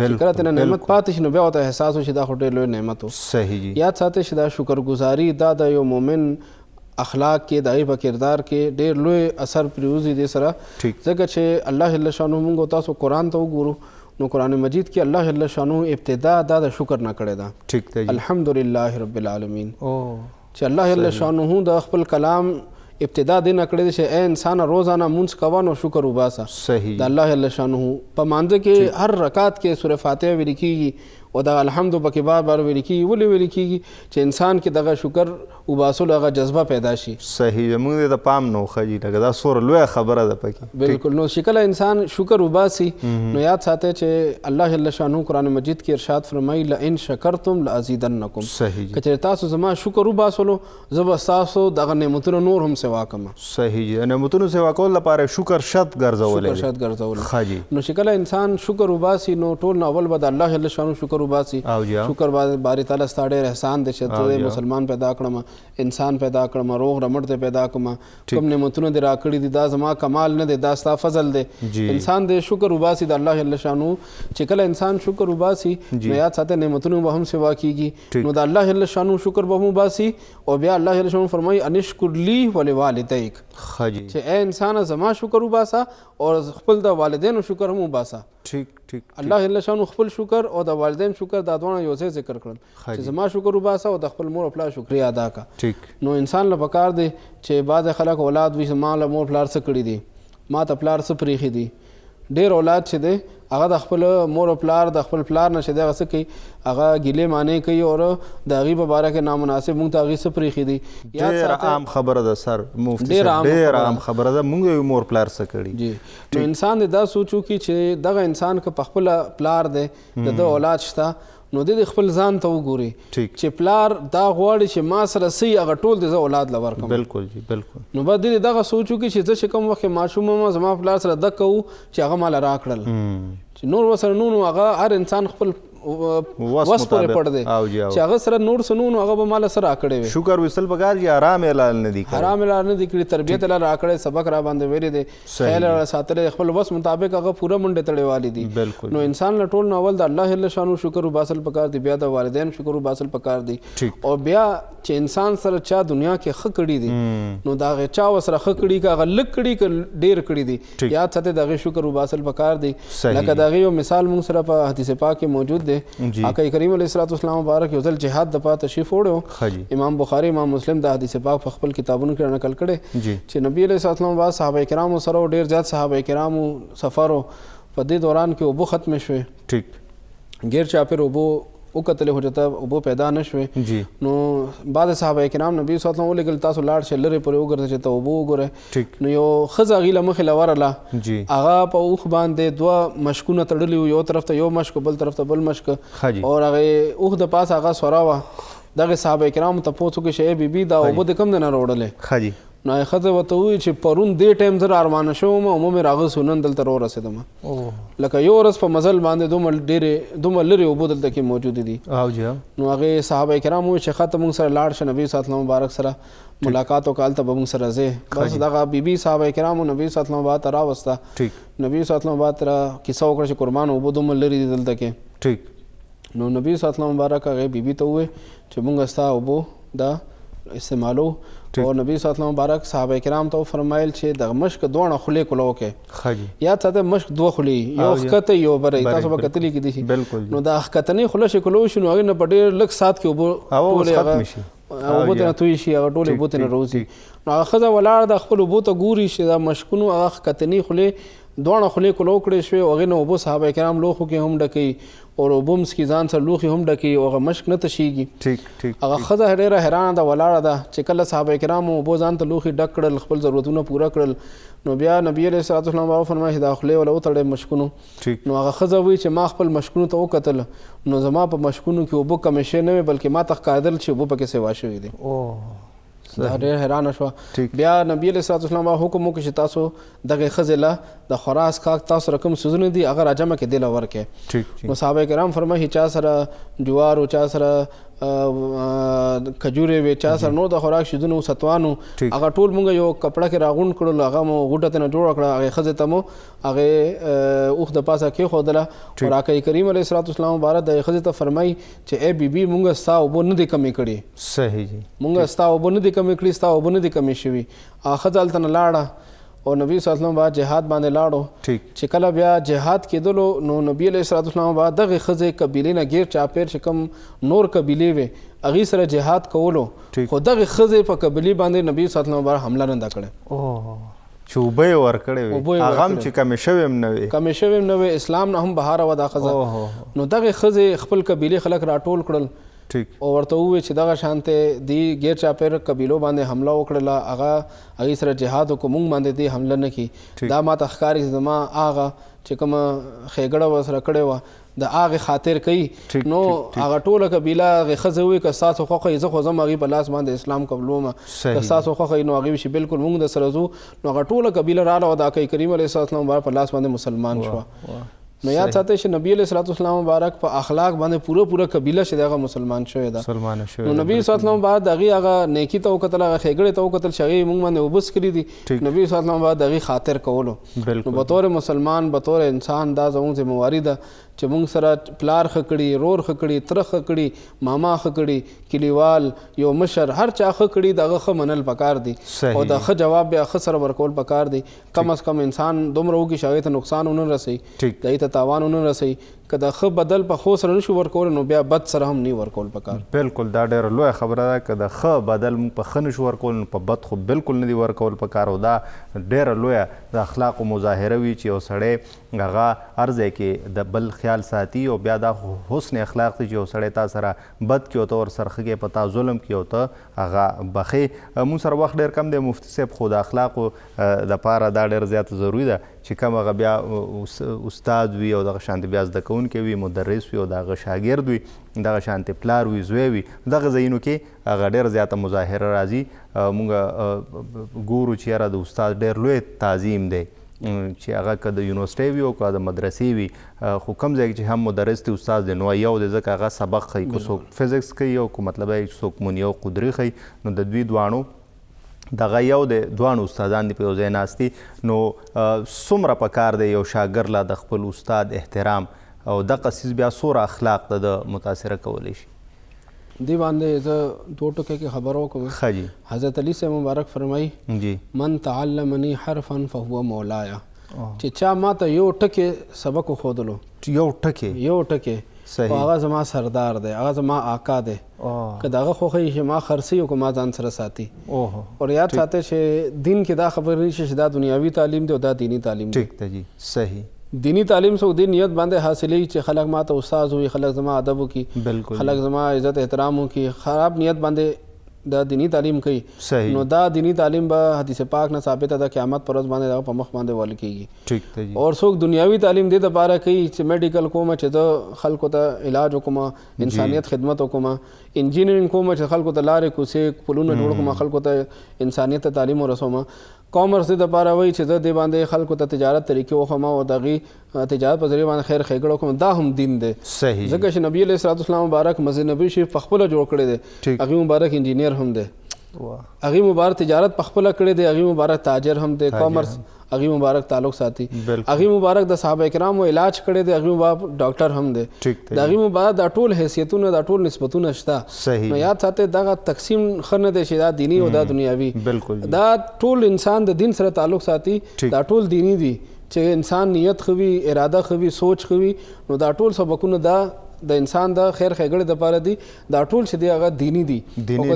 بالکل کله ته نعمت پاتې شي نو بیا ورته احساس وشي دا خو ډېر لوی نعمت و. صحیح جی. یاد ساتئ چې دا شکرګزاري دا د یو مومن اخلاق کې د هغې په کردار کې ډېر لوی اثر پرېوځي دې سره ځکه چې الله جل شانه موږ تاسو قرآن ته وګورو نو قرآن مجید کې الله جل شانه ابتدا دا د شکر نه کړې ده. ټیک دی. الحمدلله رب العالمین چې الله جل شانه د خپل کلام ابتدا دې نه کړې ده چې اے انسان روزانه مونځ کوه نو شکر وباسه. صحیح. د الله جل شانه په مانځه کې هر رکعت کې سورة فاتحه ویل کېږي او د الحمد پکې بار بار ویل کېږي. ولې ویل کېږي چې انسان کې دغه شکر وباسلو هغه جذبه پیدا شي. صحیح. موږ د پام نه وښه لکه دا څومره لویه خبره ده پکې. بالکل. نو چې کله انسان شکر وباسي نو یاد ساتئ چې الله جل شانه قرآن مجید کې ارشاد فرمایي لئن شکرتم لازیدنکم. صحیح. که چېرې تاسو زما شکر وباسلو زه به ستاسو دغه نعمتونه نور هم سوا کړم. صحیح. د نعمتونو سوا کول لپاره شکر شرط ګرځولی. شکر شرط ګرځولی. ښه جي. نو چې کله انسان شکر وباسي نو ټول نو اول به د الله جل شانه شکر وباسي. شکر باری تعالی ستا ډېر احسان دی چې ته مسلمان پیدا کړم انسان پیدا کړم روغ رمټ ته پیدا کړم کوم نعمتونه دې راکړي دي دا زما کمال نه دی دا ستا فضل دی. انسان دې شکر وباسي د الله جل شانه چې کله انسان شکر وباسي نو یاد ساته نعمتونه به هم سوا کیږي نو د الله جل شانه شکر به هم وباسي او بیا الله جل شانه فرمایي انشکر لی ولوالدیک. چې اے انسان زما شکر وباسه او خپل د والدینو شکر هم وباسه. ٹھیک ٹھیک. الله جل شانه خپل شکر او د والدین شکر دا دواړه یو ځای ذکر کړل چې زما شکر وباسه او د خپل مور او پلار شکریا ادا کا. ٹھیک. نو انسان له پکار دی چې بعض خلک اولاد وي ما له مور پلار څه کړي دي ما ته پلار څه پریښي دي. ډېر اولاد چې دی هغه د خپل مور او پلار د خپل پلار نه چې دی هغه څه کوي هغه ګیلې معنی کوي او د هغې په باره کې نامناسب مونږ ته هغې څه پریښي دي. ډېر عام خبره ده سر مفتي صاحب ډېر عام خبره ده مونږ یو مور پلار څه کړي. جی. نو انسان دا سوچو کی چې دغه انسان که په خپل پلار دی د ده اولاد شته نو د خپل ځان ته وګوري چې پلار دا غواړي چې ما سره سی هغه ټول د زه اولاد له ورکړم. بالکل جی بالکل. نو بعد دغه سوچ وکړي چې زه چې کوم وخت ماشوم وم زما پلار سره دک کوو چې هغه ماله راکړل چې نور ورسره نو هغه هر انسان خپل وس پورې پړ دی چې هغه سره نور څه نو هغه به ماله سره راکړی وي. شکر ویستل پکار چې حرام حلال نه دي کړی. حرام حلال نه دي کړي تربیت له راکړی سبق را باندې ویلي دی خیال را ساتلی خپل وس مطابق هغه پوره منډې تړې والی دي. بالکل. نو انسان له ټول نو اول د الله جل شانه شکر وباسل پکار دی بیا د والدین شکر وباسل پکار دی او بیا چې انسان سره چا دنیا کې ښه کړي دي نو د هغې چا ورسره ښه کړي که هغه لږ کړي که ډېر کړي دي یاد ساتئ د هغې شکر وباسل پکار دی. لکه د هغې یو مثال موږ سره په حدیث پاک کې موجود دی. آقا کریم علیه السلام مبارک یو ځل جهاد دپاره تشریف وړی امام بخاري امام مسلم د حدیث پاک په خپل کتابونو کې نقل کړی چې نبی علیه السلام بعد صحابه کرامو سره ډېر زیات صحابه کرامو سفر په دې دوران کې اوبه ختمې شوې. ټیک. غیر چاپېر اوبو وکتلې خو چې اوبه پیدا نه شوې نو بعد صحابه کرام نبی صلی الله علیه وسلم ولېږل تاسو لاړ شئ لرې پورې وګرځئ چې ته اوبه وګورئ. نو یو ښځه هغې له مخې له ورله هغه په اوښ باندې دوه مشکونه تړلي وو یو طرف ته یو مشک بل طرف ته بل مشک او هغې اوښ د پاسه هغه سوره وه. دغې صحابه کرامو تپوس وکړي چې ای بیبي دا اوبه د کوم دی نه راوړلې. نو هغې ښځه ورته ووایي چې پرون دې ټایم زه ارمانه شوم او مې راغوڅو نن دلته راورسېدم لکه یو ورځ په مزل باندې دومره لرې اوبه دلته کې موجودې دي. نو هغې صحابه کرام ووایي چې ښه ته مونږ سره لاړ شه نبي صلی الله مبارک سره ملاقات وکړه هلته به مونږ سره ځې. بس دغه بیبي صحابه کرامو نبي صلی الله بعد ته راوسته. نبي صلی الله بعد ته کیسه وکړه چې قربان اوبه دومره لرې دي دلته کې. نو نبي صلی الله مبارک هغې بیبي ته ووایي چې مونږ ستا اوبه دا استعمالو او نبی صلی الله علیه وسلم مبارک صحابه کرام ته فرمایل چې د مشک دوه خولې کولو کې یا ته مشک دوه خولې یو خکته یو برې تاسو به کتلی کې دي نو دا خکتنی خوله شي کولو شنو هغه نه پډې لک سات کې وبو ټول هغه وبو ته توي شي هغه ټول وبو ته روزي نو هغه خزه ولاړ د خپل وبو ته ګوري چې دا مشکونو هغه خکتنی خولې دوه خولې کولو کړې شوی هغه نو وبو صحابه کرام لوخو کې هم ډکې او وبومس کې ځان سره لوخي هم ډکې او هغه مشک نه تشيږي هغه خزه ډېره حیرانه ده ولاړه ده چې کله صحابه کرام وبو ځان ته لوخي ډک کړل خپل ضرورتونه پوره کړل نو بیا نبی علیه الصلوۃ والسلام فرمایي دا خولې ولا وتړې مشکونو نو هغه خزه وی چې ما خپل مشکونو ته وکتل نو زما په مشکونو کې وبو کمشه نه بلکې ما ته ښکارېدل چې وبو پکې سیوا شوي دي دا ډېر حیرانه شوه بیا نبی علیه الصلوۃ والسلام حکم وکړ چې تاسو دغه ښځې له د خوراک څښاک تاسو رقم څیزونه دي هغه راجمع کړئ دې له ورکړئ نو صحابه کرام فرمایي چا سره جوار او چا سره کجورې وې چا سره نور د خوراک شیدونه ستوانو هغه ټول مونږ یو کپړه کې راغونډ کړل هغه مو غوټه ته نه جوړه کړه هغې ښځې ته مو هغې اوښ د پاسه کېښودله او راکې کریم علیه الصلوۃ والسلام مبارک د ښځې ته فرمایي چې ای بیبي مونږ ستا اوبه نه دي کمې کړي صحیح مونږ ستا اوبه نه دي کمې کړي ستا اوبه نه دي کمې شوي هغه ښځه هلته نه لاړه او نبی صلی الله علیه وسلم بعد جهاد باندې لاړو چې کله بیا جهاد کېدلو نو نبی علیه الصلوۃ والسلام بعد دغه ښځې قبیلې نه غیر چاپېر چې کوم نور قبیلې وې هغې سره جهاد کولو خو دغه ښځې په قبیلې باندې نبی صلی الله علیه وسلم بعد حمله نه ده کړې چې اوبه یې ورکړې وې هغه هم چې کمې شوې هم نه وې کمې شوې هم نه وې اسلام نه هم بهاره وه دا ښځه نو دغه ښځې خپل قبیلې خلک راټول کړل او ورته وویل چې دغه شانته دی غیر چاپېر قبیلو باندې حمله وکړله هغې سره جهاد وکړو موږ باندې دی حمله نه کړي دا ما ته ښکاري چې زما هغه چې کومه ښېګړه ورسره کړې وه د هغې خاطر کوي نو هغه ټوله قبیله هغې ښځې ووایي که ستاسو خوښه یي زه خو ځم هغې په لاس باندې اسلام قبلوم که ستاسو خوښه یي نو هغې وشي بلکل موږ در سره ځو نو هغه ټوله قبیله راغله او د آقا کریم علیه السلام په لاس باندې مسلمان شوه نو یاد ساتئ چې نبی علیه الصلوۃ والسلام مبارک په اخلاق باندې پوره قبیله چې هغه مسلمان شوی ده نو نبی صلی الله علیه وسلم بعد هغه نیکی ته وکتل هغه ښېګړې ته وکتل چې هغې موږ باندې وبس کړي دي نبی صلی الله علیه وسلم بعد هغې خاطر کولو نو بطور مسلمان بطور انسان دا زموږ ذمهواري ده چې موږ سره پلار ښه کړي رور ښه کړي تره ښه کړي ماما ښه کړي کلیوال یو مشر هر چا ښه کړي د هغه ښه منل پکار دي او د ښه جواب بیا ښه سره ورکول پکار دي کم از کم انسان دومره وکړي چې هغې ته نقصان ونه رسوي هغې ته تاوان ونه رسوي که د ښه بدل په ښو سره نشو ورکولی نو بیا بد سره هم نه ورکول پکار بالکل دا ډېره لویه خبره ده که د ښه بدل موږ په ښه نشو ورکول نو په بد خو بالکل نه دي ورکول پکار او دا ډېره لویه د اخلاقو مظاهره وي چې یو سړی هغه هر ځای کې د بل خیال ساتي او بیا دا حسن اخلاق دی چې یو سړی تا سره بد کړي او ته ورسره ښه کوې په تا ظلم کړي او ته هغه بخې موږ سره وخت ډېر کم دی مفتي صاحب خو د اخلاقو دپاره دا ډېر زیاته ضروري ده چې کوم هغه بیا استاد وي او دغه شانتې بیا زده کوونکی وي مدرس وي او د هغه شاګرد وي دغه شانتې پلار وي زوی وي دغه ځایونو کې هغه ډېر زیاته مظاهره راځي موږ ګورو چې یاره د استاد ډېر لوی تعظیم دی چې هغه که د یونیورسټۍ وي او که د مدرسې وي خو کوم ځای چې هم مدرس دی استاد دی نو یو دی ځکه هغه سبق ښیي که څوک فزکس کوي او که مطلب یې څوک منیو قدري ښیي نو د دوی دواړو دغه یو د دواړو استادان دي په یو ځای ناست دي نو څومره پکار دی یو شاګرد لا د خپل استاد احترام او دغه څیز بیا څومره اخلاق د متاثره کولی شي دی باندې زه دوه ټکو کې خبر وکړم ښه جي حضرت علی صاحب مبارک فرمایي جی من تعلمني حرفا فهو مولایا چې چا ماته یو ټکی سبق وښودلو یو ټکی صحیح هغه زما سردار دی هغه زما آقا دی که د هغه خوښوي چې ما خرڅوي او که ما ځان سره ساتي او یاد ساتئ چې دین کې دا خبرې نشي چې دا دنیاوي تعلیم دی او دا دینی تعلیم دی ټیک ده جی صحیح دینی تعلیم څوک دې نیت باندې حاصلوي چې خلک ما ته استاد وي خلک زما ادب وکړي خلک زما عزت احترام وکړي خراب نیت باندې دا دینی تعلیم کوي نو دا دینی تعلیم به حدیث پاک نه ثابته ده قیامت پر ورځ باندې هغه په مخ باندې ول کېږي او څوک دنیاوي تعلیم دې دپاره کوي چې میډیکل کوم چې زه خلکو ته علاج وکړم انسانیت خدمت وکړم انجینرینګ کوم چې خلکو ته لارې کوڅې پلونه جوړ کړم خلکو ته انسانیت ته تعلیم ورسوم کامرس دې دپاره وایي چې زه دې باندې خلکو ته تجارت طریقې وښیم او د هغې تجارت په ذریعه باندې خیر ښېګړه وکړم دا هم دین دی صحیح ځکه چې نبي علیه الصلوۃ والسلام مبارک مسجد نبوي شریف په خپله جوړ کړی دی هغې مبارک انجینیر هم دی هغې مبارک تجارت په خپله کړې دی، هغې مبارک تاجر هم دی، کامرس هغې مبارک تعلق ساتي، هغې مبارک د صحابه کرامو علاج کړی دی، هغې مبارک ډاکټر هم دی، د هغې مبارک دا ټول حیثیتونه دا ټول نسبتونه شته. نو یاد ساتئ دغه تقسیم ښه نه دی چې دا دیني او دا دنیاوي، دا ټول انسان د دین سره تعلق ساتي، دا ټول دیني دي. چې انسان نیت ښه وي، اراده ښه وي، سوچ ښه وي، نو دا ټول سبقونه دا د انسان د خیر ښېګړې دپاره دي، دا ټول چې دی هغه دیني دي.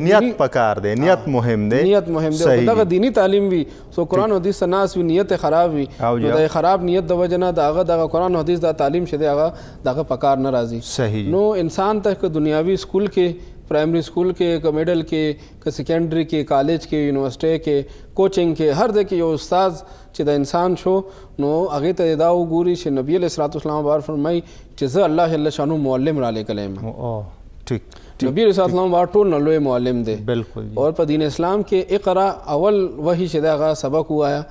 نیت پکار دی، نیت مهم دی، نیت مهم دی. دغه دینی تعلیم وي، سو قرآن او حدیث ته ناست وي، نیت خراب وي، نو د خراب نیت د وجه نه د هغه دغه قرآن او حدیث دا تعلیم چې دی هغه دغه پکار نه راځي. نو انسان ته که دنیاوي سکول کې، پرائمری سکول کې، که میډل کې، که سیکنډري کې، کالج کې، یونیورسټۍ کې، کوچنګ کې، هر ځای کې یو استاد چې د انسان شو، نو هغې ته دا وګوري چې نبي علیه الصلاة والسلام بار فرمایي چې زه الله جل شانو معلم را لیږلی یم. نبی علیہ السلام بار ټول نه لوی معلم دی. بالکل. اور په دین اسلام کې اقرا اول وحی چې دا هغه سبق وایا،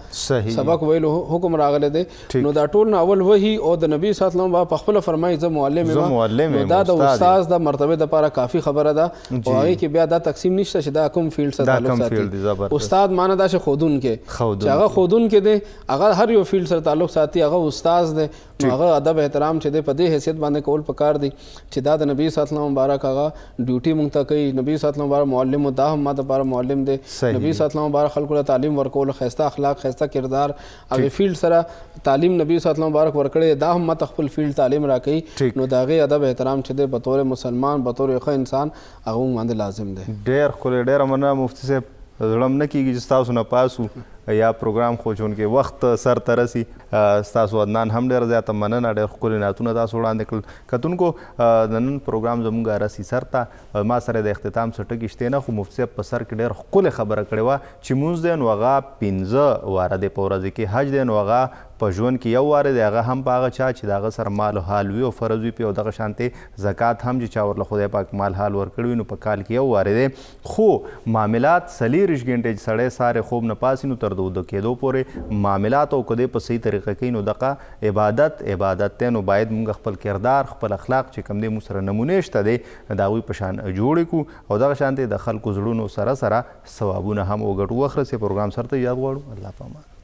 سبق ویلو حکم راغلی دی، نو دا ټول نه اول وحی او د نبی صلی الله علیه وسلم په خپل فرمایي زه معلم یم، نو دا د استاد د مرتبه لپاره کافي خبره ده. او هغې کې بیا دا تقسیم نشته چې دا کوم فیلډ سره تعلق ساتي. استاد معنی دا چې ښودونکی، چې هغه ښودونکی دی، هغه هر یو فیلډ سره تعلق ساتي، هغه استاد دی، نو هغه ادب احترام چې دی په دې حیثیت باندې کول پکار دی چې دا د نبی صلی الله علیه وسلم مبارک هغه ډیوټي مونږ ته کوي. نبی صلی الله علیه وسلم مبارک معلم و، دا هم ما دپاره معلم دی. نبی صلی الله علیه وسلم مبارک خلکو له تعلیم ورکول، ښایسته اخلاق، ښایسته کردار، هغې فیلډ سره تعلیم نبی صلی الله علیه وسلم مبارک ورکړی، دا هم ما ته خپل فیلډ تعلیم راکوي. نو د هغې ادب احترام چې دی بطور مسلمان، بطور ښه انسان، هغه مونږ باندې لازم دی. ډېر ښکلی، ډېره مننه مفتي صاحب. زړه م نه کېږي چې ستاسو نه پاسو یا پروګرام خو چونکې وخت سر ته رسي. ستاسو عدنان هم ډېره زیاته مننه، ډېر ښکلي نعتونه تاسو وړاندې کړل. کتونکو د نن پروګرام زموږ رسي سر ته، ما سره د اختتام څه ټکي شته نه، خو مفتي صاحب په سر کې ډېر ښکلې خبره کړې وه چې مونځ دی نو هغه 15 واره دی په ورځ کې، حج دی نو هغه په ژوند کې یو واره دی، هغه هم په هغه چا چې د هغه سره مال و حال وي او فرض وي پې، او دغه شانتې زکات هم چې چا ورله خدای پاک مال حال ورکړی وي نو په کال کې یو واره دی. خو معاملات 40 ګنټې چې سړی سارې خوب نه پاسي نو تر د وده کېدو پورې معاملات او که دی په صحیح طریقه کوي نو دغه عبادت دی. نو باید موږ خپل کردار، خپل اخلاق چې کوم دی موږ سره نمونې شته دی د هغوی په شان جوړې کړو او دغه شانتې د خلکو زړونو سره ثوابونه هم وګټو. وخت رسې پروګرام سره ته یاد غواړو. الله په امان.